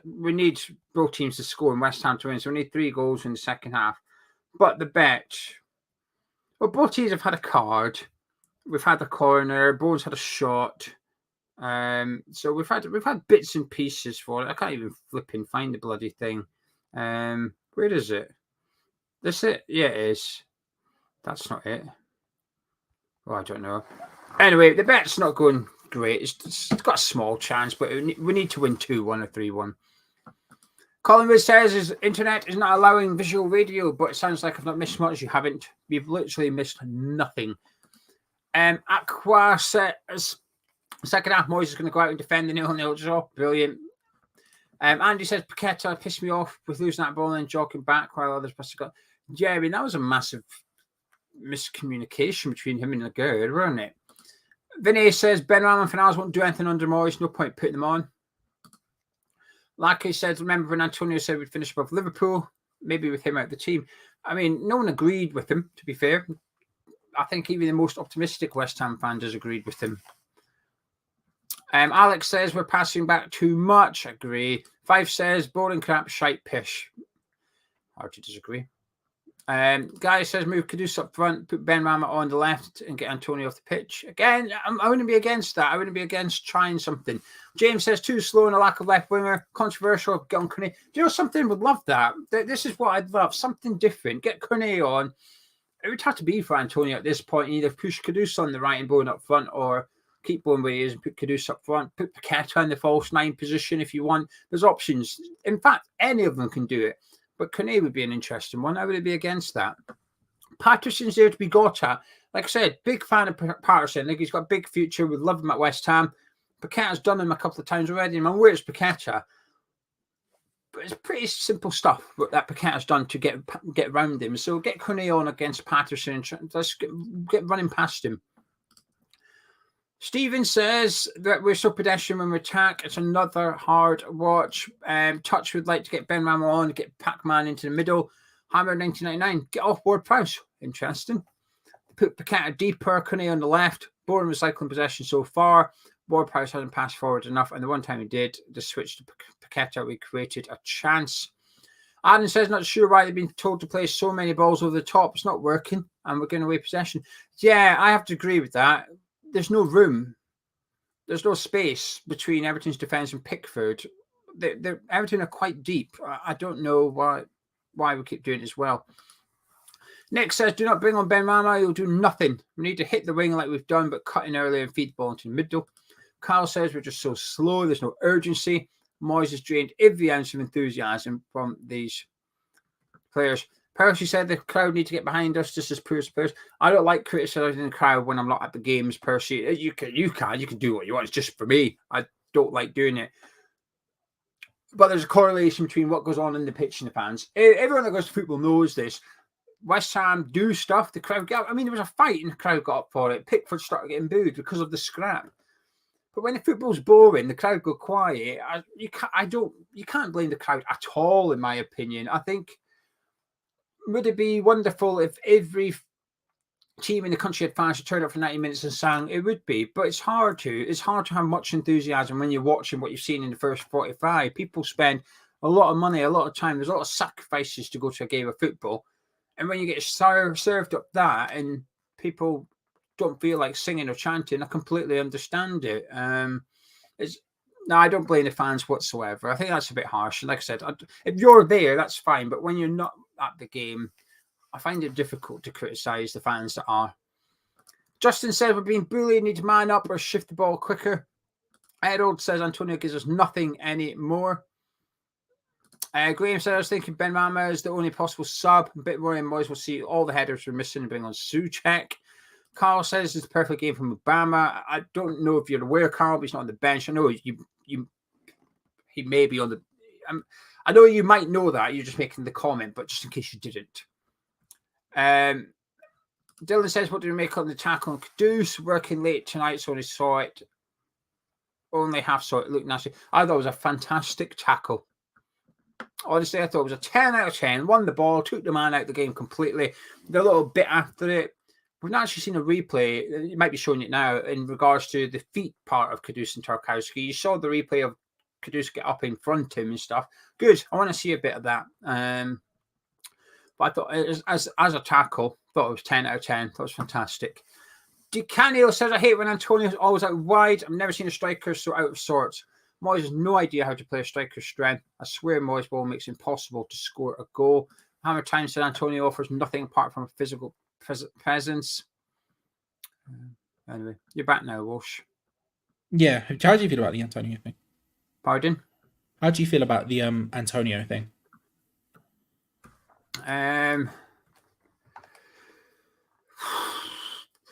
We need both teams to score and West Ham to win, so we need 3 goals in the second half. But the bet, well, both teams have had a card. We've had the corner. Bowen's had a shot. So we've had bits and pieces for it. I can't even flip and find the bloody thing. Where is it? This it? Yeah, it is. That's not it. Well, I don't know. Anyway, the bet's not going great. It's got a small chance, but we need to win 2-1 or 3-1. Collingwood says his internet is not allowing visual radio, but it sounds like I've not missed much. You haven't. You've literally missed nothing. Aqua says second half, Moyes is going to go out and defend the 0-0 draw. Brilliant. Andy says Paqueta pissed me off with losing that ball and then jogging back while others must have got. Yeah, I mean, that was a massive miscommunication between him and the girl, wasn't it? Vinny says Benrahma and Fanaz won't do anything under Moyes. No point putting them on. Lackey says, remember when Antonio said we'd finish above Liverpool? Maybe with him out of the team. I mean, no one agreed with him, to be fair. I think even the most optimistic West Ham fan disagreed with him. Alex says we're passing back too much. Agree. 5 says boring crap, shite pish. Hard to disagree. Guy says move Kudus up front, put Benrahma on the left and get Antonio off the pitch. Again, I wouldn't be against that. I wouldn't be against trying something. James says too slow and a lack of left winger. Controversial. Get on Kone. Do you know something? Would love that. This is what I'd love. Something different. Get Kone on. It would have to be for Antonio at this point. Either push Kudus on the right and Bowen up front, or keep Bowen where he is and put Kudus up front. Put Paqueta in the false 9 position if you want. There's options. In fact, any of them can do it. But Kone would be an interesting one. I would be against that. Patterson's there to be got at. Like I said, big fan of Patterson. I think he's got a big future. We'd love him at West Ham. Paqueta's done him a couple of times already. I'm aware it's Paqueta. But it's pretty simple stuff what that Paqueta's done to get around him. So get Kone on against Patterson. Let's get running past him. Stephen says that we're so pedestrian when we attack. It's another hard watch. Touch would like to get Benrahma on, get Pac-Man into the middle. Hammer 1999. Get off Ward-Prowse. Interesting. Put Paqueta deeper, Kone on the left. Boring recycling possession so far. Ward-Prowse hasn't passed forward enough, and the one time he did, the switch to Paqueta, we created a chance. Adam says not sure why they've been told to play so many balls over the top. It's not working, and we're getting away possession. Yeah, I have to agree with that. There's no room. There's no space between Everton's defence and Pickford. Everton are quite deep. I don't know why we keep doing it as well. Nick says, do not bring on Benrahma. He'll do nothing. We need to hit the wing like we've done, but cut in earlier and feed the ball into the middle. Kyle says we're just so slow. There's no urgency. Moyes has drained every ounce of enthusiasm from these players. Percy said the crowd need to get behind us, just as Pierce. I don't like criticising the crowd when I'm not at the games, Percy. You can do what you want. It's just for me. I don't like doing it. But there's a correlation between what goes on in the pitch and the fans. Everyone that goes to football knows this. West Ham do stuff, the crowd get up. I mean, there was a fight and the crowd got up for it. Pickford started getting booed because of the scrap. But when the football's boring, the crowd go quiet. You can't blame the crowd at all, in my opinion. I think, would it be wonderful if every team in the country had fans to turn up for 90 minutes and sang? It would be, but it's hard to. It's hard to have much enthusiasm when you're watching what you've seen in the first 45. People spend a lot of money, a lot of time. There's a lot of sacrifices to go to a game of football. And when you get served up that and people don't feel like singing or chanting, I completely understand it. No, I don't blame the fans whatsoever. I think that's a bit harsh. Like I said, if you're there, that's fine. But when you're not at the game, I find it difficult to criticise the fans that are. Justin says we're being bullied, need to man up or shift the ball quicker. Harold says Antonio gives us nothing anymore. Graham said I was thinking Ben Rama is the only possible sub. A bit worrying, Moyes will see all the headers we're missing and bring on Souček. Carl says it's the perfect game from Obama. I don't know if you're aware, Carl, but he's not on the bench. I know he may be on the. I know you might know that. You're just making the comment, but just in case you didn't. Dylan says, what did we make on the tackle on Kudus? Working late tonight, so only saw it. Only half saw it. Looked nasty. I thought it was a fantastic tackle. Honestly, I thought it was a 10 out of 10. Won the ball, took the man out of the game completely. The little bit after it, we've not actually seen a replay. You might be showing it now in regards to the feet part of Kudus and Tarkowski. You saw the replay of Kudus get up in front of him and stuff. Good. I want to see a bit of that. But I thought, as a tackle, thought it was 10 out of 10. Thought it was fantastic. DeCanio says, I hate when Antonio's always out wide. I've never seen a striker so out of sorts. Moyes has no idea how to play a striker's strength. I swear Moyes' ball makes it impossible to score a goal. Hammer Time said Antonio offers nothing apart from a physical presence. Anyway, you're back now, Walsh. Yeah. How do you feel about the Antonio thing? Pardon? How do you feel about the Antonio thing?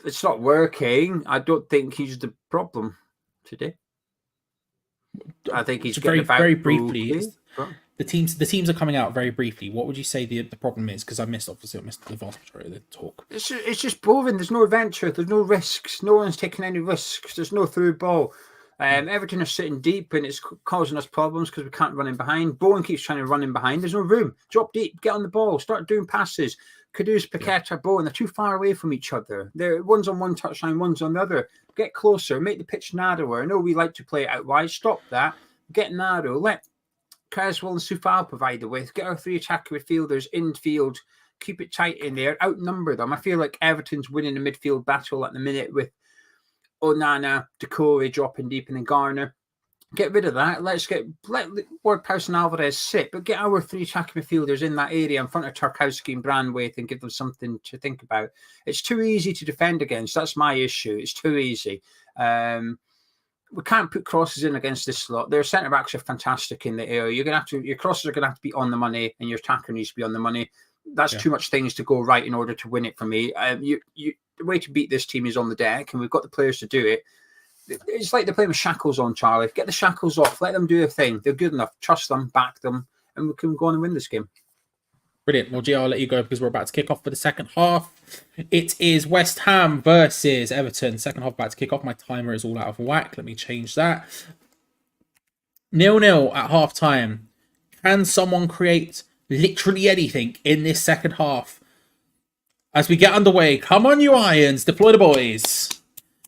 It's not working. I don't think he's the problem today. I think he's very briefly. The teams are coming out very briefly. What would you say the problem is? Because I missed the vast majority of the talk. It's just boring. There's no adventure. There's no risks. No one's taking any risks. There's no through ball. Everton are sitting deep and it's causing us problems because we can't run in behind. Bowen keeps trying to run in behind. There's no room. Drop deep. Get on the ball. Start doing passes. Kudus, Paqueta, Bowen, they're too far away from each other. They're one's on one touchline, one's on the other. Get closer. Make the pitch narrower. I know we like to play it out wide. Stop that. Get narrow. Let Creswell and Soufal provide the width. Get our three attacker midfielders infield. Keep it tight in there. Outnumber them. I feel like Everton's winning the midfield battle at the minute with Onana, Decore dropping deep and then Garner. Get rid of that. Let Ward-Prowse and Alvarez sit, but get our three attacking midfielders in that area in front of Tarkowski and Brandwaite and give them something to think about. It's too easy to defend against. That's my issue. It's too easy. We can't put crosses in against this lot. Their centre backs are fantastic in the area. Your crosses are gonna have to be on the money, and your attacker needs to be on the money. That's too much things to go right in order to win it for me. The way to beat this team is on the deck, and we've got the players to do it. It's like they're playing with shackles on, Charlie. Get the shackles off. Let them do their thing. They're good enough. Trust them. Back them. And we can go on and win this game. Brilliant. Well, Gio, I'll let you go because we're about to kick off for the second half. It is West Ham versus Everton. Second half about to kick off. My timer is all out of whack. Let me change that. 0-0 at half time. Can someone create literally anything in this second half? As we get underway, come on, you Irons. Deploy the boys.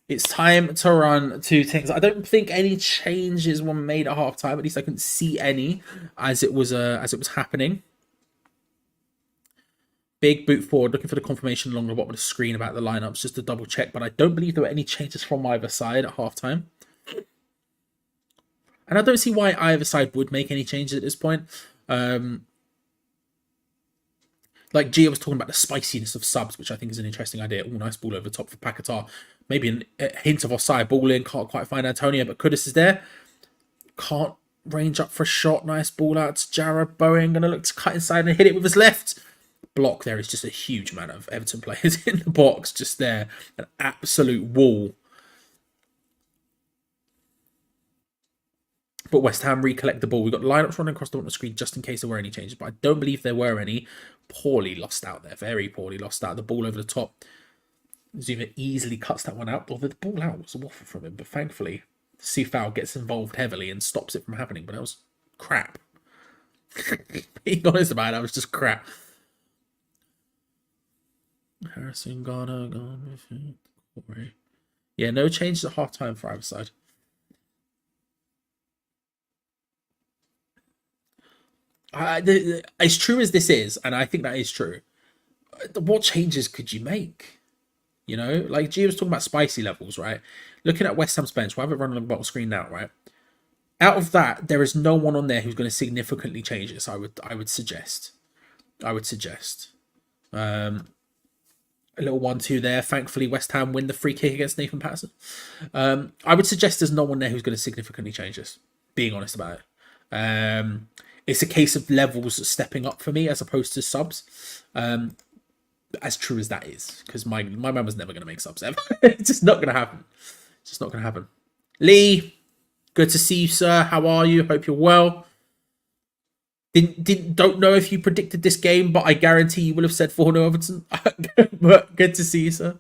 It's time to run two things. I don't think any changes were made at half time. At least I couldn't see any as it was happening. Big boot forward, looking for the confirmation along the bottom of the screen about the lineups just to double check. But I don't believe there were any changes from either side at half time. And I don't see why either side would make any changes at this point. Like Gia was talking about the spiciness of subs, which I think is an interesting idea. Oh, nice ball over the top for Paquetá. Maybe a hint of offside. Ball in, can't quite find Antonio, but Kudus is there. Can't Range up for a shot. Nice ball out to Jared Bowen. Going to look to cut inside and hit it with his left. Block there is just a huge amount of Everton players in the box. Just there. An absolute wall. But West Ham recollect the ball. We've got lineups running across the screen just in case there were any changes. But I don't believe there were any. Poorly lost out there. Very poorly lost out. The ball over the top. Zuma easily cuts that one out. Although the ball out was a waffle from him. But thankfully, Sufal gets involved heavily and stops it from happening. But that was crap. Being honest about it, that was just crap. Harrison Garner gone with it. Yeah, no changes at half time for either side. As true as this is, and I think that is true, what changes could you make? You know, like G was talking about spicy levels, right? Looking at West Ham's bench, we'll have it running on the bottom screen now, right? Out of that, there is no one on there who's going to significantly change this. I would suggest. A little 1-2 there. Thankfully, West Ham win the free kick against Nathan Patterson. I would suggest there's no one there who's going to significantly change this. Being honest about it. It's a case of levels stepping up for me as opposed to subs. As true as that is. Because my man was never going to make subs ever. It's just not going to happen. It's just not going to happen. Lee, good to see you, sir. How are you? Hope you're well. Don't know if you predicted this game, but I guarantee you will have said 4-0 Everton. But good to see you, sir.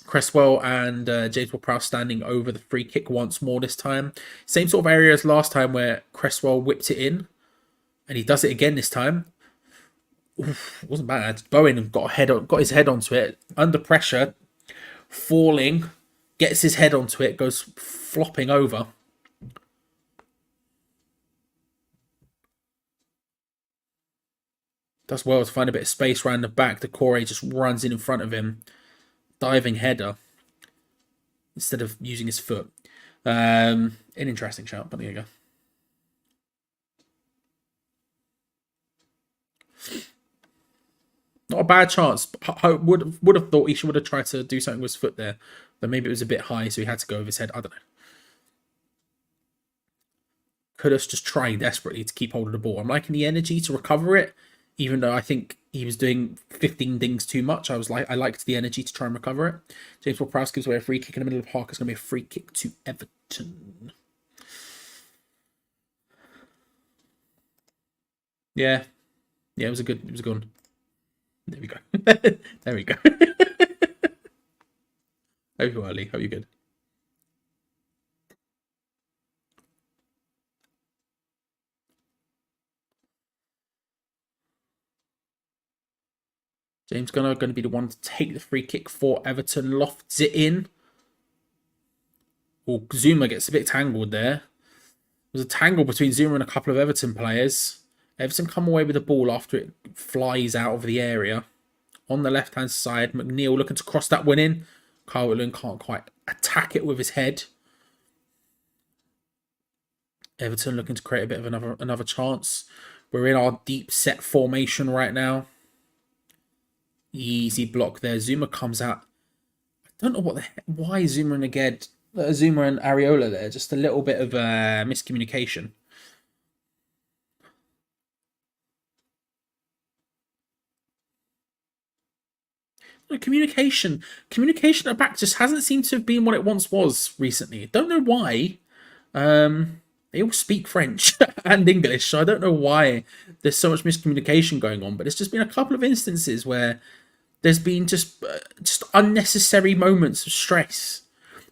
Cresswell and James Ward-Prowse standing over the free kick once more this time. Same sort of area as last time where Cresswell whipped it in. And he does it again this time. Oof, wasn't bad. Bowen got his head onto it. Under pressure. Falling. Gets his head onto it. Goes flopping over. Does well to find a bit of space around the back. Decore just runs in front of him. Diving header. Instead of using his foot. An interesting shout, but there you go. Not a bad chance. I would have thought he would have tried to do something with his foot there. But maybe it was a bit high, so he had to go over his head. I don't know. Kudus just trying desperately to keep hold of the ball. I'm liking the energy to recover it. Even though I think he was doing 15 things too much. I liked the energy to try and recover it. James Ward-Prowse gives away a free kick in the middle of the park. It's going to be a free kick to Everton. Yeah. Yeah, it was a good one. There we go. There we go. Hope you're early. Hope you're good. James Gunner going to be the one to take the free kick for Everton. Lofts it in. Well, Zuma gets a bit tangled there. There's a tangle between Zuma and a couple of Everton players. Everton come away with the ball after it flies out of the area. On the left-hand side, McNeil looking to cross that one in. Calvert-Lewin can't quite attack it with his head. Everton looking to create a bit of another chance. We're in our deep set formation right now. Easy block there. Zuma comes out. I don't know why Zuma and Areola there. Just a little bit of miscommunication. Communication at back just hasn't seemed to have been what it once was recently. Don't know why. They all speak French and English, so I don't know why there's so much miscommunication going on. But it's just been a couple of instances where there's been just unnecessary moments of stress,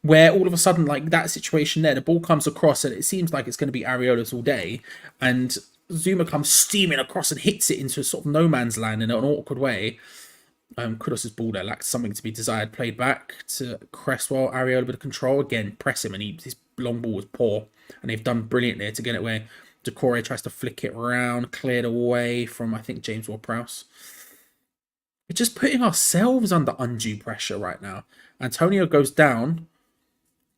where all of a sudden, like that situation there, the ball comes across and it seems like it's going to be Areola's all day, and Zuma comes steaming across and hits it into a sort of no man's land in an awkward way. Kudus' ball there lacked something to be desired. Played back to Cresswell. Areola with control. Again, press him, and his long ball was poor. And they've done brilliant there to get it where Decore tries to flick it around. Cleared away from, I think, James Ward-Prowse. We're just putting ourselves under undue pressure right now. Antonio goes down.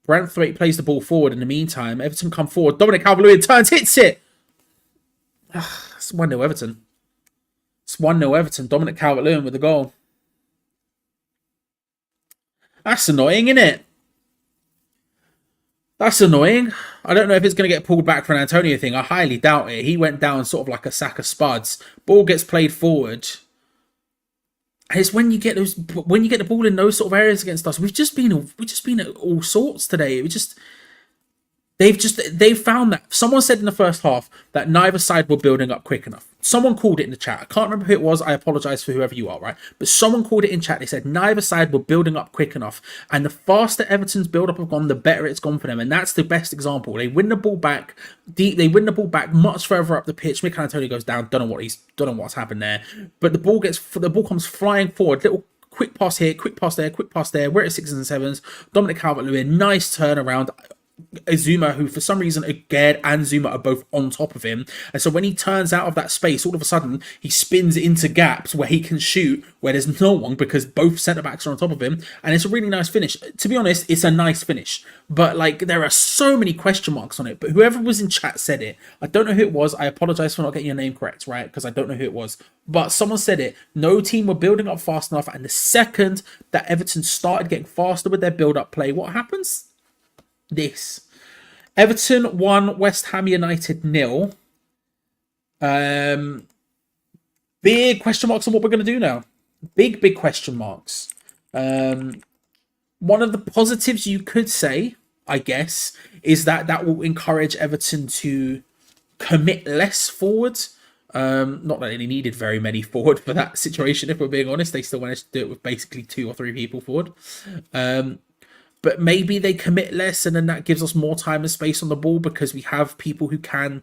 Branthwaite plays the ball forward in the meantime. Everton come forward. Dominic Calvert-Lewin turns, hits it. It's 1-0 Everton. It's 1-0 Everton. Dominic Calvert-Lewin with the goal. That's annoying, isn't it? That's annoying. I don't know if it's going to get pulled back for an Antonio thing. I highly doubt it. He went down sort of like a sack of spuds. Ball gets played forward. And it's when you get the ball in those sort of areas against us. We've just been at all sorts today. They've found that someone said in the first half that neither side were building up quick enough. Someone called it in the chat. I can't remember who it was. I apologize for whoever you are, right? But someone called it in chat. They said neither side were building up quick enough. And the faster Everton's build up have gone, the better it's gone for them. And that's the best example. They win the ball back deep. They win the ball back much further up the pitch. Mikel Antonio goes down. Don't know what's happened there. But the ball comes flying forward. Little quick pass here, quick pass there, quick pass there. We're at sixes and sevens. Dominic Calvert-Lewin, nice turnaround. Zuma, who for some reason Gerd and Zuma are both on top of him, and so when he turns out of that space, all of a sudden he spins into gaps where he can shoot where there's no one because both centre backs are on top of him, and it's a really nice finish. To be honest, it's a nice finish, but like there are so many question marks on it. But whoever was in chat said it. I don't know who it was. I apologize for not getting your name correct, right? Because I don't know who it was, but someone said it. No team were building up fast enough, and the second that Everton started getting faster with their build-up play, what happens? This. Everton 1, West Ham United 0. Big question marks on what we're going to do now. Big question marks. One of the positives you could say, I guess, is that will encourage Everton to commit less forward. Not that they needed very many forward for that situation, if we're being honest. They still managed to do it with basically 2 or 3 people forward. But maybe they commit less, and then that gives us more time and space on the ball because we have people who can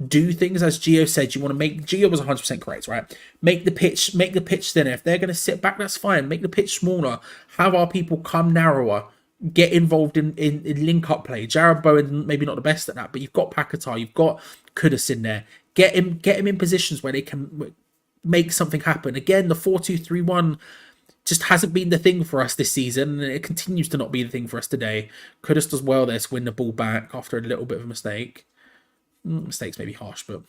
do things. As Gio said, Gio was 100% correct, right? Make the pitch thinner. If they're going to sit back, that's fine. Make the pitch smaller. Have our people come narrower. Get involved in link-up play. Jared Bowen, maybe not the best at that, but you've got Paquetá, you've got Kudus in there. Get him in positions where they can make something happen. Again, the 4-2-3-1 just hasn't been the thing for us this season, and it continues to not be the thing for us today. Kudus does well there to win the ball back after a little bit of a mistake. Mistakes may be harsh, but...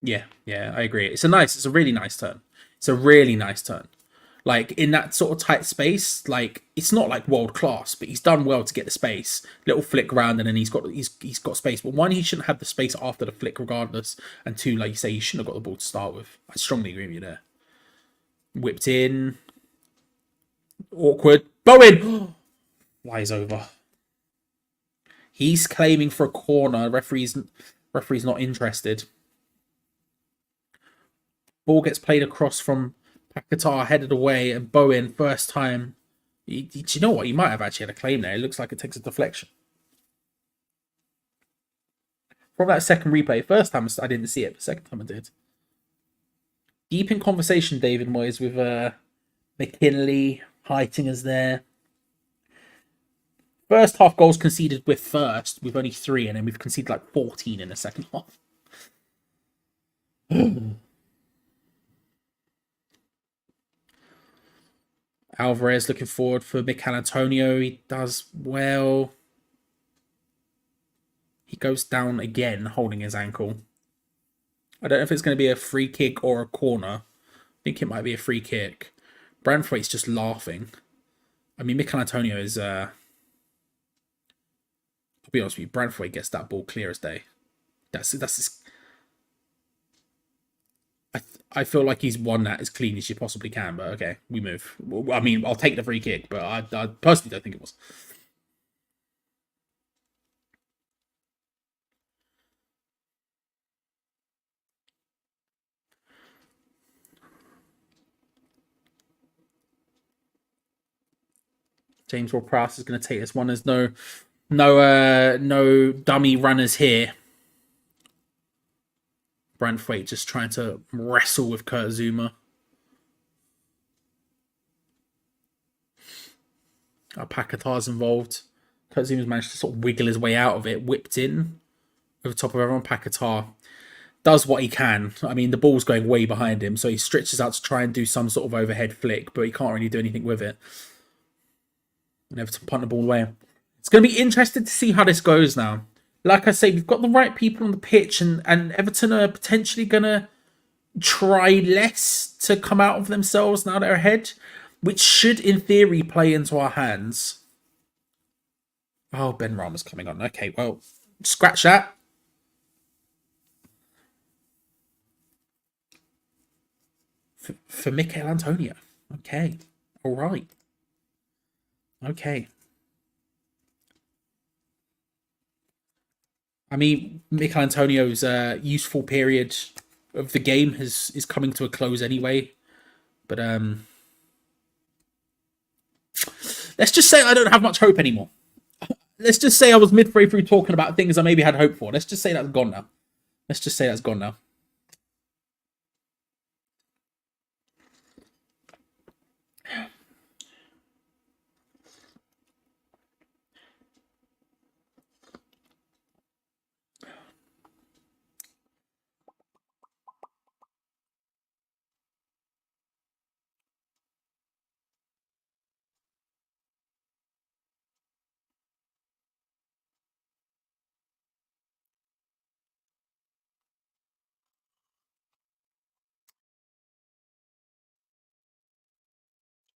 Yeah, I agree. It's a really nice turn. It's a really nice turn. Like in that sort of tight space, like it's not like world class, but he's done well to get the space. Little flick round, and then he's got space. But one, he shouldn't have the space after the flick, regardless. And two, like you say, he shouldn't have got the ball to start with. I strongly agree with you there. Whipped in, awkward. Bowen lies over. He's claiming for a corner. Referee's not interested. Ball gets played across from Paquetá, headed away, and Bowen, first time. Do you know what? He might have actually had a claim there. It looks like it takes a deflection. From that second replay, first time I didn't see it, but second time I did. Deep in conversation, David Moyes, with McKinley, Heitinger's there. First half goals conceded with first, with only 3, and then we've conceded like 14 in the second half. Alvarez looking forward for Mikel Antonio. He does well. He goes down again, holding his ankle. I don't know if it's going to be a free kick or a corner. I think it might be a free kick. Branthwaite's just laughing. I mean, Mikel Antonio is... I'll be honest with you, Branthwaite gets that ball clear as day. That's his... I feel like he's won that as clean as you possibly can, but okay, we move. I mean, I'll take the free kick, but I personally don't think it was. James Ward-Prowse is going to take this one. There's no dummy runners here. Branthwaite just trying to wrestle with Kurt Zouma. Paquetá's involved. Kurt Zuma's managed to sort of wiggle his way out of it, whipped in over top of everyone. Paquetá does what he can. I mean, the ball's going way behind him, so he stretches out to try and do some sort of overhead flick, but he can't really do anything with it. And Everton punt the ball away. It's going to be interesting to see how this goes now. Like I say, we've got the right people on the pitch, and Everton are potentially going to try less to come out of themselves now they're ahead, which should, in theory, play into our hands. Oh, Ben Rama's coming on. Okay, well, scratch that. For Mikel Antonio. Okay. All right. Okay. I mean, Mikel Antonio's useful period of the game is coming to a close anyway. But let's just say I don't have much hope anymore. Let's just say I was midway through talking about things I maybe had hope for. Let's just say that's gone now. Let's just say that's gone now.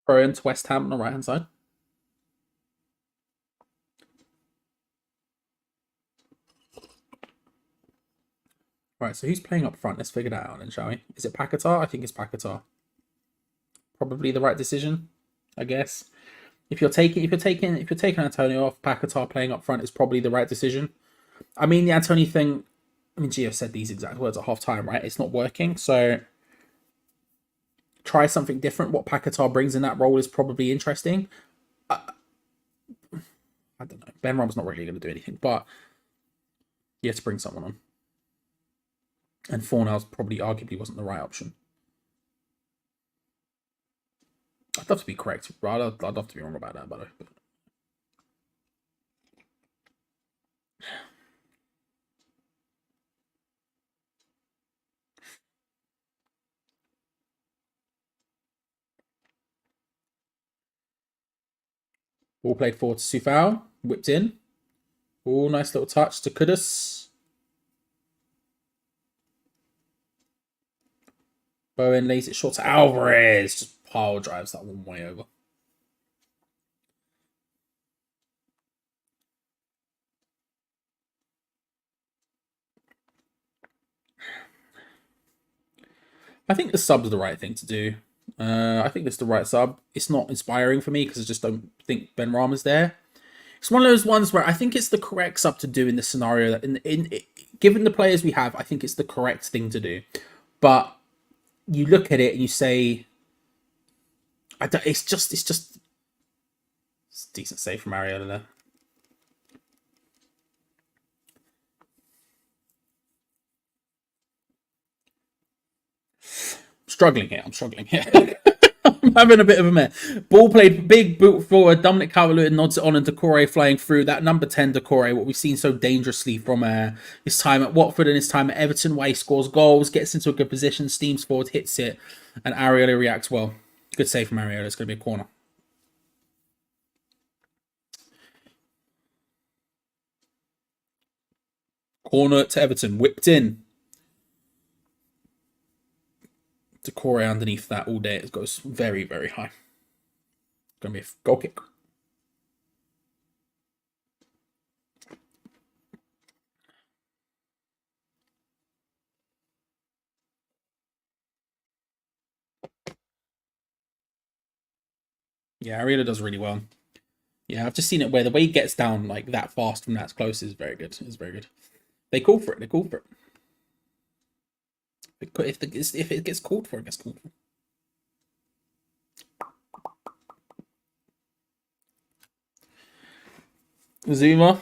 Throw into West Ham on the right hand side. Right, so who's playing up front? Let's figure that out then, shall we? Is it Paquetá? I think it's Paquetá. Probably the right decision, I guess. If you're taking Antonio off, Paquetá playing up front is probably the right decision. I mean, the Antonio thing. I mean, Gio said these exact words at half time, right? It's not working, so try something different. What Paquetá brings in that role is probably interesting. I don't know. Ben Rom's not really going to do anything, but you have to bring someone on. And Fornell's probably arguably wasn't the right option. I'd love to be correct. Right? I'd love to be wrong about that, but ball played forward to Sufal, whipped in. Oh, nice little touch to Kudus. Bowen lays it short to Alvarez. Just pile drives that one way over. I think the sub's the right thing to do. I think it's the right sub. It's not inspiring for me because I just don't think Ben Rama's there. It's one of those ones where I think it's the correct sub to do in this scenario. That given the players we have, I think it's the correct thing to do. But you look at it and you say, it's a decent save from Ariola there. I'm struggling here. I'm having a bit of a mess. Ball played, big boot forward. Dominic Calvert-Lewin nods it on, and Decore flying through. That number 10 Decore, what we've seen so dangerously from his time at Watford and his time at Everton, where he scores goals, gets into a good position, steams forward, hits it, and Ariola reacts well. Good save from Ariola. It's going to be a corner. Corner to Everton, whipped in. Decore underneath that all day. It goes very, very high. Going to be a goal kick. Yeah, Ariola does really well. Yeah, I've just seen it where the way he gets down like that fast from that close is very good. It's very good. They call for it. They call for it. If it gets called for, it gets called for. Zuma.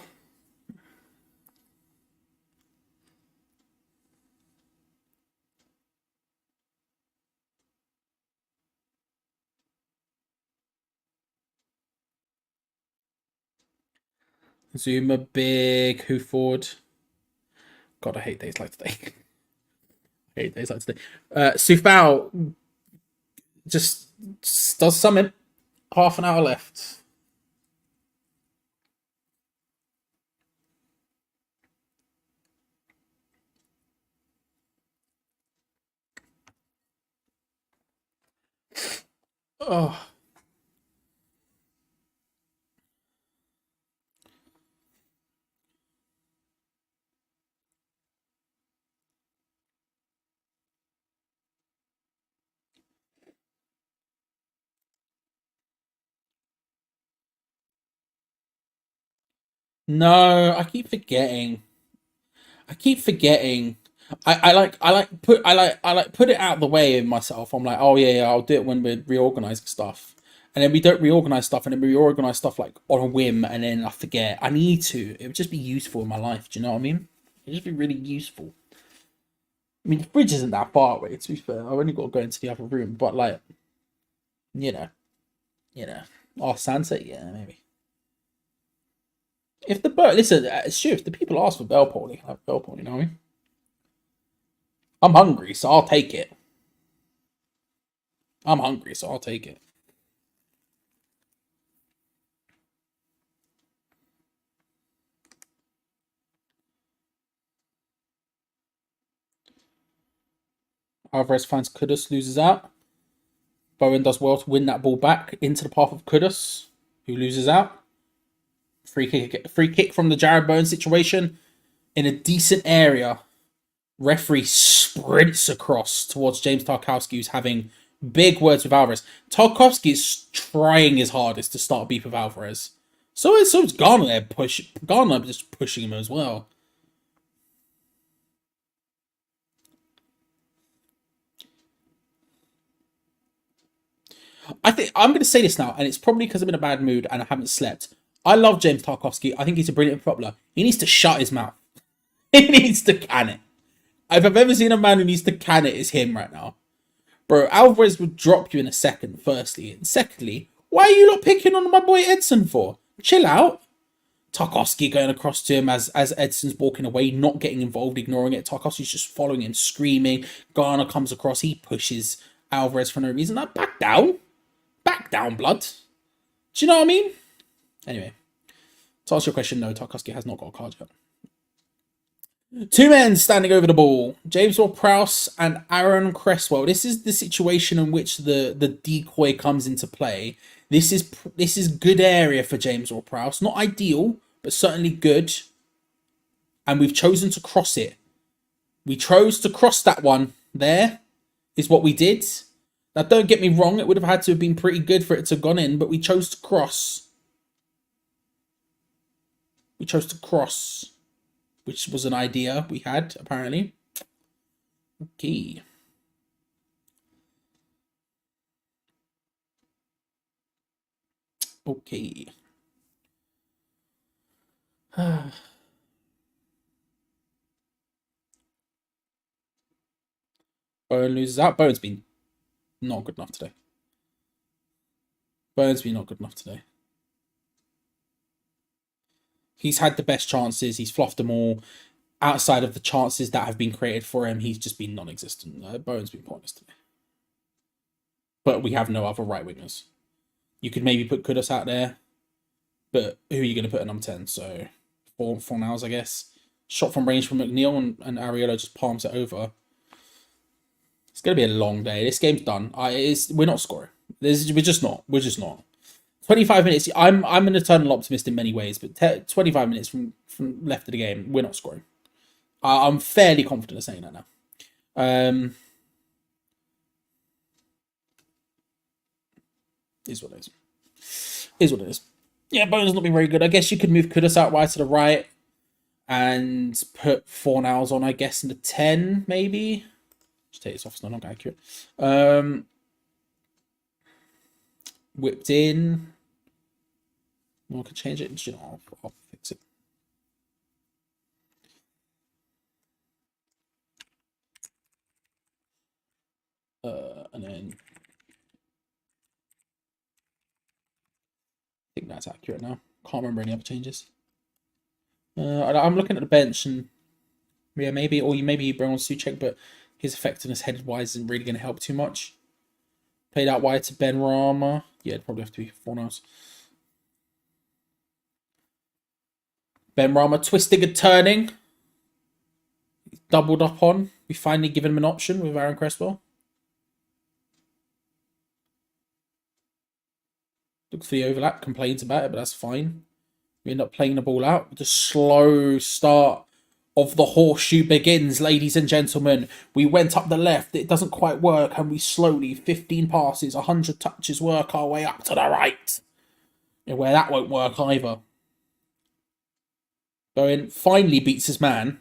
Zuma big. Who forward? God, I hate days like today. I hate days like today. Sufal just does something. Half an hour left. Oh. No, I keep forgetting. I keep forgetting. I like put it out of the way of myself. I'm like, oh yeah, I'll do it when we're reorganizing stuff. And then we don't reorganize stuff, and then we reorganize stuff like on a whim, and then I forget. I need to. It would just be useful in my life. Do you know what I mean? It'd just be really useful. I mean, the fridge isn't that far away. To be fair, I've only got to go into the other room. But like, you know, you know. Oh, Sunset, yeah, maybe. If the bird, listen, Stu, if the people ask for bell pony, have bell pony. You know what I mean? I'm hungry, so I'll take it. I'm hungry, so I'll take it. Alvarez finds Kudus, loses out. Bowen does well to win that ball back into the path of Kudus, who loses out. Free kick from the Jared Bowen situation in a decent area. Referee sprints across towards James Tarkowski, who's having big words with Alvarez. Tarkowski is trying his hardest to start beef with Alvarez. So is Garner there Garner just pushing him as well. I think I'm going to say this now, and it's probably because I'm in a bad mood and I haven't slept. I love James Tarkowski. I think he's a brilliant footballer. He needs to shut his mouth. He needs to can it. If I've ever seen a man who needs to can it, it's him right now. Bro, Alvarez would drop you in a second, firstly. And secondly, why are you not picking on my boy Edson for? Chill out. Tarkowski going across to him as Edson's walking away, not getting involved, ignoring it. Tarkowski's just following him, screaming. Garner comes across. He pushes Alvarez for no reason. Like, back down. Back down, blood. Do you know what I mean? Anyway, to answer your question, no, Tarkowski has not got a card yet. Two men standing over the ball. James Ward-Prowse and Aaron Cresswell. This is the situation in which the decoy comes into play. This is good area for James Ward-Prowse. Not ideal, but certainly good. And we've chosen to cross it. We chose to cross that one. There is what we did. Now, don't get me wrong. It would have had to have been pretty good for it to have gone in, but we chose to cross. We chose to cross, which was an idea we had, apparently. Okay. Okay. Bowen loses out. Bowen's been not good enough today. Bowen's been not good enough today. He's had the best chances. He's fluffed them all. Outside of the chances that have been created for him, he's just been non-existent. Bowen's been pointless today. But we have no other right wingers. You could maybe put Kudus out there, but who are you going to put at number 10? So, Fornals, I guess. Shot from range from McNeil, and Ariella just palms it over. It's going to be a long day. This game's done. We're not scoring. We're just not. 25 minutes. I'm an eternal optimist in many ways, but 25 minutes from left of the game, we're not scoring. I'm fairly confident of saying that now. Is what it is. Is what it is. Yeah, Bowen's not been very good. I guess you could move Kudus out wide to the right and put Fornals on, I guess, in the 10, maybe. Just take this off, it's not accurate. Whipped in. Well, I could change it. You know, I'll fix it. And then I think that's accurate now. Can't remember any other changes. I'm looking at the bench, and yeah, maybe you bring on Souček, but his effectiveness headed wise isn't really going to help too much. Played out wide to Ben Rama. Yeah, it'd probably have to be Fornals. Ben Rama twisting and turning. Doubled up on. We finally given him an option with Aaron Cresswell. Looks for the overlap, complains about it, but that's fine. We end up playing the ball out. The slow start of the horseshoe begins, ladies and gentlemen. We went up the left. It doesn't quite work, and we slowly, 15 passes, 100 touches, work our way up to the right. And where that won't work either. Bowen finally beats his man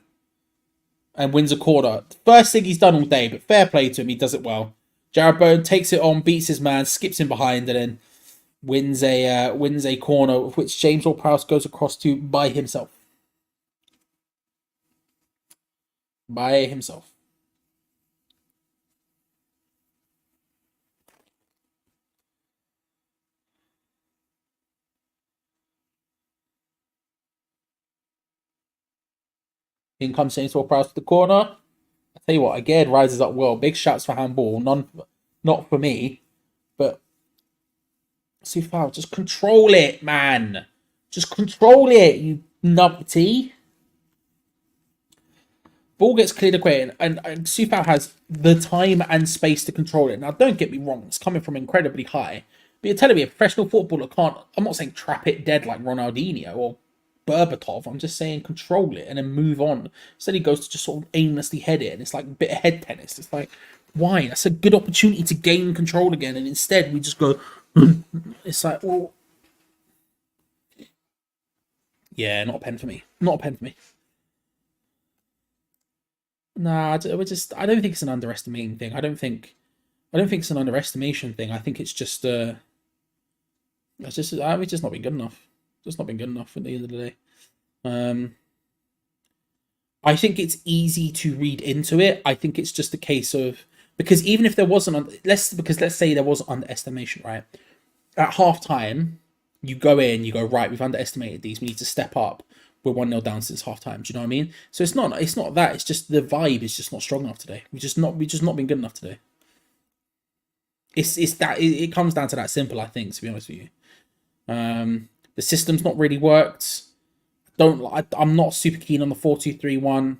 and wins a corner. First thing he's done all day, but fair play to him. He does it well. Jared Bowen takes it on, beats his man, skips him behind, and then wins a corner, which James Ward-Prowse goes across to by himself. By himself. In comes James Ward-Prowse to the corner. I tell you what, again rises up well. Big shouts for handball. Not for me, but Soufal, just control it, man. Just control it, you numpty. Ball gets cleared away, and Soufal has the time and space to control it. Now, don't get me wrong, it's coming from incredibly high. But you're telling me a professional footballer can't... I'm not saying trap it dead like Ronaldinho or Berbatov. I'm just saying control it and then move on. Instead, he goes to just sort of aimlessly head it, and it's like a bit of head tennis. It's like, why? That's a good opportunity to gain control again, and instead we just go... It's like, well... Yeah, not a pen for me. Not a pen for me. Nah, I don't think it's an underestimating thing. I don't think it's an underestimation thing. I think it's just we've just not been good enough. Just not been good enough at the end of the day. I think it's easy to read into it. I think it's just a case of, because even if there wasn't, let's say there was underestimation, right? At half time, you go in, you go, right, we've underestimated these. We need to step up. We're 1-0 down since half time. Do you know what I mean? So it's not that. It's just the vibe is just not strong enough today. We've just not been good enough today. It's that it comes down to that simple, I think, to be honest with you. The system's not really worked. I'm not super keen on the 4-2-3-1.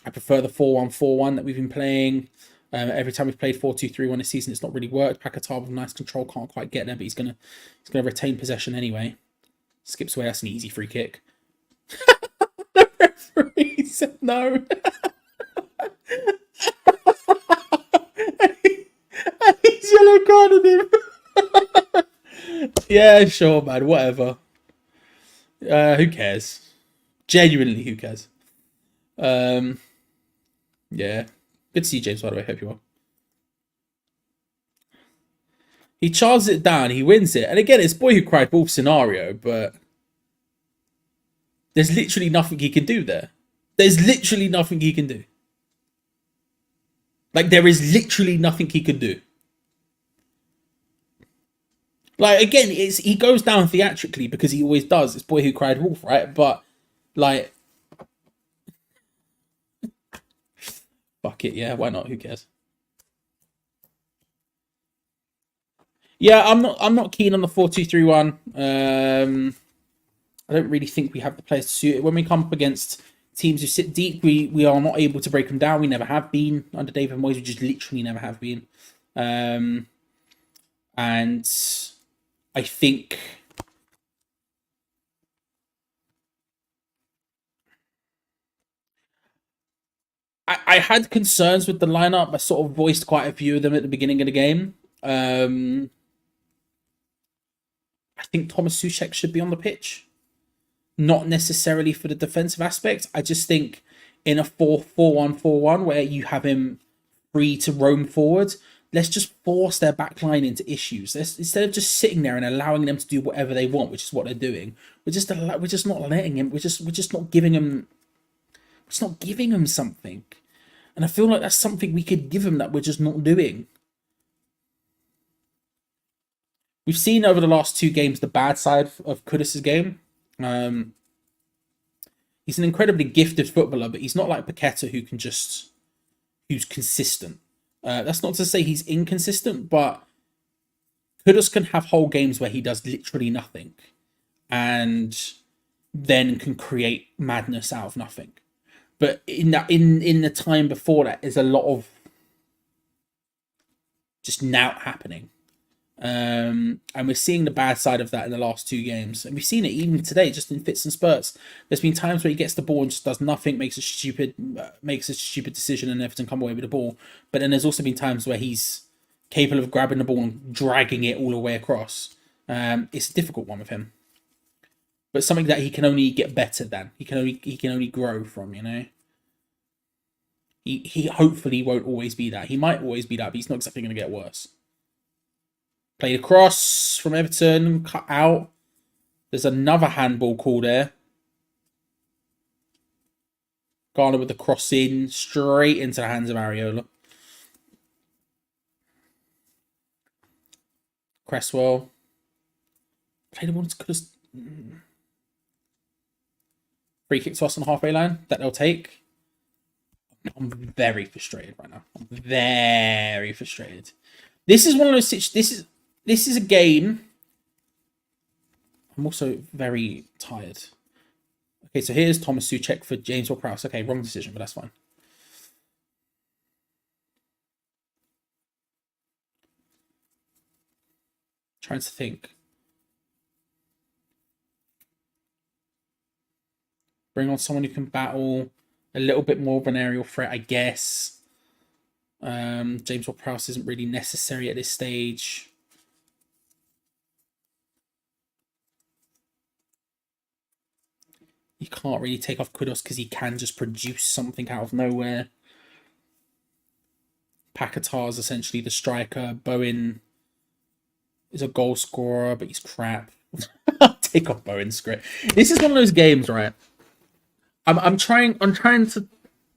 I prefer the 4-1-4-1 that we've been playing. Every time we've played 4-2-3-1 this season, it's not really worked. Paquetá with nice control, can't quite get there, but he's gonna retain possession anyway. Skips away, that's an easy free kick. The referee said no. And he's yellow carded him. Yeah, sure, man, whatever. Who cares? Genuinely, who cares? Yeah. Good to see you, James, by the way. Hope you're well. He charges it down. He wins it. And again, it's boy who cried wolf scenario, but there's literally nothing he can do there. There's literally nothing he can do. Like, there is literally nothing he can do. Like, again, he goes down theatrically because he always does. It's boy who cried wolf, right? But, like... Fuck it, yeah, why not? Who cares? Yeah, I'm not keen on the 4-2-3-1. I don't really think we have the players to suit it. When we come up against teams who sit deep, we are not able to break them down. We never have been under David Moyes. We just literally never have been. And I think... I had concerns with the lineup. I sort of voiced quite a few of them at the beginning of the game. I think Thomas Souček should be on the pitch. Not necessarily for the defensive aspect. I just think in a 4-4-1-4-1 where you have him free to roam forward, let's just force their backline into issues. Instead of just sitting there and allowing them to do whatever they want, which is what they're doing, we're just not letting him. We're just not giving him. It's not giving him something. And I feel like that's something we could give him that we're just not doing. we've seen over the last 2 games the bad side of Kudus' game. He's an incredibly gifted footballer, but he's not like Paqueta who's consistent. That's not to say he's inconsistent, but Kudus can have whole games where he does literally nothing and then can create madness out of nothing. But in the time before that, there's a lot of just nout happening. And we're seeing the bad side of that in the last 2 games. And we've seen it even today, just in fits and spurts. There's been times where he gets the ball and just does nothing, makes a stupid decision, and Everton come away with the ball. But then there's also been times where he's capable of grabbing the ball and dragging it all the way across. It's a difficult one with him. But something that he can only get better than. He can only grow from, you know? He hopefully won't always be that. He might always be that, but he's not exactly going to get worse. Played across from Everton, cut out. There's another handball call there. Garner with the cross in, straight into the hands of Areola. Cresswell. Played the ball to free kick to us on the halfway line that they'll take. I'm very frustrated right now. I'm very frustrated. This is one of those situations. This is a game. I'm also very tired. Okay, so here's Thomas Souček for James Ward-Prowse. Okay, wrong decision, but that's fine. Trying to think. Bring on someone who can battle a little bit more of an aerial threat, I guess. James Ward-Prowse isn't really necessary at this stage. You can't really take off Kudus because he can just produce something out of nowhere. Paquetá is essentially the striker. Bowen is a goal scorer, but he's crap. Take off Bowen's script. This is one of those games, right? I'm trying to.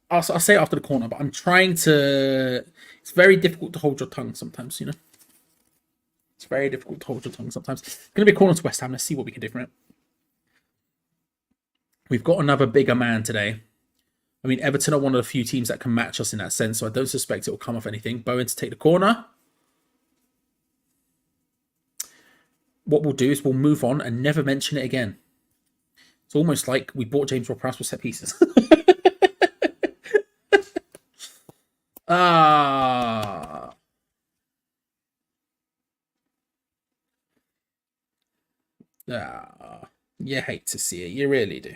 I'll say it after the corner, but I'm trying to. It's very difficult to hold your tongue sometimes, you know. It's very difficult to hold your tongue sometimes. It's going to be a corner to West Ham. Let's see what we can do from it. We've got another bigger man today. I mean, Everton are one of the few teams that can match us in that sense, so I don't suspect it will come off anything. Bowen to take the corner. What we'll do is we'll move on and never mention it again. It's almost like we bought James Ward-Prowse for set pieces. You hate to see it. You really do.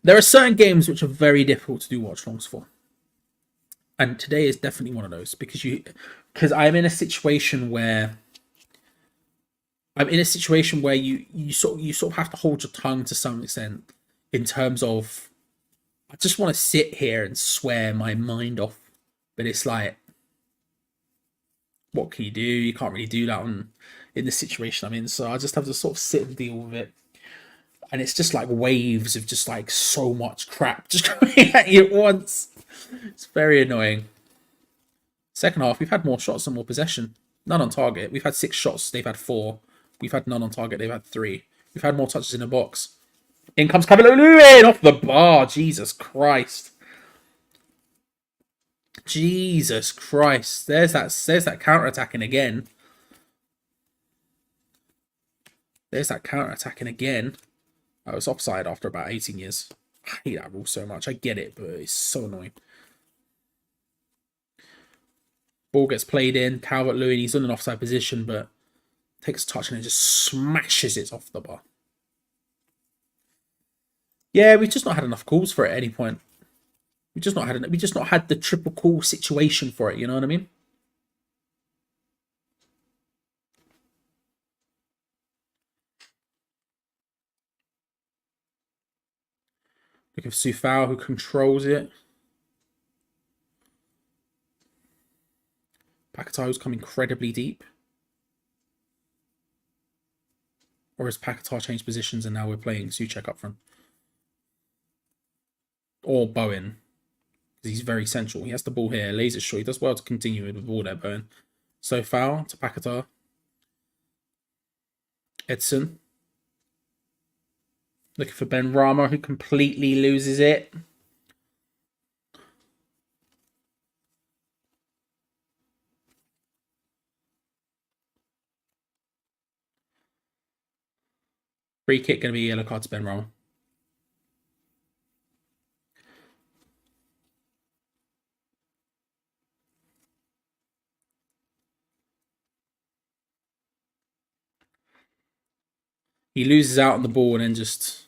There are certain games which are very difficult to do watch-alongs for. And today is definitely one of those because I'm in a situation where you sort of have to hold your tongue to some extent in terms of I just want to sit here and swear my mind off, but it's like, what can you do? You can't really do that in the situation I'm in, so I just have to sort of sit and deal with it. And it's just like waves of just like so much crap just coming at you at once. It's very annoying. Second half, we've had more shots and more possession. None on target. We've had 6 shots. They've had 4. We've had none on target. They've had 3. We've had more touches in the box. In comes Kabalulu off the bar. Jesus Christ. Jesus Christ. There's that counter-attacking again. There's that counter-attacking again. I was offside after about 18 years. I hate that rule so much. I get it, but it's so annoying. Ball gets played in. Calvert-Lewin, he's in an offside position, but takes a touch and it just smashes it off the bar. Yeah, we've just not had enough calls for it at any point. We've just not had the triple call situation for it, you know what I mean? Look at Sufal, who controls it. Paquetá come incredibly deep. Or has Paquetá changed positions and now we're playing Souček up front? Or Bowen. Because he's very central. He has the ball here, lays it short. He does well to continue with the ball there, Bowen. So foul to Paquetá. Edson. Looking for Ben Rama, who completely loses it. Free kick going to be a yellow card to Ben Rama. He loses out on the ball and then just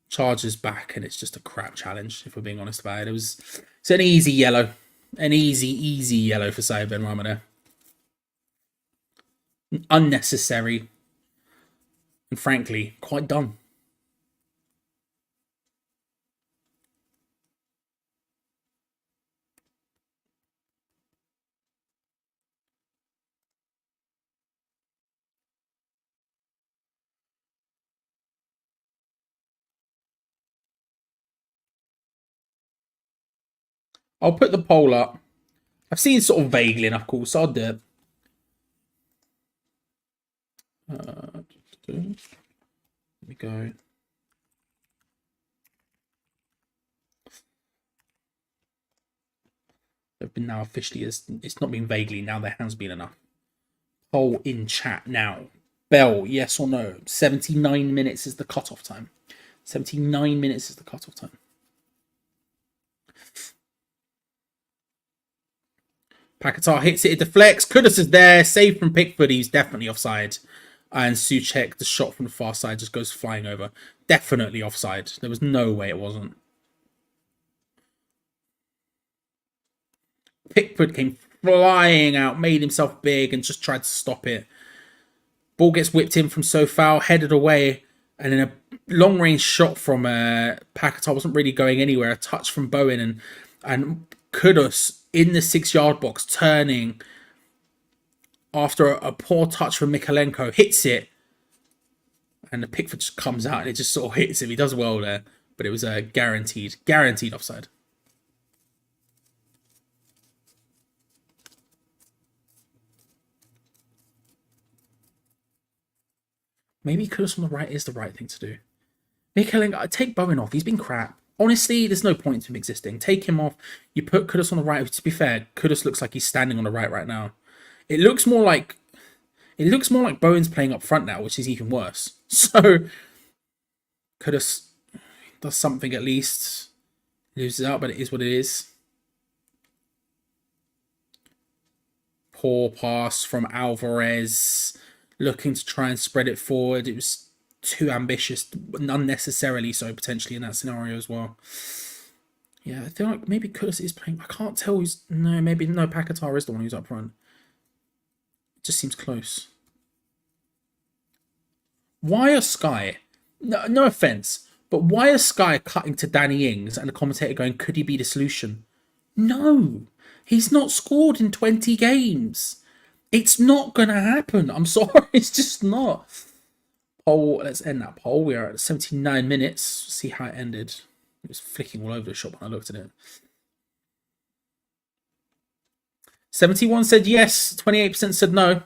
charges back, and it's just a crap challenge, if we're being honest about it. It's an easy yellow. An easy yellow for Saïd Ben Rama there. Unnecessary. And frankly, quite dumb. I'll put the poll up. I've seen sort of vaguely enough calls, so I'll do it. There we go. They've been now officially, it's not been vaguely, now there has been enough. Poll in chat now. Bell, yes or no? 79 minutes is the cutoff time. 79 minutes is the cutoff time. Paquetá hits it, it deflects. Kudus is there, saved from Pickford. He's definitely offside. And Souček, the shot from the far side, just goes flying over. Definitely offside. There was no way it wasn't. Pickford came flying out, made himself big, and just tried to stop it. Ball gets whipped in from Sofal, headed away, and then a long-range shot from Paquetá wasn't really going anywhere. A touch from Bowen, and Kudus in the 6-yard box, turning after a poor touch from Mikalenko, hits it, and the Pickford just comes out and it just sort of hits him. He does well there, but it was a guaranteed offside. Maybe Kudus on the right is the right thing to do. Mikalenko, take Bowen off. He's been crap. Honestly, there's no point to him existing. Take him off. You put Kudus on the right. To be fair, Kudus looks like he's standing on the right now. It looks more like Bowen's playing up front now, which is even worse. So Kudus does something at least. Loses out, but it is what it is. Poor pass from Alvarez, looking to try and spread it forward. It was too ambitious, unnecessarily so, potentially, in that scenario as well. Yeah, I feel like maybe Kudus is playing. I can't tell who's. No, maybe no. Paquetá is the one who's up front. It just seems close. Why are Sky? No offense, but why are Sky cutting to Danny Ings and the commentator going, "Could he be the solution?" No, he's not scored in 20 games. It's not gonna happen. I'm sorry, it's just not. Poll. Let's end that poll. We are at 79 minutes. See how it ended. It was flicking all over the shop when I looked at it. 71 said yes. 28% said no.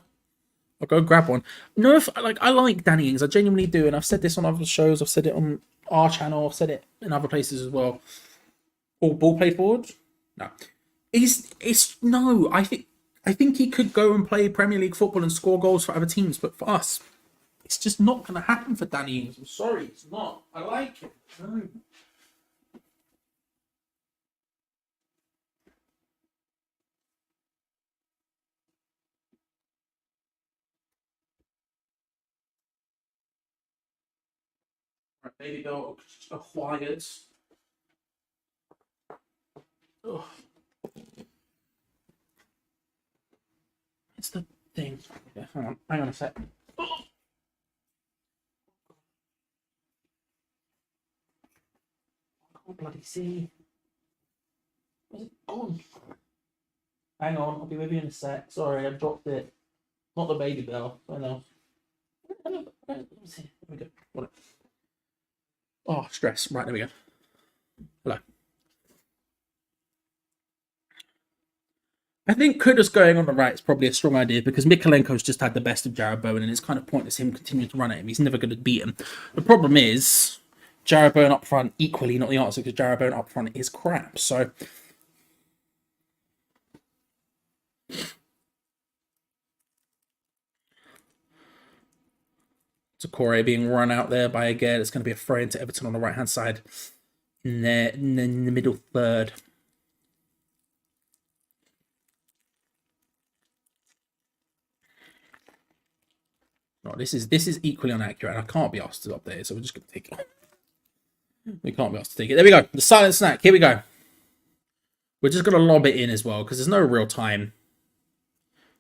I'll go grab one. No, I like Danny Ings. I genuinely do, and I've said this on other shows. I've said it on our channel. I've said it in other places as well. Ball played forward? No. No. I think he could go and play Premier League football and score goals for other teams, but for us, it's just not going to happen for Danny Ings. I'm sorry, it's not. I like it. No. Right, baby girl acquired. Ugh. It's the thing. Yeah, hang on a sec. I can't bloody see. Where's it gone? Hang on, I'll be with you in a sec. Sorry, I dropped it. Not the baby bell. I know. Let me see. There we go. Got it. Oh, stress. Right, there we go. Hello. I think Kudus going on the right is probably a strong idea because Mikolenko's just had the best of Jared Bowen, and it's kind of pointless him continuing to run at him. He's never going to beat him. The problem is Jared Bowen up front, equally not the answer because Jared Bowen up front is crap. So Corey being run out there by Aguirre. It's going to be a throw into Everton on the right hand side in the middle third. No, this is equally inaccurate, and I can't be asked to update it, so we're just going to take it. We can't be asked to take it. There we go. The silent snack. Here we go. We're just going to lob it in as well because there's no real time.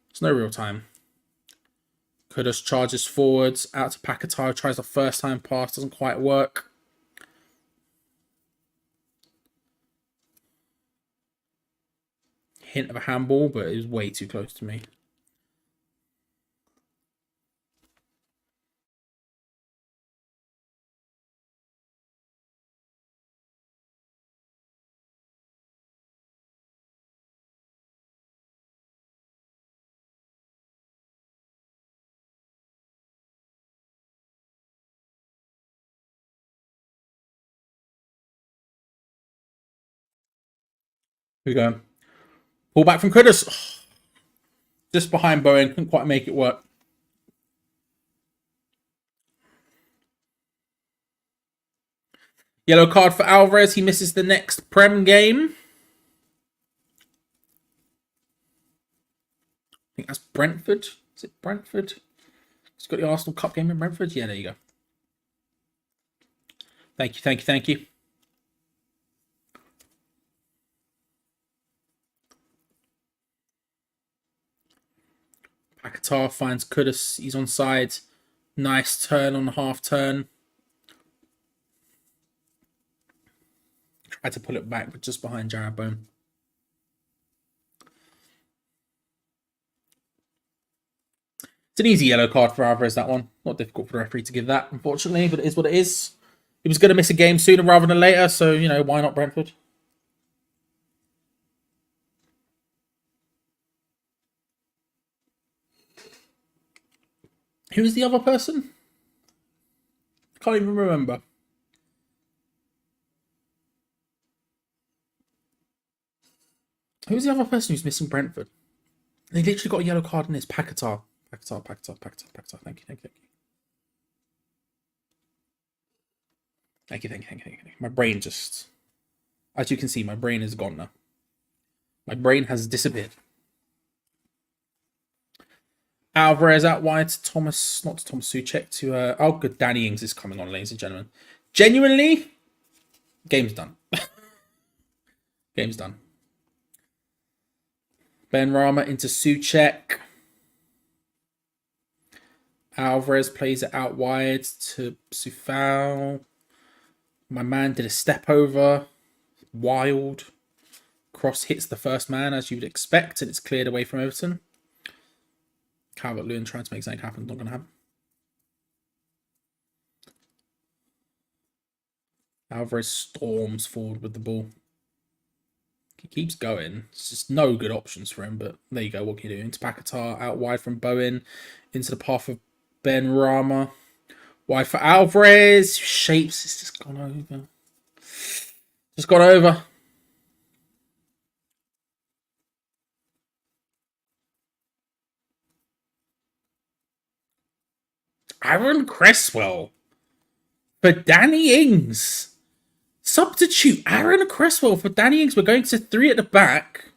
There's no real time. Kudus charges forwards, out to Paquetá, tries the first time pass, doesn't quite work. Hint of a handball, but it was way too close to me. Here we go. Pull back from Kudus. Just behind Bowen. Couldn't quite make it work. Yellow card for Alvarez. He misses the next Prem game. I think that's Brentford. Is it Brentford? He's got the Arsenal Cup game in Brentford. Yeah, there you go. Thank you, thank you, thank you. Paquetá finds Kudus. He's on side. Nice turn on the half turn. Tried to pull it back, but just behind Jared Bowen. It's an easy yellow card for Alvarez, that one. Not difficult for the referee to give that, unfortunately, but it is what it is. He was going to miss a game sooner rather than later, so, you know, why not Brentford? Who's the other person? I can't even remember. Who's the other person who's missing Brentford? They literally got a yellow card in this. Paquetá. Paquetá. Thank you. Thank you. My brain just... As you can see, my brain is gone now. My brain has disappeared. Alvarez out wide to Thomas, not to Thomas Souček, to... oh, good. Danny Ings is coming on, ladies and gentlemen. Genuinely, game's done. Game's done. Ben Rama into Souček. Alvarez plays it out wide to Sufal. My man did a step over. Wild. Cross hits the first man, as you'd expect, and it's cleared away from Everton. Calvert-Lewin trying to make something happen. Not going to happen. Alvarez storms forward with the ball. He keeps going. It's just no good options for him, but there you go. What can you do? Into Paquetá, out wide from Bowen, into the path of Ben Rama. Wide for Alvarez. Shapes. It's just gone over. Just gone over. Aaron Cresswell for Danny Ings. Substitute Aaron Cresswell for Danny Ings. We're going to 3 at the back.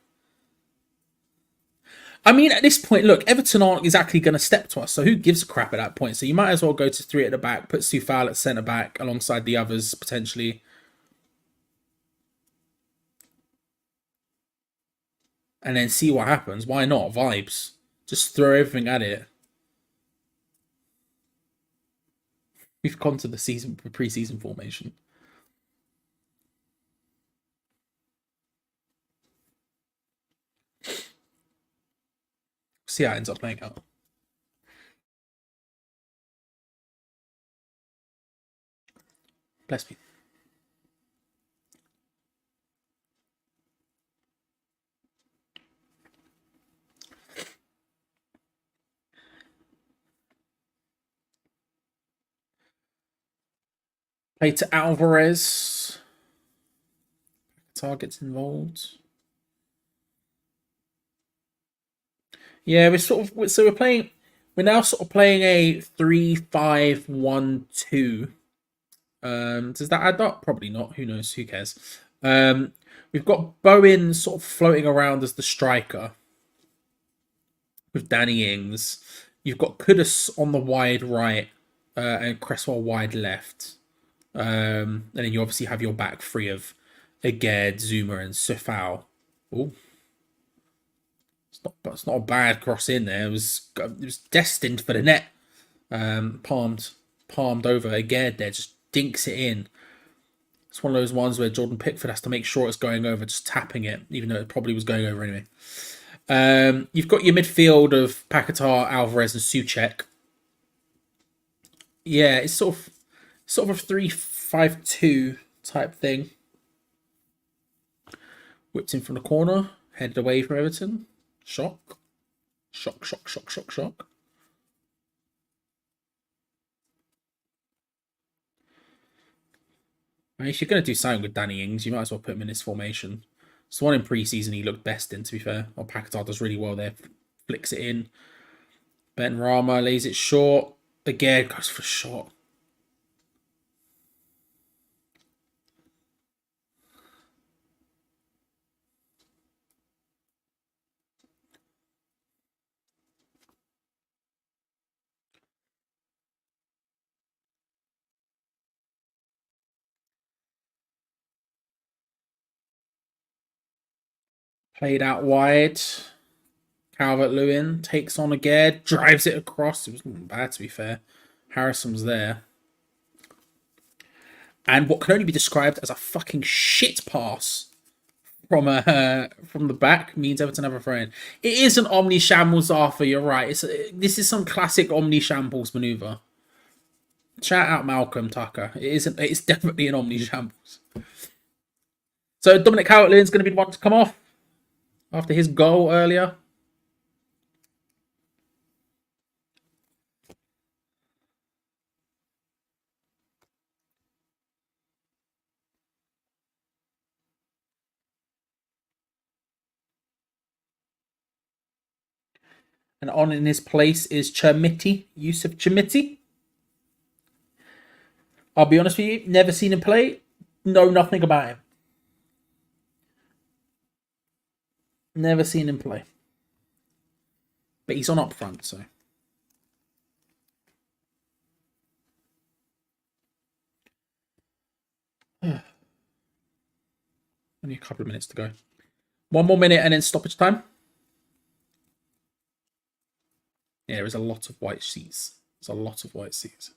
I mean, at this point, look, Everton aren't exactly going to step to us, so who gives a crap at that point? So you might as well go to 3 at the back, put Sufal at centre back alongside the others potentially. And then see what happens. Why not? Vibes. Just throw everything at it. We've gone to the pre-season formation. See how it ends up playing out. Bless me. Play to Alvarez. Targets involved. Yeah, we're now sort of playing a 3-5-1-2. Does that add up? Probably not. Who knows? Who cares? We've got Bowen sort of floating around as the striker with Danny Ings. You've got Kudus on the wide right and Cresswell wide left. And then you obviously have your back three of Aged, Zuma, and Sufal. Oh, it's not a bad cross in there. It was destined for the net. Palmed over Aged there, just dinks it in. It's one of those ones where Jordan Pickford has to make sure it's going over, just tapping it, even though it probably was going over anyway. You've got your midfield of Paquetá, Alvarez, and Souček. Yeah, it's sort of a 3-5-2 type thing. Whipped in from the corner, headed away from Everton. Shock. I mean, if you're going to do something with Danny Ings, you might as well put him in this formation. It's the one in pre-season he looked best in, to be fair. Or Paquetá does really well there. Flicks it in. Ben Rama lays it short. Again, goes for a shot. Played out wide. Calvert-Lewin takes on again, drives it across. It wasn't bad, to be fair. Harrison was there. And what can only be described as a fucking shit pass from the back means Everton have a throw in. It is an omni shambles, Arthur. You're right. This is some classic omni shambles maneuver. Shout out Malcolm Tucker. It's definitely an omni shambles. So Dominic Calvert-Lewin's going to be the one to come off after his goal earlier. And on in his place is Yusuf Chermiti. I'll be honest with you, never seen him play. Know nothing about him. Never seen him play. But he's on up front, so. Only a couple of minutes to go. One more minute and then stoppage time. Yeah, there is a lot of white seats. There's a lot of white seats.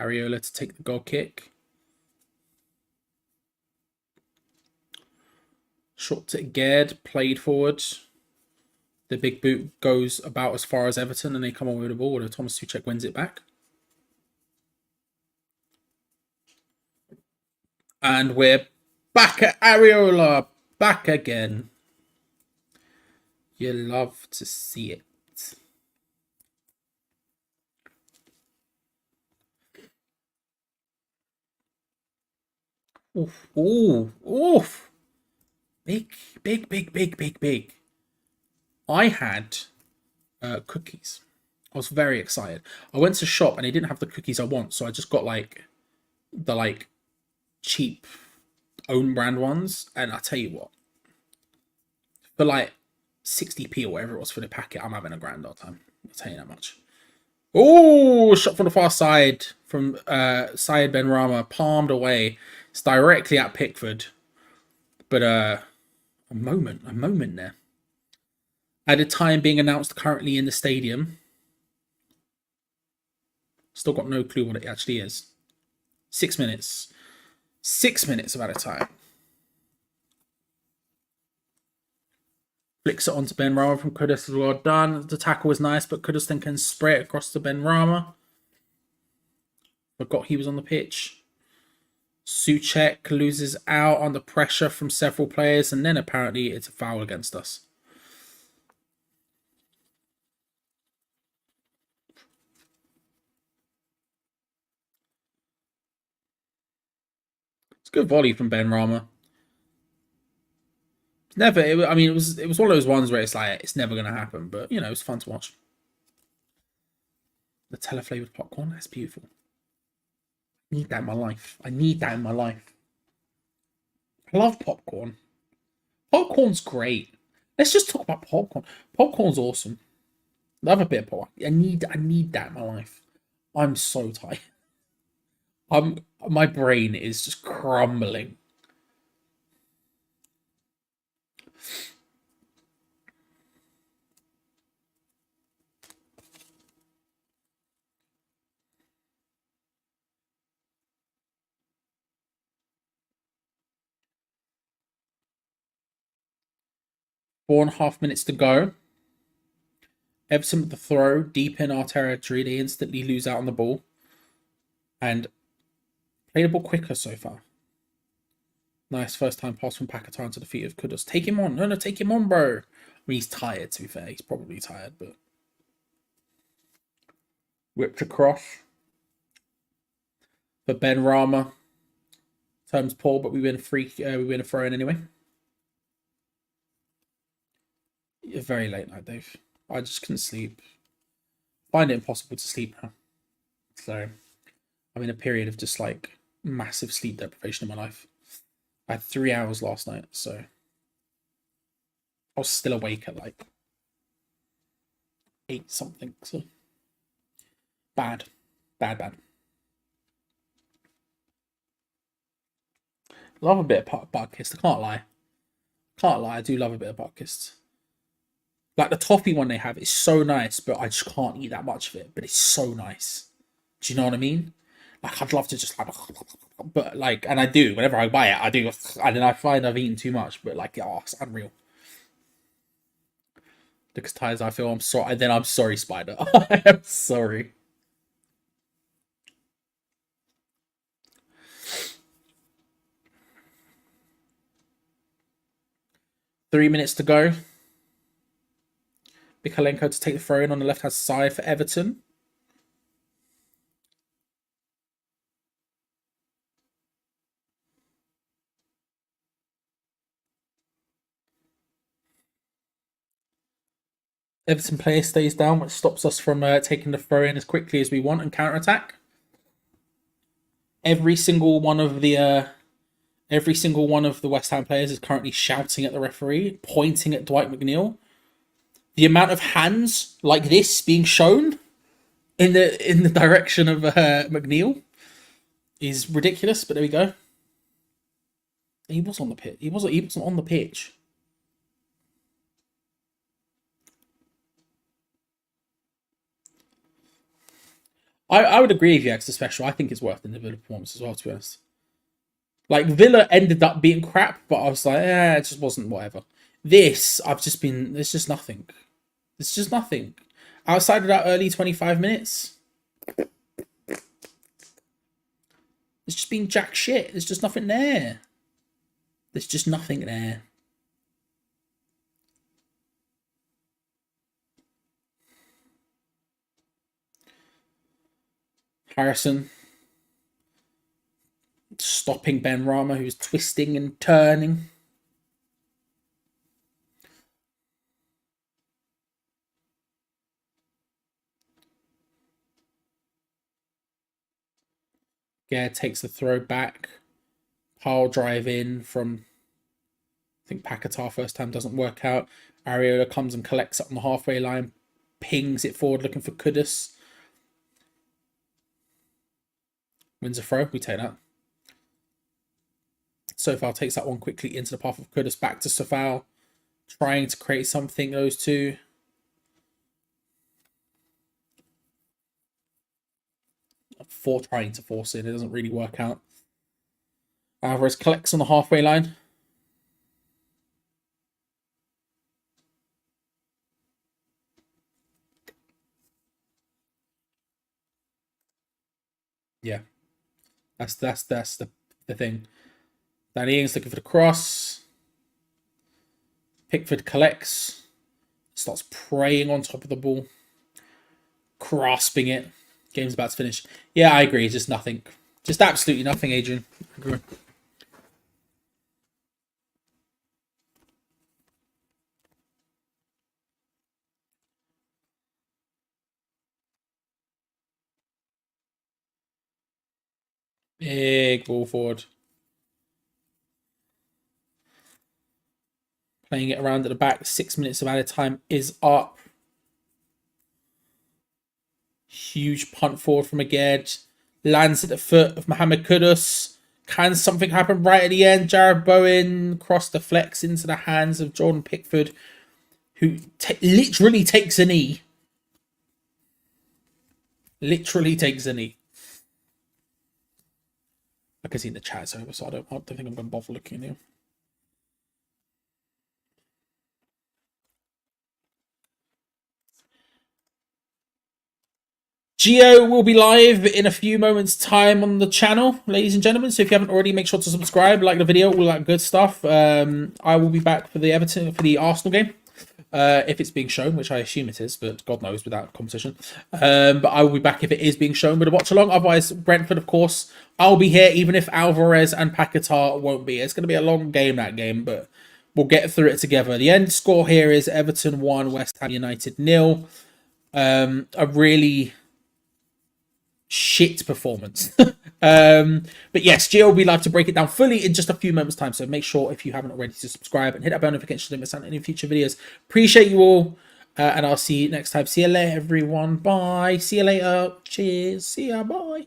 Areola to take the goal kick. Shot to Gerd, played forward. The big boot goes about as far as Everton and they come away with the ball. And Thomas Souček wins it back. And we're back at Areola. Back again. You love to see it. Oof. Ooh. Oof. Big. I had cookies. I was very excited. I went to shop and they didn't have the cookies I want, so I just got the cheap own brand ones. And I tell you what, for 60p or whatever it was for the packet, I'm having a grand old time. I'll tell you that much. Oh, shot from the far side from Syed Ben Rama, palmed away. It's directly at Pickford. But a moment there. At a time being announced currently in the stadium. Still got no clue what it actually is. 6 minutes. 6 minutes of added time. Flicks it onto Ben Rama from Kudus as well done. The tackle was nice, but Kudus then can spray it across to Ben Rama. Forgot he was on the pitch. Souček loses out under pressure from several players, and then apparently it's a foul against us. It's good volley from Ben Rama. Never. I mean, it was one of those ones where it's like it's never gonna happen, but you know, it's fun to watch. The Nutella-flavored popcorn, that's beautiful. I need that in my life. I need that in my life. I love popcorn. Popcorn's great. Let's just talk about popcorn. Popcorn's awesome. Love a bit of popcorn. I need that in my life. I'm so tired. My brain is just crumbling. Four and a half minutes to go. Everton with the throw deep in our territory. They instantly lose out on the ball. And play the ball quicker so far. Nice first time pass from Paquetá to the feet of Kudus. Take him on. No, take him on, bro. I mean, he's tired, to be fair. He's probably tired, but... Whipped across. For Ben Rama. Terms poor, but we win a throw in anyway. A very late night, Dave. I just couldn't sleep. Find it impossible to sleep now. So, I'm in a period of just like massive sleep deprivation in my life. I had 3 hours last night, so I was still awake at like 8 something. So bad. Love a bit of butt kissed. I can't lie. I do love a bit of butt kissed. Like the toffee one they have is so nice, but I just can't eat that much of it. But it's so nice. Do you know what I mean? Like I'd love to just like, but like, and I do whenever I buy it, I do, and then I find I've eaten too much. But like, oh, it's unreal. Look as tired as I feel. I'm sorry. Then I'm sorry, Spider. I am sorry. Three minutes to go. Mikalenko to take the throw in on the left-hand side for Everton. Everton player stays down, which stops us from taking the throw in as quickly as we want and counter-attack. Every single one of the West Ham players is currently shouting at the referee, pointing at Dwight McNeil. The amount of hands like this being shown in the direction of McNeil is ridiculous. But there we go. He was on the pitch. He wasn't on the pitch. I would agree with you, X the special. I think it's worth the Villa performance as well, to be honest. Like, Villa ended up being crap, but I was like, it just wasn't whatever. There's just nothing. It's just nothing. Outside of that early 25 minutes, it's just been jack shit. There's just nothing there. There's just nothing there. Harrison stopping Ben Rama, who's twisting and turning. Yeah, takes the throw back. Pile drive in from, I think Paquetá first time doesn't work out. Areola comes and collects up on the halfway line, pings it forward looking for Kudus. Wins a throw, we take that. Sofal takes that one quickly into the path of Kudus, back to Sofal, trying to create something, those two. Trying to force it doesn't really work out. Alvarez collects on the halfway line. Yeah. That's the thing. Danny Ings looking for the cross. Pickford collects. Starts praying on top of the ball. Grasping it. Game's about to finish. Yeah, I agree. Just nothing. Just absolutely nothing, Adrian. Big ball forward. Playing it around at the back. 6 minutes of added time is up. Huge punt forward from Aged. Lands at the foot of Mohamed Kudus. Can something happen right at the end? Jared Bowen cross deflects into the hands of Jordan Pickford, who literally takes a knee. Literally takes a knee. I can see in the chat, so I don't think I'm going to bother looking at you. Geo will be live in a few moments' time on the channel, ladies and gentlemen. So if you haven't already, make sure to subscribe, like the video, all that good stuff. I will be back for the Arsenal game. If it's being shown, which I assume it is, but God knows without competition. But I will be back if it is being shown with a watch along. Otherwise, Brentford, of course, I'll be here, even if Alvarez and Paquetá won't be. It's going to be a long game, that game, but we'll get through it together. The end score here is Everton 1, West Ham United 0. A really shit performance. But yes, Gio will be live to break it down fully in just a few moments' time. So make sure, if you haven't already, to subscribe and hit that bell notification so you don't miss out on any future videos. Appreciate you all, and I'll see you next time. See you later, everyone. Bye. See you later. Cheers. See ya. Bye.